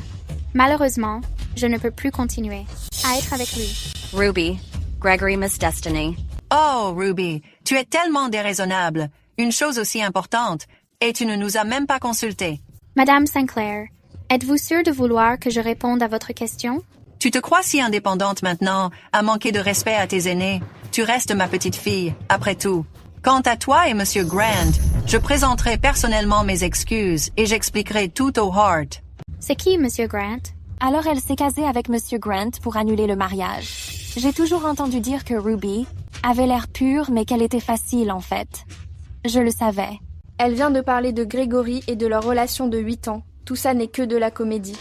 Malheureusement, je ne peux plus continuer à être avec lui. Ruby, Gregory Miss Destiny. Oh, Ruby, tu es tellement déraisonnable. Une chose aussi importante, et tu ne nous as même pas consultés. Madame Sinclair, êtes-vous sûre de vouloir que je réponde à votre question? Tu te crois si indépendante maintenant, à manquer de respect à tes aînés? Tu restes ma petite fille, après tout. Quant à toi et Monsieur Grant, je présenterai personnellement mes excuses et j'expliquerai tout au Hart. C'est qui, Monsieur Grant? Alors elle s'est casée avec Monsieur Grant pour annuler le mariage. J'ai toujours entendu dire que Ruby avait l'air pure, mais qu'elle était facile en fait. Je le savais. Elle vient de parler de Gregory et de leur relation de 8 ans. Tout ça n'est que de la comédie.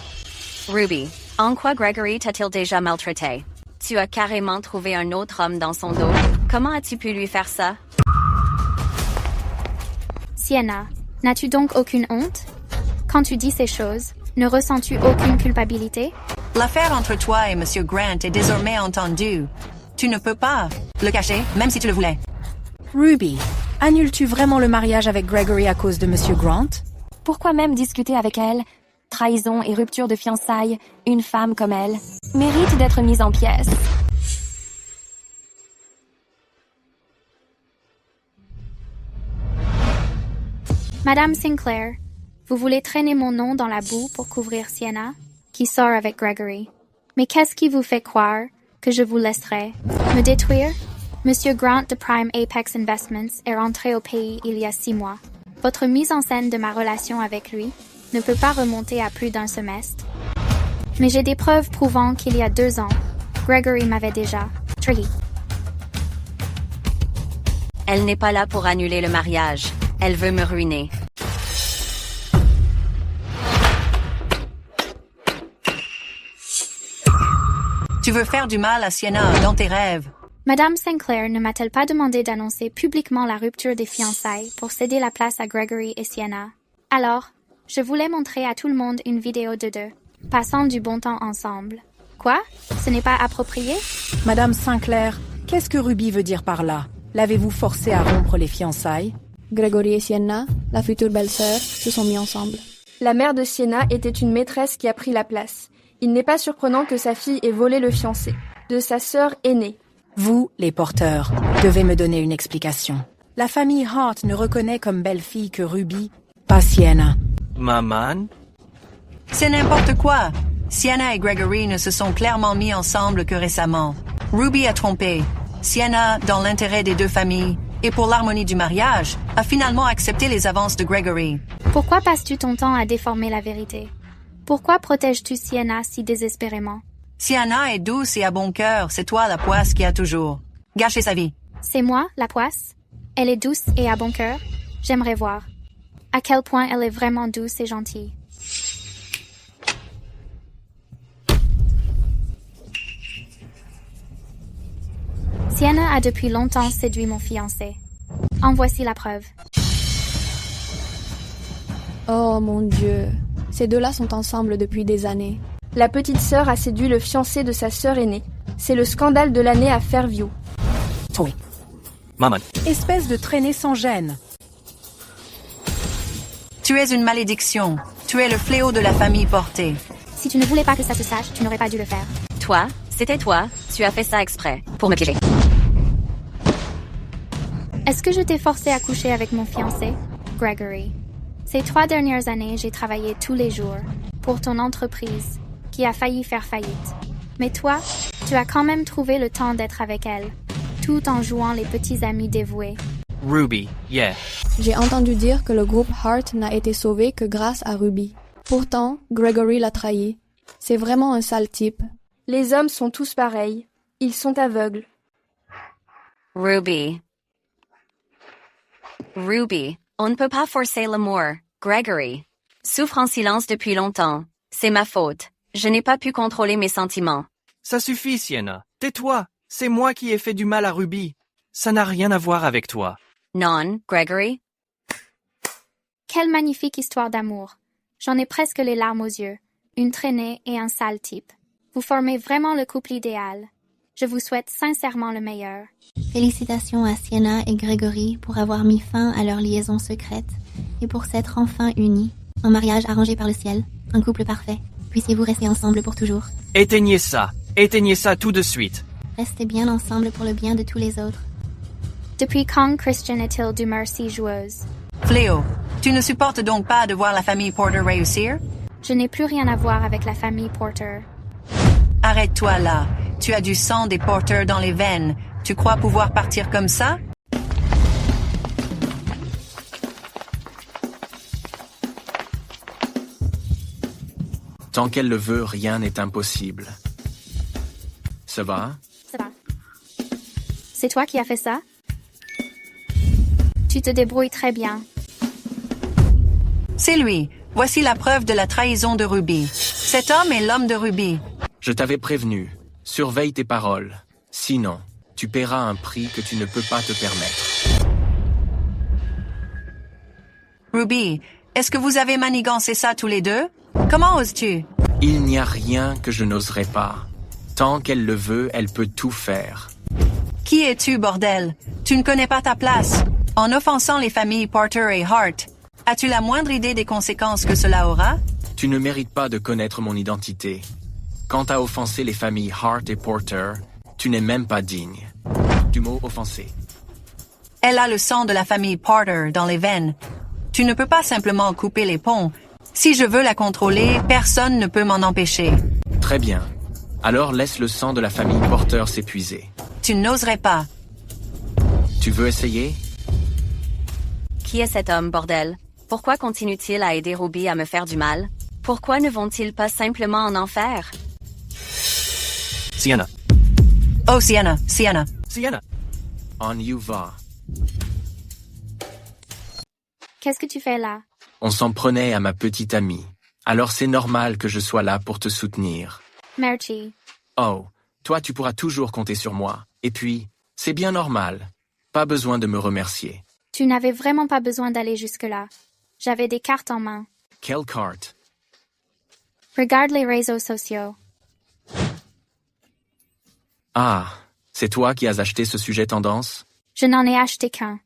Ruby, en quoi Gregory t'a-t-il déjà maltraité? Tu as carrément trouvé un autre homme dans son dos. Comment as-tu pu lui faire ça? Sienna, n'as-tu donc aucune honte? Quand tu dis ces choses, ne ressens-tu aucune culpabilité? L'affaire entre toi et Monsieur Grant est désormais entendue. Tu ne peux pas le cacher, même si tu le voulais. Ruby, annules-tu vraiment le mariage avec Gregory à cause de Monsieur Grant? Pourquoi même discuter avec elle? Trahison et rupture de fiançailles, une femme comme elle mérite d'être mise en pièces. Madame Sinclair, vous voulez traîner mon nom dans la boue pour couvrir Sienna, qui sort avec Gregory. Mais qu'est-ce qui vous fait croire que je vous laisserai me détruire? Monsieur Grant de Prime Apex Investments est rentré au pays il y a 6 mois. Votre mise en scène de ma relation avec lui ne peut pas remonter à plus d'un semestre. Mais j'ai des preuves prouvant qu'il y a 2 ans, Gregory m'avait déjà trahi. Elle n'est pas là pour annuler le mariage. Elle veut me ruiner. Tu veux faire du mal à Sienna dans tes rêves. Madame Sinclair ne m'a-t-elle pas demandé d'annoncer publiquement la rupture des fiançailles pour céder la place à Gregory et Sienna? Alors, je voulais montrer à tout le monde une vidéo de 2, passant du bon temps ensemble. Quoi? Ce n'est pas approprié? Madame Sinclair, qu'est-ce que Ruby veut dire par là? L'avez-vous forcé à rompre les fiançailles? Gregory et Sienna, la future belle-sœur, se sont mis ensemble. La mère de Sienna était une maîtresse qui a pris la place. Il n'est pas surprenant que sa fille ait volé le fiancé de sa sœur aînée. Vous, les porteurs, devez me donner une explication. La famille Hart ne reconnaît comme belle-fille que Ruby, pas Sienna. Maman? C'est n'importe quoi. Sienna et Gregory ne se sont clairement mis ensemble que récemment. Ruby a trompé. Sienna, dans l'intérêt des 2 familles, et pour l'harmonie du mariage, a finalement accepté les avances de Gregory. Pourquoi passes-tu ton temps à déformer la vérité? Pourquoi protèges-tu Sienna si désespérément? Sienna est douce et à bon cœur, c'est toi la poisse qui a toujours gâché sa vie. C'est moi, la poisse? Elle est douce et à bon cœur? J'aimerais voir. À quel point elle est vraiment douce et gentille. Sienna a depuis longtemps séduit mon fiancé. En voici la preuve. Oh mon Dieu, ces 2-là sont ensemble depuis des années. La petite sœur a séduit le fiancé de sa sœur aînée. C'est le scandale de l'année à Fairview. Oui. Maman. Espèce de traînée sans gêne. Tu es une malédiction. Tu es le fléau de la famille Porté. Si tu ne voulais pas que ça se sache, tu n'aurais pas dû le faire. Toi, c'était toi. Tu as fait ça exprès, pour me piéger. Est-ce que je t'ai forcé à coucher avec mon fiancé, Gregory? Ces 3 dernières années, j'ai travaillé tous les jours pour ton entreprise, qui a failli faire faillite. Mais toi, tu as quand même trouvé le temps d'être avec elle, tout en jouant les petits amis dévoués. Ruby, yeah. J'ai entendu dire que le groupe Hart n'a été sauvé que grâce à Ruby. Pourtant, Gregory l'a trahi. C'est vraiment un sale type. Les hommes sont tous pareils. Ils sont aveugles. Ruby, on ne peut pas forcer l'amour. Gregory souffre en silence depuis longtemps. C'est ma faute. Je n'ai pas pu contrôler mes sentiments. Ça suffit, Sienna. Tais-toi. C'est moi qui ai fait du mal à Ruby. Ça n'a rien à voir avec toi. Non, Gregory, Quelle magnifique histoire d'amour. J'en ai presque les larmes aux yeux. Une traînée et un sale type. Vous formez vraiment le couple idéal. Je vous souhaite sincèrement le meilleur. Félicitations à Sienna et Gregory pour avoir mis fin à leur liaison secrète et pour s'être enfin unis. Un mariage arrangé par le ciel, un couple parfait. Puissiez-vous rester ensemble pour toujours. Éteignez ça tout de suite. Restez bien ensemble pour le bien de tous les autres. Depuis quand Christian est-il d'humeur si joueuse? Cléo, tu ne supportes donc pas de voir la famille Porter réussir? Je n'ai plus rien à voir avec la famille Porter. Arrête-toi là. Tu as du sang des Porter dans les veines. Tu crois pouvoir partir comme ça? Tant qu'elle le veut, rien n'est impossible. Ça va? Ça va. C'est toi qui as fait ça? Tu te débrouilles très bien. C'est lui. Voici la preuve de la trahison de Ruby. Cet homme est l'homme de Ruby. Je t'avais prévenu. Surveille tes paroles. Sinon, tu paieras un prix que tu ne peux pas te permettre. Ruby, est-ce que vous avez manigancé ça tous les deux? Comment oses-tu? Il n'y a rien que je n'oserais pas. Tant qu'elle le veut, elle peut tout faire. Qui es-tu, bordel? Tu ne connais pas ta place. En offensant les familles Porter et Hart, as-tu la moindre idée des conséquences que cela aura? Tu ne mérites pas de connaître mon identité. Quant à offenser les familles Hart et Porter, tu n'es même pas digne. Du mot offensé. Elle a le sang de la famille Porter dans les veines. Tu ne peux pas simplement couper les ponts. Si je veux la contrôler, personne ne peut m'en empêcher. Très bien. Alors laisse le sang de la famille Porter s'épuiser. Tu n'oserais pas. Tu veux essayer? Qui est cet homme, bordel? Pourquoi continue-t-il à aider Ruby à me faire du mal? Pourquoi ne vont-ils pas simplement en enfer? Sienna. Oh, Sienna. Sienna. On y va. Qu'est-ce que tu fais là? On s'en prenait à ma petite amie. Alors c'est normal que je sois là pour te soutenir. Merci. Oh, toi tu pourras toujours compter sur moi. Et puis, c'est bien normal. Pas besoin de me remercier. Tu n'avais vraiment pas besoin d'aller jusque-là. J'avais des cartes en main. Quelle carte? Regarde les réseaux sociaux. Ah, c'est toi qui as acheté ce sujet tendance? Je n'en ai acheté qu'un.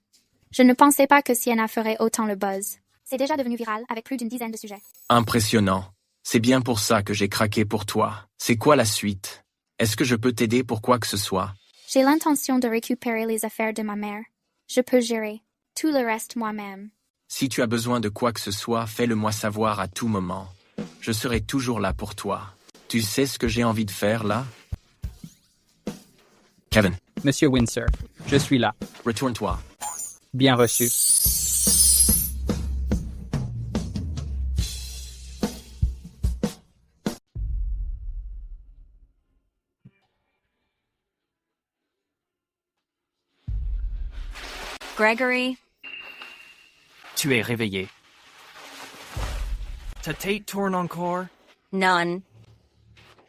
Je ne pensais pas que Sienna ferait autant le buzz. C'est déjà devenu viral avec plus d'une dizaine de sujets. Impressionnant. C'est bien pour ça que j'ai craqué pour toi. C'est quoi la suite? Est-ce que je peux t'aider pour quoi que ce soit? J'ai l'intention de récupérer les affaires de ma mère. Je peux gérer tout le reste moi-même. Si tu as besoin de quoi que ce soit, fais-le-moi savoir à tout moment. Je serai toujours là pour toi. Tu sais ce que j'ai envie de faire là? Kevin. Monsieur Windsor, je suis là. Retourne-toi. Bien reçu. Gregory? Tu es réveillé. Ta tête tourne encore? Non.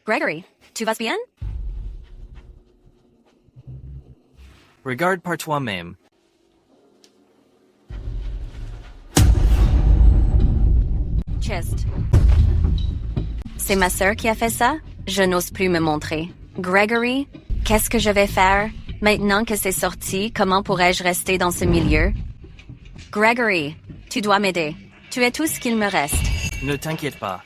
Gregory, tu vas bien? Regarde par toi-même. Chest. C'est ma sœur qui a fait ça? Je n'ose plus me montrer. Gregory, qu'est-ce que je vais faire? Maintenant que c'est sorti, comment pourrais-je rester dans ce milieu? Gregory, tu dois m'aider. Tu es tout ce qu'il me reste. Ne t'inquiète pas.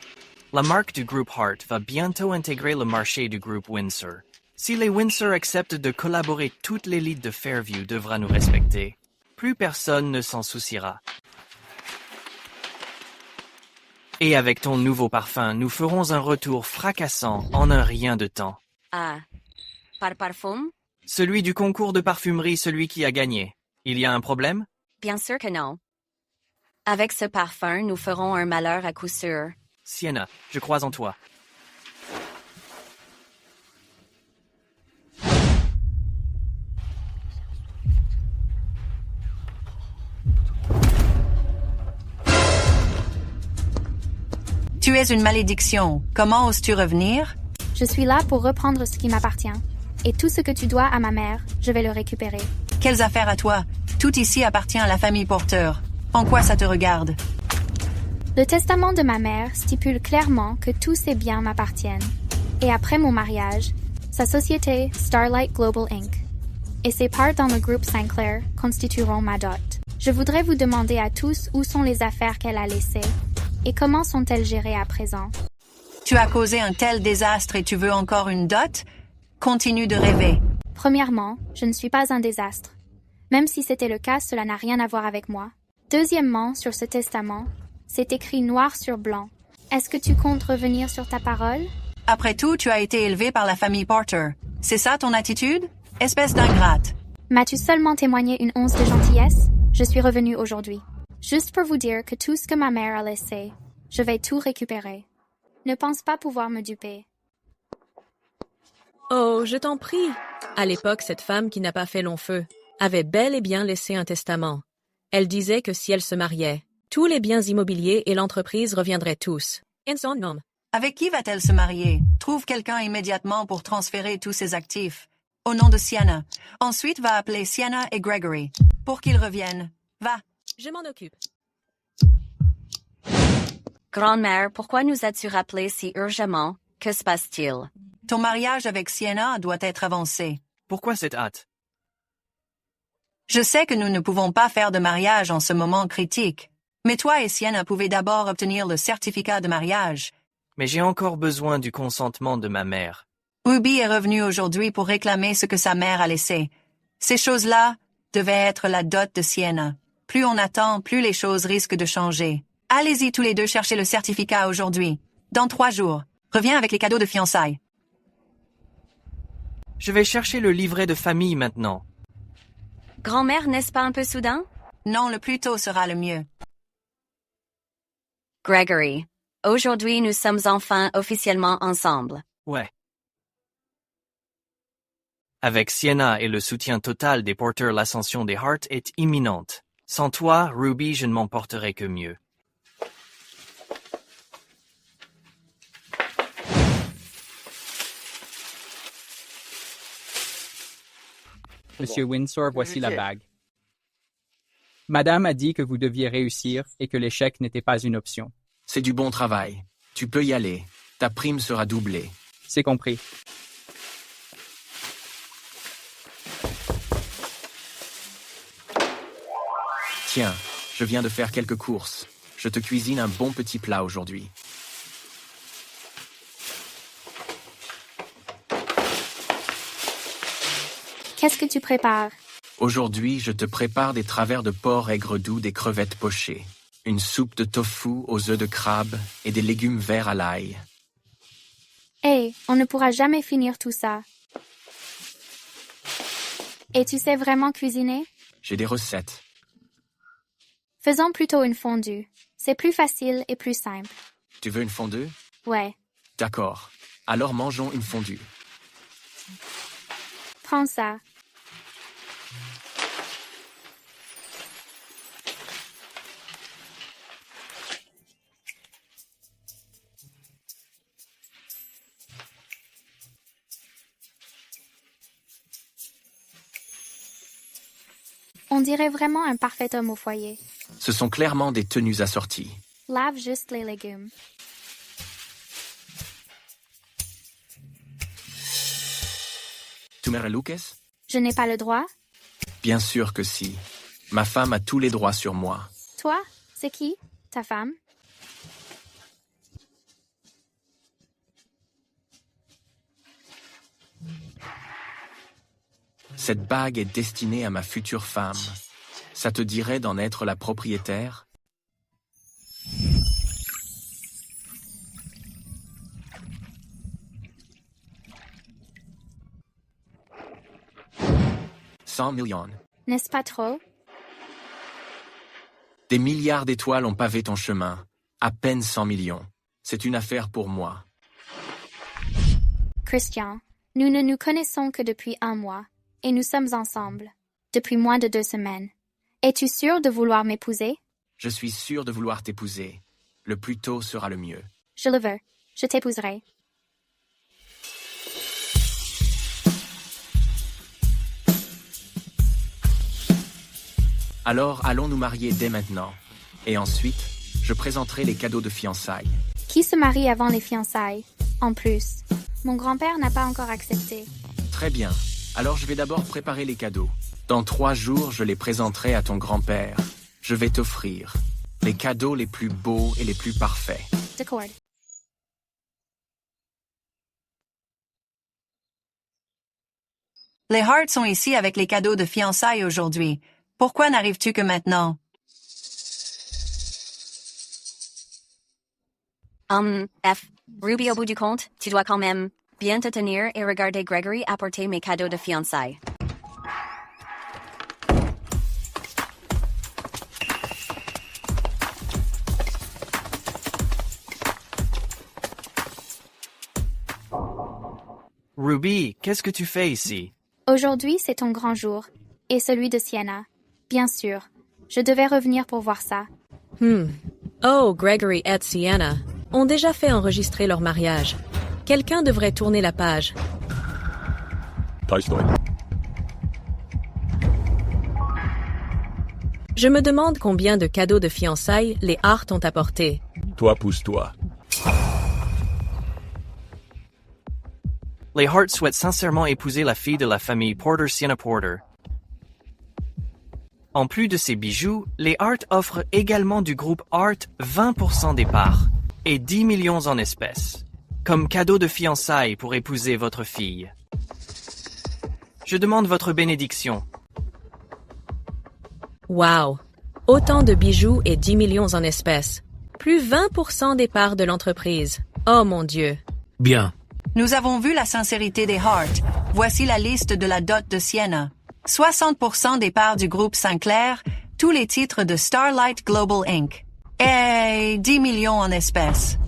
La marque du groupe Hart va bientôt intégrer le marché du groupe Windsor. Si les Windsor acceptent de collaborer, toute l'élite de Fairview devra nous respecter. Plus personne ne s'en souciera. Et avec ton nouveau parfum, nous ferons un retour fracassant en un rien de temps. Ah, par parfum? Celui du concours de parfumerie, celui qui a gagné. Il y a un problème? Bien sûr que non. Avec ce parfum, nous ferons un malheur à coup sûr. Sienna, je crois en toi. Tu es une malédiction. Comment oses-tu revenir? Je suis là pour reprendre ce qui m'appartient. Et tout ce que tu dois à ma mère, je vais le récupérer. Quelles affaires à toi? Tout ici appartient à la famille Porter. En quoi ça te regarde? Le testament de ma mère stipule clairement que tous ses biens m'appartiennent. Et après mon mariage, sa société Starlight Global Inc. et ses parts dans le groupe Sinclair constitueront ma dot. Je voudrais vous demander à tous où sont les affaires qu'elle a laissées et comment sont-elles gérées à présent. Tu as causé un tel désastre et tu veux encore une dot? Continue de rêver. Premièrement, je ne suis pas un désastre. Même si c'était le cas, cela n'a rien à voir avec moi. Deuxièmement, sur ce testament, c'est écrit noir sur blanc. Est-ce que tu comptes revenir sur ta parole? Après tout, tu as été élevé par la famille Porter. C'est ça ton attitude? Espèce d'ingrate. M'as-tu seulement témoigné une once de gentillesse? Je suis revenue aujourd'hui. Juste pour vous dire que tout ce que ma mère a laissé, je vais tout récupérer. Ne pense pas pouvoir me duper. Oh, je t'en prie. À l'époque, cette femme qui n'a pas fait long feu avait bel et bien laissé un testament. Elle disait que si elle se mariait, tous les biens immobiliers et l'entreprise reviendraient tous. En son nom. Avec qui va-t-elle se marier? Trouve quelqu'un immédiatement pour transférer tous ses actifs. Au nom de Sienna. Ensuite, va appeler Sienna et Gregory. Pour qu'ils reviennent. Va. Je m'en occupe. Grand-mère, pourquoi nous as-tu rappelé si urgemment? Que se passe-t-il? Ton mariage avec Sienna doit être avancé. Pourquoi cette hâte? Je sais que nous ne pouvons pas faire de mariage en ce moment critique. Mais toi et Sienna pouvez d'abord obtenir le certificat de mariage. Mais j'ai encore besoin du consentement de ma mère. Ruby est revenue aujourd'hui pour réclamer ce que sa mère a laissé. Ces choses-là devaient être la dot de Sienna. Plus on attend, plus les choses risquent de changer. Allez-y tous les deux chercher le certificat aujourd'hui. Dans 3 jours. Reviens avec les cadeaux de fiançailles. Je vais chercher le livret de famille maintenant. Grand-mère, n'est-ce pas un peu soudain? Non, le plus tôt sera le mieux. Gregory, aujourd'hui nous sommes enfin officiellement ensemble. Ouais. Avec Sienna et le soutien total des Porter, l'ascension des Hart est imminente. Sans toi, Ruby, je ne m'en porterai que mieux. Monsieur Windsor, voici la bague. Madame a dit que vous deviez réussir et que l'échec n'était pas une option. C'est du bon travail. Tu peux y aller. Ta prime sera doublée. C'est compris. Tiens, je viens de faire quelques courses. Je te cuisine un bon petit plat aujourd'hui. Qu'est-ce que tu prépares? Aujourd'hui, je te prépare des travers de porc aigre doux, des crevettes pochées, une soupe de tofu aux œufs de crabe et des légumes verts à l'ail. Hey, on ne pourra jamais finir tout ça. Et tu sais vraiment cuisiner? J'ai des recettes. Faisons plutôt une fondue. C'est plus facile et plus simple. Tu veux une fondue? Ouais. D'accord. Alors mangeons une fondue. Prends ça. On dirait vraiment un parfait homme au foyer. Ce sont clairement des tenues assorties. Lave juste les légumes. Tu me reluques? Je n'ai pas le droit? Bien sûr que si. Ma femme a tous les droits sur moi. Toi? C'est qui? Ta femme? Cette bague est destinée à ma future femme. Ça te dirait d'en être la propriétaire? $100 millions. N'est-ce pas trop? Des milliards d'étoiles ont pavé ton chemin. À peine 100 millions. C'est une affaire pour moi. Christian, nous ne nous connaissons que depuis 1 mois, et nous sommes ensemble, depuis moins de 2 semaines. Es-tu sûr de vouloir m'épouser? Je suis sûr de vouloir t'épouser. Le plus tôt sera le mieux. Je le veux. Je t'épouserai. Alors allons nous marier dès maintenant. Et ensuite, je présenterai les cadeaux de fiançailles. Qui se marie avant les fiançailles? En plus, mon grand-père n'a pas encore accepté. Très bien. Alors je vais d'abord préparer les cadeaux. Dans 3 jours, je les présenterai à ton grand-père. Je vais t'offrir les cadeaux les plus beaux et les plus parfaits. D'accord. Les Hart sont ici avec les cadeaux de fiançailles aujourd'hui. Pourquoi n'arrives-tu que maintenant? Ruby, au bout du compte, tu dois quand même bien te tenir et regarder Gregory apporter mes cadeaux de fiançailles. Ruby, qu'est-ce que tu fais ici? Aujourd'hui, c'est ton grand jour, et celui de Sienna. Bien sûr, je devais revenir pour voir ça. Oh, Gregory et Sienna ont déjà fait enregistrer leur mariage. Quelqu'un devrait tourner la page. Je me demande combien de cadeaux de fiançailles les Hart ont apportés. Toi, pousse-toi. Les Hart souhaitent sincèrement épouser la fille de la famille Porter, Sienna Porter. En plus de ces bijoux, les Hart offrent également du groupe Hart 20% des parts et 10 millions en espèces, comme cadeau de fiançailles pour épouser votre fille. Je demande votre bénédiction. Wow! Autant de bijoux et 10 millions en espèces. Plus 20% des parts de l'entreprise. Oh mon Dieu! Bien. Nous avons vu la sincérité des Hart. Voici la liste de la dot de Sienna. 60% des parts du groupe Sinclair, tous les titres de Starlight Global Inc. Et 10 millions en espèces.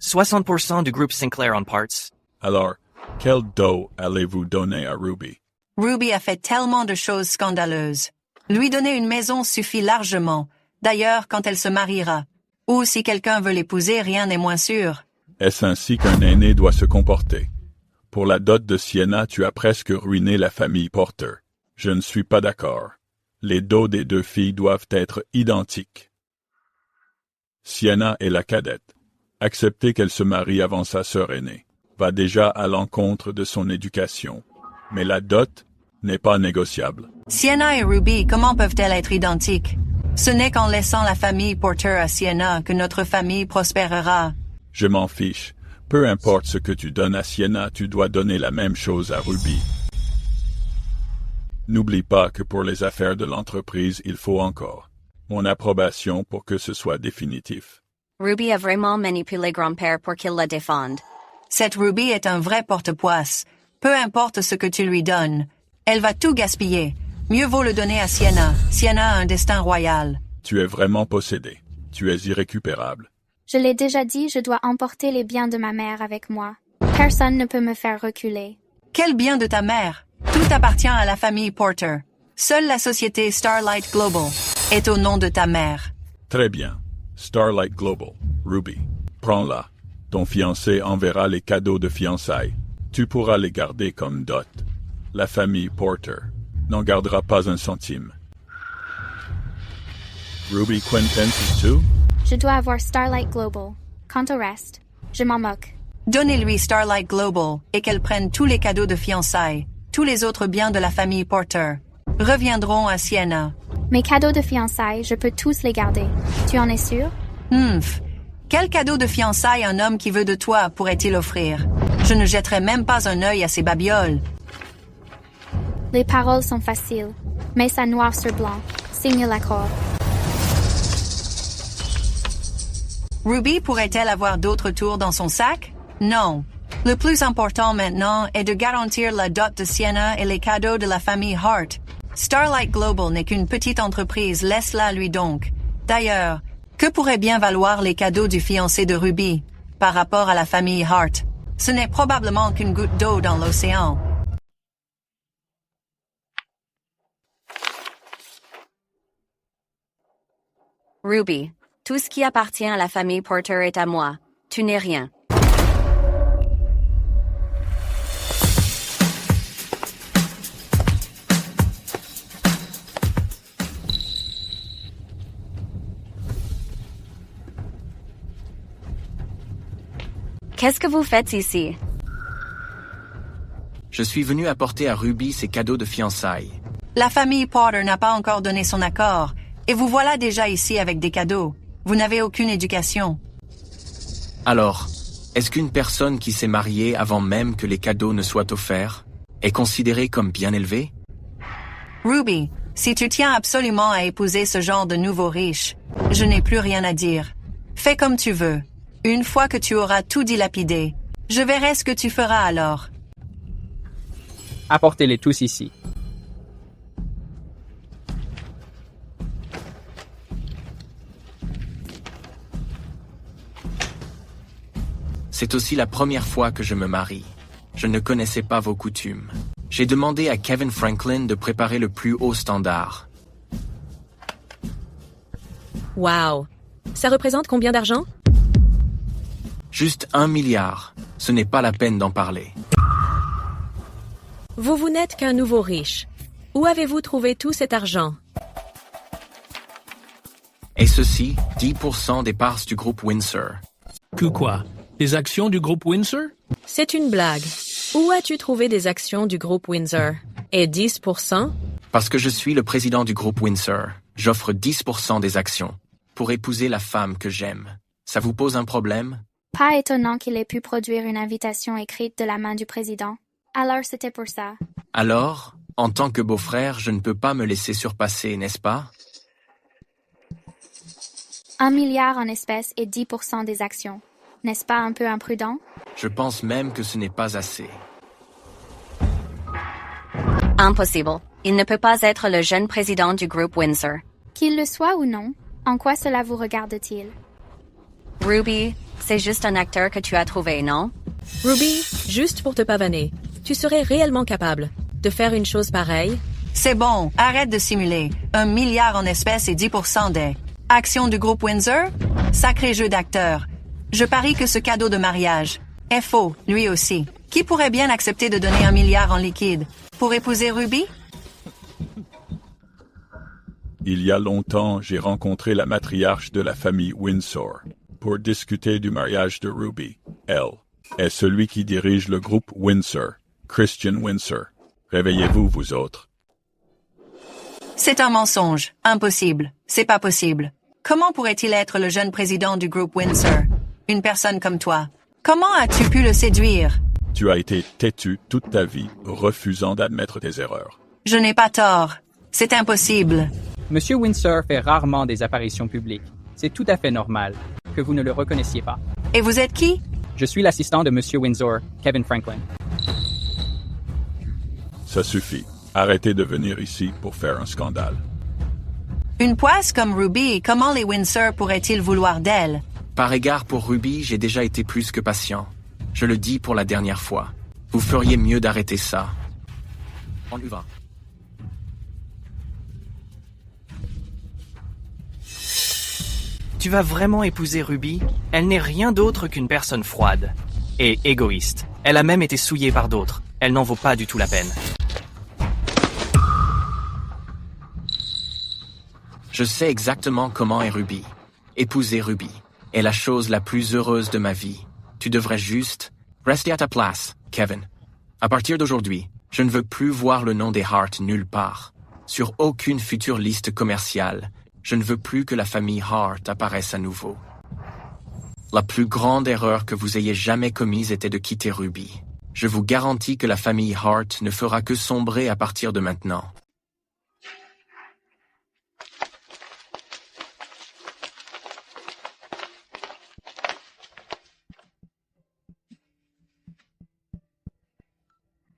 60% du groupe Sinclair en parts. Alors, quel dos allez-vous donner à Ruby? Ruby a fait tellement de choses scandaleuses. Lui donner une maison suffit largement. D'ailleurs, quand elle se mariera. Ou si quelqu'un veut l'épouser, rien n'est moins sûr. Est-ce ainsi qu'un aîné doit se comporter? Pour la dot de Sienna, tu as presque ruiné la famille Porter. Je ne suis pas d'accord. Les dos des 2 filles doivent être identiques. Sienna est la cadette. Accepter qu'elle se marie avant sa sœur aînée va déjà à l'encontre de son éducation. Mais la dot n'est pas négociable. Sienna et Ruby, comment peuvent-elles être identiques? Ce n'est qu'en laissant la famille Porter à Sienna que notre famille prospérera. Je m'en fiche. Peu importe ce que tu donnes à Sienna, tu dois donner la même chose à Ruby. N'oublie pas que pour les affaires de l'entreprise, il faut encore mon approbation pour que ce soit définitif. Ruby a vraiment manipulé grand-père pour qu'il la défende. Cette Ruby est un vrai porte-poisse. Peu importe ce que tu lui donnes, elle va tout gaspiller. Mieux vaut le donner à Sienna. Sienna a un destin royal. Tu es vraiment possédé. Tu es irrécupérable. Je l'ai déjà dit, je dois emporter les biens de ma mère avec moi. Personne ne peut me faire reculer. Quel bien de ta mère? Tout appartient à la famille Porter. Seule la société Starlight Global est au nom de ta mère. Très bien. Starlight Global. Ruby, prends-la. Ton fiancé enverra les cadeaux de fiançailles. Tu pourras les garder comme dot. La famille Porter n'en gardera pas un centime. Ruby Quintence too? Je dois avoir Starlight Global. Quant au reste, je m'en moque. Donnez-lui Starlight Global et qu'elle prenne tous les cadeaux de fiançailles. Tous les autres biens de la famille Porter reviendront à Sienna. Mes cadeaux de fiançailles, je peux tous les garder. Tu en es sûr? Quel cadeau de fiançailles un homme qui veut de toi pourrait-il offrir? Je ne jetterai même pas un œil à ces babioles. Les paroles sont faciles. Mets ça noir sur blanc. Signe l'accord. Ruby pourrait-elle avoir d'autres tours dans son sac? Non. Le plus important maintenant est de garantir la dot de Sienna et les cadeaux de la famille Hart. Starlight Global n'est qu'une petite entreprise, laisse-la lui donc. D'ailleurs, que pourraient bien valoir les cadeaux du fiancé de Ruby par rapport à la famille Hart? Ce n'est probablement qu'une goutte d'eau dans l'océan. Ruby, tout ce qui appartient à la famille Porter est à moi. Tu n'es rien. Qu'est-ce que vous faites ici? Je suis venu apporter à Ruby ses cadeaux de fiançailles. La famille Porter n'a pas encore donné son accord, et vous voilà déjà ici avec des cadeaux. Vous n'avez aucune éducation. Alors, est-ce qu'une personne qui s'est mariée avant même que les cadeaux ne soient offerts est considérée comme bien élevée? Ruby, si tu tiens absolument à épouser ce genre de nouveau riche, je n'ai plus rien à dire. Fais comme tu veux. Une fois que tu auras tout dilapidé, je verrai ce que tu feras alors. Apportez-les tous ici. C'est aussi la première fois que je me marie. Je ne connaissais pas vos coutumes. J'ai demandé à Kevin Franklin de préparer le plus haut standard. Wow! Ça représente combien d'argent? Juste 1 milliard. Ce n'est pas la peine d'en parler. Vous n'êtes qu'un nouveau riche. Où avez-vous trouvé tout cet argent? Et ceci, 10% des parts du groupe Windsor. Que quoi? Des actions du groupe Windsor? C'est une blague. Où as-tu trouvé des actions du groupe Windsor? Et 10%? Parce que je suis le président du groupe Windsor, j'offre 10% des actions pour épouser la femme que j'aime. Ça vous pose un problème? Pas étonnant qu'il ait pu produire une invitation écrite de la main du président. Alors c'était pour ça. Alors, en tant que beau-frère, je ne peux pas me laisser surpasser, n'est-ce pas? 1 milliard en espèces et 10% des actions. N'est-ce pas un peu imprudent? Je pense même que ce n'est pas assez. Impossible. Il ne peut pas être le jeune président du groupe Windsor. Qu'il le soit ou non, en quoi cela vous regarde-t-il? Ruby, c'est juste un acteur que tu as trouvé, non? Ruby, juste pour te pavaner, tu serais réellement capable de faire une chose pareille? C'est bon, arrête de simuler. 1 milliard en espèces et 10% des actions du groupe Windsor? Sacré jeu d'acteur. Je parie que ce cadeau de mariage est faux, lui aussi. Qui pourrait bien accepter de donner 1 milliard en liquide pour épouser Ruby? Il y a longtemps, j'ai rencontré la matriarche de la famille Windsor pour discuter du mariage de Ruby. Elle est celui qui dirige le groupe Windsor, Christian Windsor. Réveillez-vous, vous autres. C'est un mensonge. Impossible. C'est pas possible. Comment pourrait-il être le jeune président du groupe Windsor? Une personne comme toi. Comment as-tu pu le séduire? Tu as été têtu toute ta vie, refusant d'admettre tes erreurs. Je n'ai pas tort. C'est impossible. Monsieur Windsor fait rarement des apparitions publiques. C'est tout à fait normal que vous ne le reconnaissiez pas. Et vous êtes qui? Je suis l'assistant de Monsieur Windsor, Kevin Franklin. Ça suffit. Arrêtez de venir ici pour faire un scandale. Une poisse comme Ruby, comment les Windsor pourraient-ils vouloir d'elle? Par égard pour Ruby, j'ai déjà été plus que patient. Je le dis pour la dernière fois. Vous feriez mieux d'arrêter ça. On y va. Tu vas vraiment épouser Ruby? Elle n'est rien d'autre qu'une personne froide et égoïste. Elle a même été souillée par d'autres. Elle n'en vaut pas du tout la peine. Je sais exactement comment est Ruby. Épouser Ruby est la chose la plus heureuse de ma vie. Tu devrais juste rester à ta place, Kevin. À partir d'aujourd'hui, je ne veux plus voir le nom des Hart nulle part. Sur aucune future liste commerciale, je ne veux plus que la famille Hart apparaisse à nouveau. La plus grande erreur que vous ayez jamais commise était de quitter Ruby. Je vous garantis que la famille Hart ne fera que sombrer à partir de maintenant.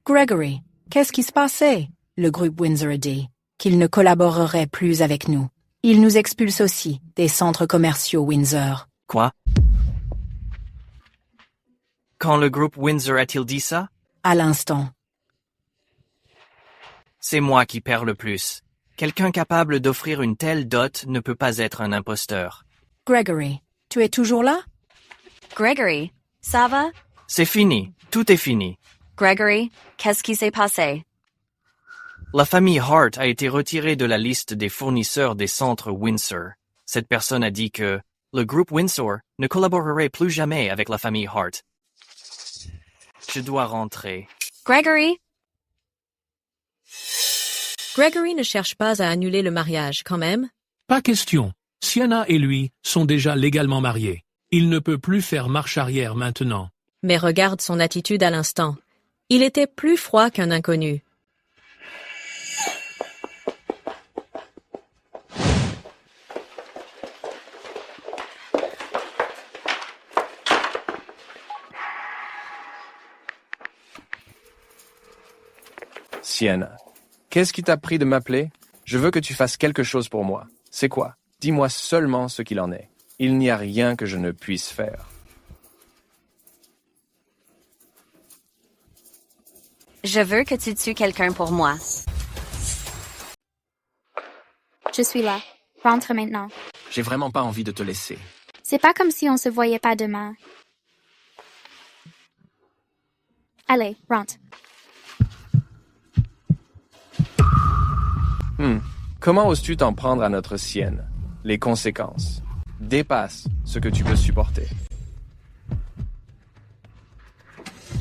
Gregory, qu'est-ce qui se passait? Le groupe Windsor a dit qu'il ne collaborerait plus avec nous. Il nous expulse aussi des centres commerciaux Windsor. Quoi? Quand le groupe Windsor a-t-il dit ça? À l'instant. C'est moi qui perds le plus. Quelqu'un capable d'offrir une telle dot ne peut pas être un imposteur. Gregory, tu es toujours là? Gregory, ça va? C'est fini. Tout est fini. Gregory, qu'est-ce qui s'est passé? La famille Hart a été retirée de la liste des fournisseurs des centres Windsor. Cette personne a dit que le groupe Windsor ne collaborerait plus jamais avec la famille Hart. Je dois rentrer. Gregory? Gregory ne cherche pas à annuler le mariage, quand même. Pas question. Sienna et lui sont déjà légalement mariés. Il ne peut plus faire marche arrière maintenant. Mais regarde son attitude à l'instant. Il était plus froid qu'un inconnu. Sienna, qu'est-ce qui t'a pris de m'appeler? Je veux que tu fasses quelque chose pour moi. C'est quoi? Dis-moi seulement ce qu'il en est. Il n'y a rien que je ne puisse faire. Je veux que tu tues quelqu'un pour moi. Je suis là. Rentre maintenant. J'ai vraiment pas envie de te laisser. C'est pas comme si on se voyait pas demain. Allez, rentre. Comment oses-tu t'en prendre à notre Sienne? Les conséquences dépassent ce que tu peux supporter.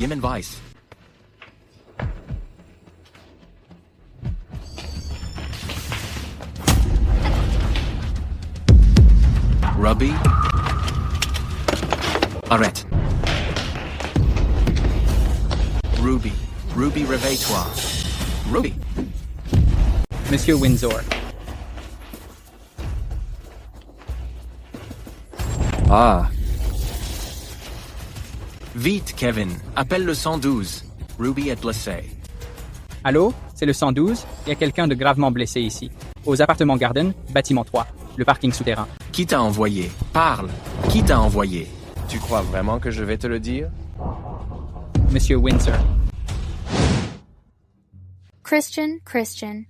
Yemen Weiss. Ruby. Arrête. Ruby. Ruby, réveille-toi. Ruby. Monsieur Windsor. Ah. Vite, Kevin. Appelle le 112. Ruby est blessée. Allô? C'est le 112. Il y a quelqu'un de gravement blessé ici. Aux appartements Garden, bâtiment 3. Le parking souterrain. Qui t'a envoyé? Parle. Qui t'a envoyé? Tu crois vraiment que je vais te le dire? Monsieur Windsor. Christian.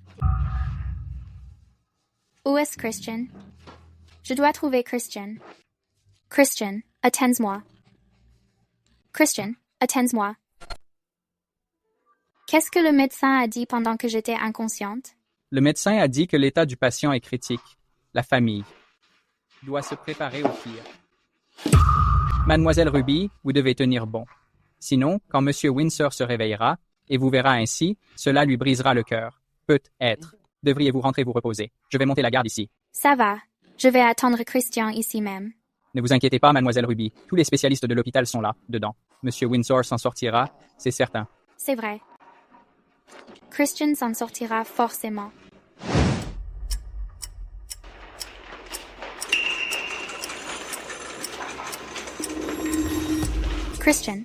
Où est Christian? Je dois trouver Christian. Christian, attends-moi. Christian, attends-moi. Qu'est-ce que le médecin a dit pendant que j'étais inconsciente? Le médecin a dit que l'état du patient est critique. La famille doit se préparer au pire. Mademoiselle Ruby, vous devez tenir bon. Sinon, quand Monsieur Windsor se réveillera, et vous verra ainsi, cela lui brisera le cœur. Peut-être. Devriez-vous rentrer vous reposer. Je vais monter la garde ici. Ça va. Je vais attendre Christian ici même. Ne vous inquiétez pas, Mademoiselle Ruby. Tous les spécialistes de l'hôpital sont là, dedans. Monsieur Windsor s'en sortira, c'est certain. C'est vrai. Christian s'en sortira forcément. Christian.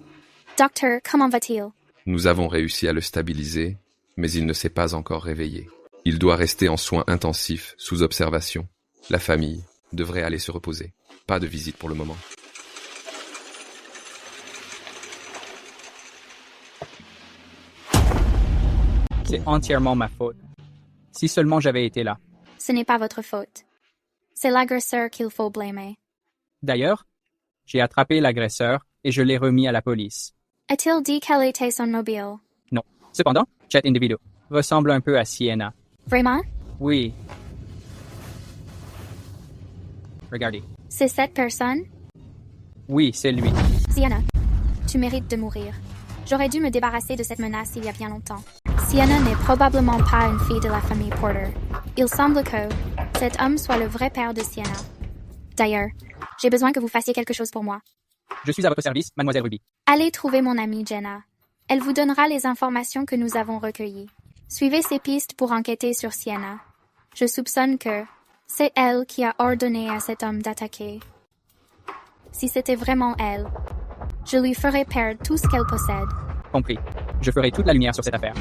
Docteur, comment va-t-il? Nous avons réussi à le stabiliser, mais il ne s'est pas encore réveillé. Il doit rester en soins intensifs, sous observation. La famille devrait aller se reposer. Pas de visite pour le moment. C'est entièrement ma faute. Si seulement j'avais été là. Ce n'est pas votre faute. C'est l'agresseur qu'il faut blâmer. D'ailleurs, j'ai attrapé l'agresseur et je l'ai remis à la police. A-t-il dit quel était son mobile? Non. Cependant, cet individu ressemble un peu à Sienna. Vraiment? Oui. Regardez. C'est cette personne? Oui, c'est lui. Sienna, tu mérites de mourir. J'aurais dû me débarrasser de cette menace il y a bien longtemps. Sienna n'est probablement pas une fille de la famille Porter. Il semble que cet homme soit le vrai père de Sienna. D'ailleurs, j'ai besoin que vous fassiez quelque chose pour moi. Je suis à votre service, Mademoiselle Ruby. Allez trouver mon amie Jenna. Elle vous donnera les informations que nous avons recueillies. Suivez ces pistes pour enquêter sur Sienna. Je soupçonne que c'est elle qui a ordonné à cet homme d'attaquer. Si c'était vraiment elle, je lui ferai perdre tout ce qu'elle possède. Compris. Je ferai toute la lumière sur cette affaire.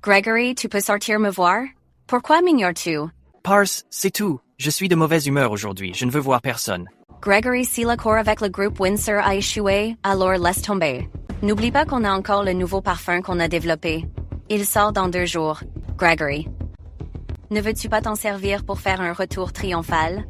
Gregory, tu peux sortir me voir? Pourquoi m'ignores-tu? Parse, c'est tout. Je suis de mauvaise humeur aujourd'hui. Je ne veux voir personne. Gregory, si l'accord avec le groupe Windsor a échoué, alors laisse tomber. N'oublie pas qu'on a encore le nouveau parfum qu'on a développé. Il sort dans 2 jours. Gregory. Ne veux-tu pas t'en servir pour faire un retour triomphal?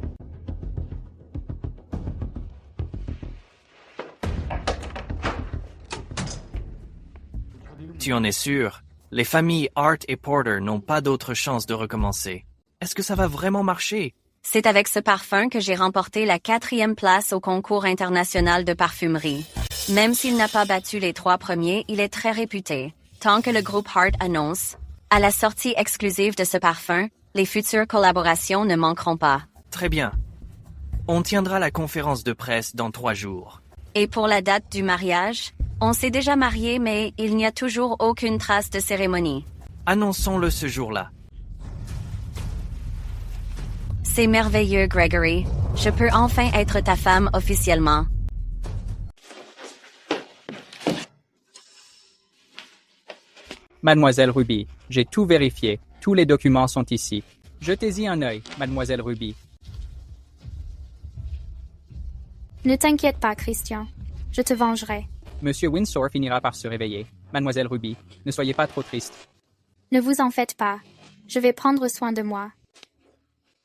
Tu en es sûr? Les familles Hart et Porter n'ont pas d'autre chance de recommencer. Est-ce que ça va vraiment marcher? C'est avec ce parfum que j'ai remporté la 4e place au concours international de parfumerie. Même s'il n'a pas battu les 3 premiers, il est très réputé. Tant que le groupe Heart annonce, à la sortie exclusive de ce parfum, les futures collaborations ne manqueront pas. Très bien. On tiendra la conférence de presse dans 3 jours. Et pour la date du mariage, on s'est déjà marié mais il n'y a toujours aucune trace de cérémonie. Annonçons-le ce jour-là. C'est merveilleux, Gregory. Je peux enfin être ta femme officiellement. Mademoiselle Ruby, j'ai tout vérifié. Tous les documents sont ici. Jetez-y un œil, Mademoiselle Ruby. Ne t'inquiète pas, Christian. Je te vengerai. Monsieur Windsor finira par se réveiller. Mademoiselle Ruby, ne soyez pas trop triste. Ne vous en faites pas. Je vais prendre soin de moi.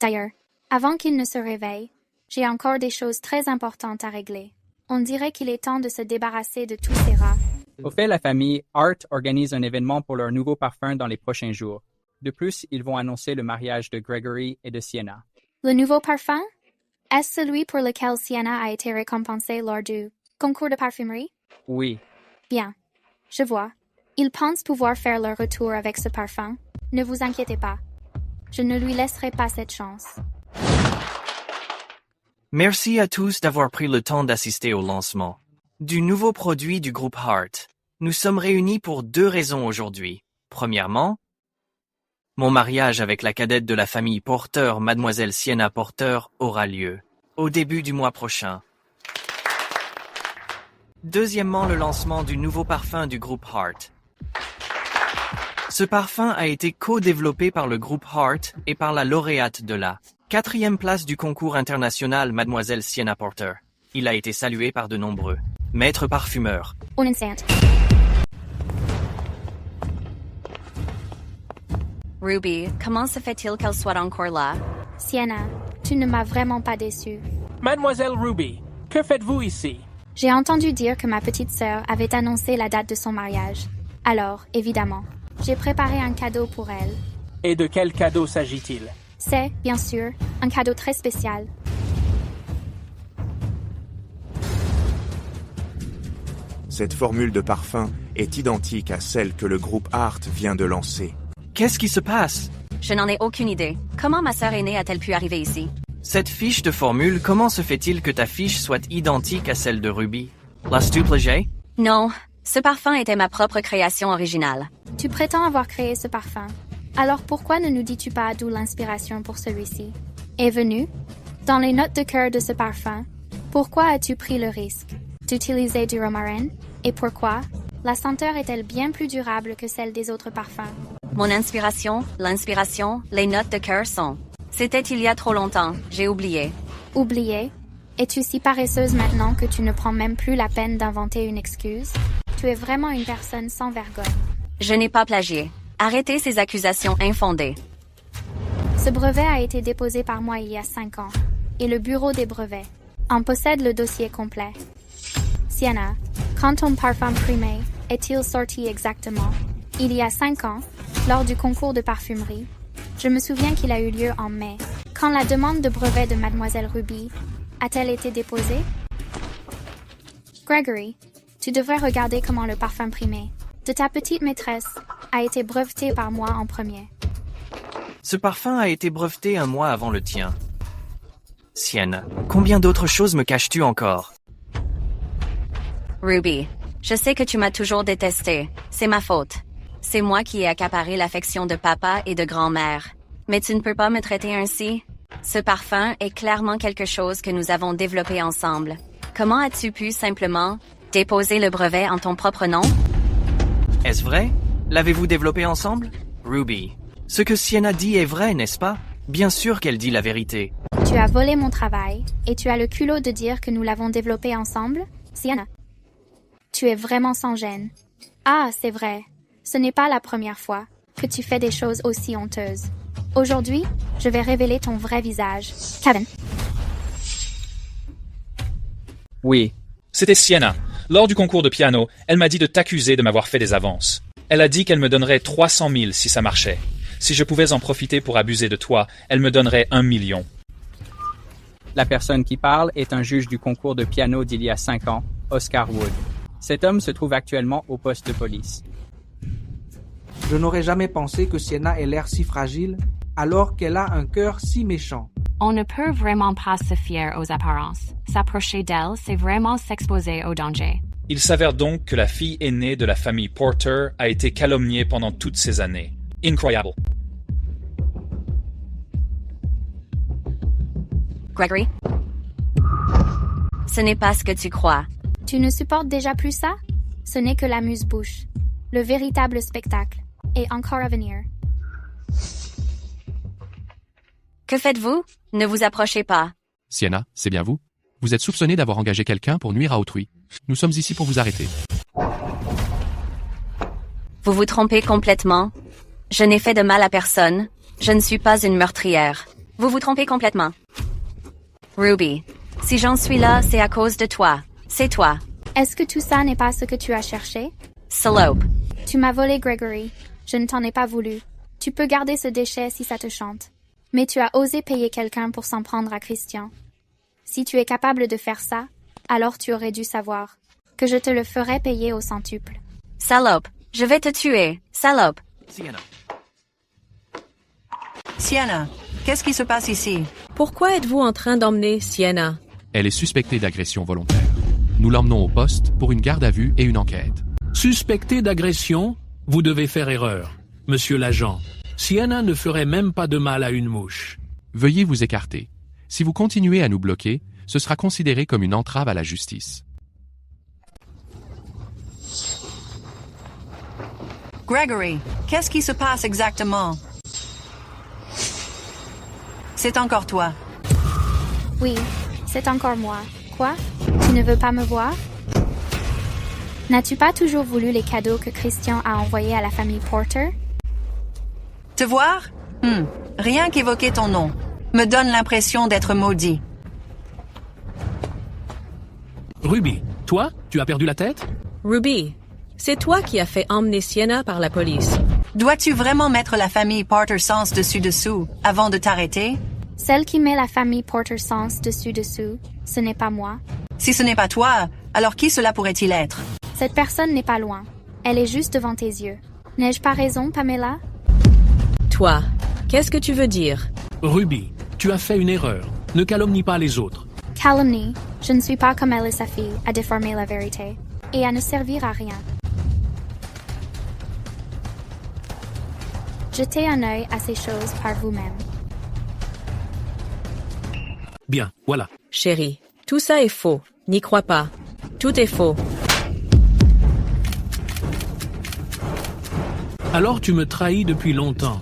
D'ailleurs, avant qu'il ne se réveille, j'ai encore des choses très importantes à régler. On dirait qu'il est temps de se débarrasser de tous ces rats. Au fait, la famille Hart organise un événement pour leur nouveau parfum dans les prochains jours. De plus, ils vont annoncer le mariage de Gregory et de Sienna. Le nouveau parfum? Est-ce celui pour lequel Sienna a été récompensée lors du concours de parfumerie? Oui. Bien. Je vois. Ils pensent pouvoir faire leur retour avec ce parfum. Ne vous inquiétez pas. Je ne lui laisserai pas cette chance. Merci à tous d'avoir pris le temps d'assister au lancement du nouveau produit du groupe Heart. Nous sommes réunis pour 2 raisons aujourd'hui. Premièrement, mon mariage avec la cadette de la famille Porter, Mademoiselle Sienna Porter, aura lieu au début du mois prochain. Deuxièmement, le lancement du nouveau parfum du groupe Heart. Ce parfum a été co-développé par le groupe Heart et par la lauréate de la 4e place du concours international, Mademoiselle Sienna Porter. Il a été salué par de nombreux maîtres parfumeurs. Un instant. Ruby, comment se fait-il qu'elle soit encore là? Sienna, tu ne m'as vraiment pas déçue. Mademoiselle Ruby, que faites-vous ici? J'ai entendu dire que ma petite sœur avait annoncé la date de son mariage. Alors, évidemment, j'ai préparé un cadeau pour elle. Et de quel cadeau s'agit-il? C'est, bien sûr, un cadeau très spécial. Cette formule de parfum est identique à celle que le groupe Heart vient de lancer. Qu'est-ce qui se passe? Je n'en ai aucune idée. Comment ma sœur aînée a-t-elle pu arriver ici? Cette fiche de formule, comment se fait-il que ta fiche soit identique à celle de Ruby? L'as-tu plagié? Non, ce parfum était ma propre création originale. Tu prétends avoir créé ce parfum. Alors pourquoi ne nous dis-tu pas d'où l'inspiration pour celui-ci est venue? Dans les notes de cœur de ce parfum, pourquoi as-tu pris le risque d'utiliser du romarin? Et pourquoi? La senteur est-elle bien plus durable que celle des autres parfums? Mon inspiration, l'inspiration, les notes de cœur sont... C'était il y a trop longtemps, j'ai oublié. Oublié? Es-tu si paresseuse maintenant que tu ne prends même plus la peine d'inventer une excuse? Tu es vraiment une personne sans vergogne. Je n'ai pas plagié. Arrêtez ces accusations infondées. Ce brevet a été déposé par moi il y a 5 ans, et le bureau des brevets en possède le dossier complet. Sienna, quand ton parfum primé est-il sorti exactement? Il y a 5 ans, lors du concours de parfumerie. Je me souviens qu'il a eu lieu en mai. Quand la demande de brevet de Mademoiselle Ruby a-t-elle été déposée? Gregory, tu devrais regarder comment le parfum primé de ta petite maîtresse a été breveté par moi en premier. Ce parfum a été breveté 1 mois avant le tien. Sienna, combien d'autres choses me caches-tu encore? Ruby, je sais que tu m'as toujours détesté. C'est ma faute. C'est moi qui ai accaparé l'affection de papa et de grand-mère. Mais tu ne peux pas me traiter ainsi. Ce parfum est clairement quelque chose que nous avons développé ensemble. Comment as-tu pu simplement déposer le brevet en ton propre nom? Est-ce vrai? L'avez-vous développé ensemble? Ruby, ce que Sienna dit est vrai, n'est-ce pas? Bien sûr qu'elle dit la vérité. Tu as volé mon travail, et tu as le culot de dire que nous l'avons développé ensemble, Sienna. Tu es vraiment sans gêne. Ah, c'est vrai. Ce n'est pas la première fois que tu fais des choses aussi honteuses. Aujourd'hui, je vais révéler ton vrai visage. Kevin. Oui. C'était Sienna. Lors du concours de piano, elle m'a dit de t'accuser de m'avoir fait des avances. Elle a dit qu'elle me donnerait 300 000 si ça marchait. Si je pouvais en profiter pour abuser de toi, elle me donnerait 1 million. La personne qui parle est un juge du concours de piano d'il y a 5 ans, Oscar Wood. Cet homme se trouve actuellement au poste de police. Je n'aurais jamais pensé que Sienna ait l'air si fragile, alors qu'elle a un cœur si méchant. On ne peut vraiment pas se fier aux apparences. S'approcher d'elle, c'est vraiment s'exposer au danger. Il s'avère donc que la fille aînée de la famille Porter a été calomniée pendant toutes ces années. Incroyable. Gregory? Ce n'est pas ce que tu crois. Tu ne supportes déjà plus ça? Ce n'est que l'amuse-bouche. Le véritable spectacle est encore à venir. Que faites-vous? Ne vous approchez pas. Sienna, c'est bien vous? Vous êtes soupçonné d'avoir engagé quelqu'un pour nuire à autrui. Nous sommes ici pour vous arrêter. Vous vous trompez complètement. Je n'ai fait de mal à personne. Je ne suis pas une meurtrière. Vous vous trompez complètement. Ruby, si j'en suis là, c'est à cause de toi. C'est toi. Est-ce que tout ça n'est pas ce que tu as cherché? Salope. Tu m'as volé, Gregory. Je ne t'en ai pas voulu. Tu peux garder ce déchet si ça te chante. Mais tu as osé payer quelqu'un pour s'en prendre à Christian. Si tu es capable de faire ça, alors tu aurais dû savoir que je te le ferais payer au centuple. Salope, je vais te tuer. Salope. Sienna, qu'est-ce qui se passe ici? Pourquoi êtes-vous en train d'emmener Sienna? Elle est suspectée d'agression volontaire. Nous l'emmenons au poste pour une garde à vue et une enquête. Suspecté d'agression, vous devez faire erreur, monsieur l'agent. Sienna ne ferait même pas de mal à une mouche. Veuillez vous écarter. Si vous continuez à nous bloquer, ce sera considéré comme une entrave à la justice. Gregory, qu'est-ce qui se passe exactement? C'est encore toi. Oui, c'est encore moi. Quoi? Tu ne veux pas me voir? N'as-tu pas toujours voulu les cadeaux que Christian a envoyés à la famille Porter? Te voir? Rien qu'évoquer ton nom me donne l'impression d'être maudit. Ruby, toi, tu as perdu la tête? Ruby, c'est toi qui as fait emmener Sienna par la police. Dois-tu vraiment mettre la famille Porter sens dessus-dessous avant de t'arrêter? Celle qui met la famille Porter sens dessus-dessous, ce n'est pas moi. Si ce n'est pas toi, alors qui cela pourrait-il être? Cette personne n'est pas loin. Elle est juste devant tes yeux. N'ai-je pas raison, Pamela? Toi, qu'est-ce que tu veux dire? Ruby, tu as fait une erreur. Ne calomnie pas les autres. Calomnie. Je ne suis pas comme elle et sa fille, à déformer la vérité. Et à ne servir à rien. Jetez un œil à ces choses par vous-même. Bien, voilà. Chérie, tout ça est faux. N'y crois pas. Tout est faux. Alors tu me trahis depuis longtemps.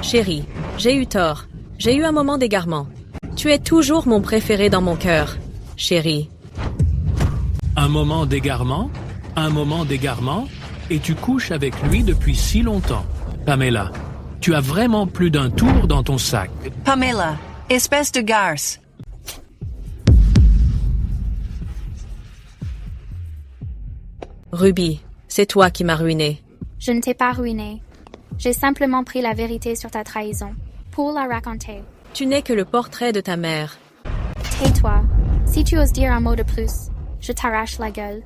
Chérie, j'ai eu tort. J'ai eu un moment d'égarement. Tu es toujours mon préféré dans mon cœur. Chérie. Un moment d'égarement? Un moment d'égarement? Et tu couches avec lui depuis si longtemps. Pamela, tu as vraiment plus d'un tour dans ton sac. Pamela, espèce de garce. Ruby, c'est toi qui m'as ruiné. Je ne t'ai pas ruiné. J'ai simplement pris la vérité sur ta trahison, pour la raconter. Tu n'es que le portrait de ta mère. Tais-toi. Si tu oses dire un mot de plus, je t'arrache la gueule.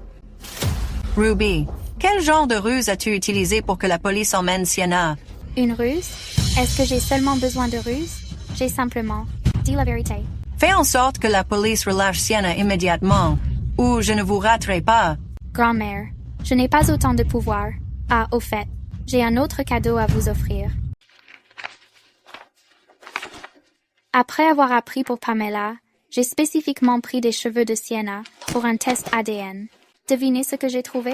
Ruby, quel genre de ruse as-tu utilisé pour que la police emmène Sienna? Une ruse? Est-ce que j'ai seulement besoin de ruse? J'ai simplement dit la vérité. Fais en sorte que la police relâche Sienna immédiatement, ou je ne vous raterai pas. Grand-mère, je n'ai pas autant de pouvoir. Ah, au fait, j'ai un autre cadeau à vous offrir. Après avoir appris pour Pamela, j'ai spécifiquement pris des cheveux de Sienna pour un test ADN. Devinez ce que j'ai trouvé?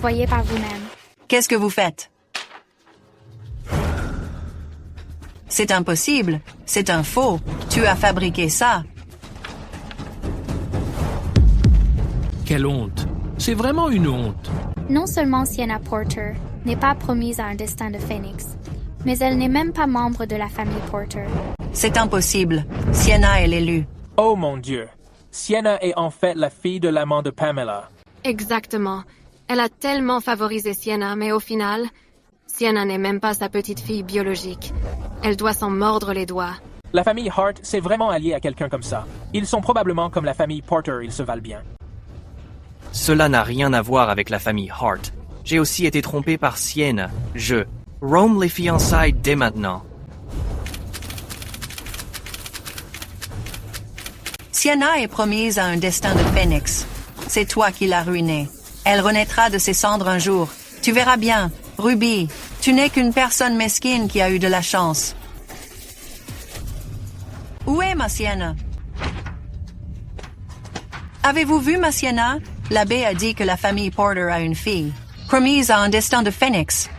Voyez par vous-même. Qu'est-ce que vous faites? C'est impossible. C'est un faux. Tu as fabriqué ça. Quelle honte. C'est vraiment une honte. Non seulement Sienna Porter n'est pas promise à un destin de phénix, mais elle n'est même pas membre de la famille Porter. C'est impossible. Sienna est l'élue. Oh mon Dieu. Sienna est en fait la fille de l'amant de Pamela. Exactement. Elle a tellement favorisé Sienna, mais au final, Sienna n'est même pas sa petite fille biologique. Elle doit s'en mordre les doigts. La famille Hart s'est vraiment alliée à quelqu'un comme ça. Ils sont probablement comme la famille Porter, ils se valent bien. Cela n'a rien à voir avec la famille Hart. J'ai aussi été trompé par Sienna. Je rompt les fiançailles dès maintenant. Sienna est promise à un destin de phénix. C'est toi qui l'as ruinée. Elle renaîtra de ses cendres un jour. Tu verras bien, Ruby, tu n'es qu'une personne mesquine qui a eu de la chance. Où est ma Sienna? Avez-vous vu ma Sienna? L'abbé a dit que la famille Porter a une fille, promise à un destin de phénix.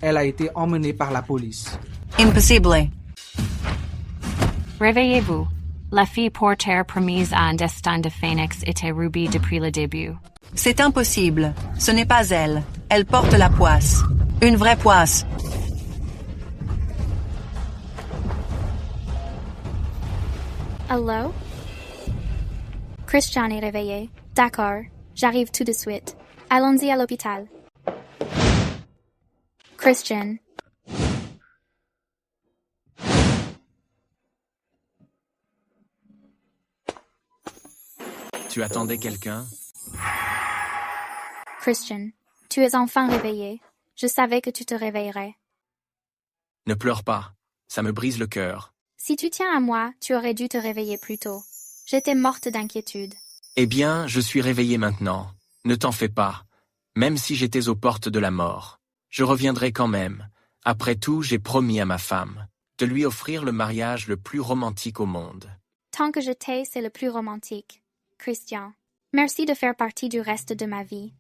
Elle a été emmenée par la police. Impossible. Réveillez-vous. La fille Porter promise à un destin de phénix était Ruby depuis le début. C'est impossible. Ce n'est pas elle. Elle porte la poisse. Une vraie poisse. Allô? Christian est réveillé. D'accord. J'arrive tout de suite. Allons-y à l'hôpital. Christian. Tu attendais quelqu'un? Christian, tu es enfin réveillé. Je savais que tu te réveillerais. Ne pleure pas. Ça me brise le cœur. Si tu tiens à moi, tu aurais dû te réveiller plus tôt. J'étais morte d'inquiétude. Eh bien, je suis réveillé maintenant. Ne t'en fais pas. Même si j'étais aux portes de la mort. Je reviendrai quand même. Après tout, j'ai promis à ma femme de lui offrir le mariage le plus romantique au monde. Tant que je t'ai, c'est le plus romantique. Christian, merci de faire partie du reste de ma vie.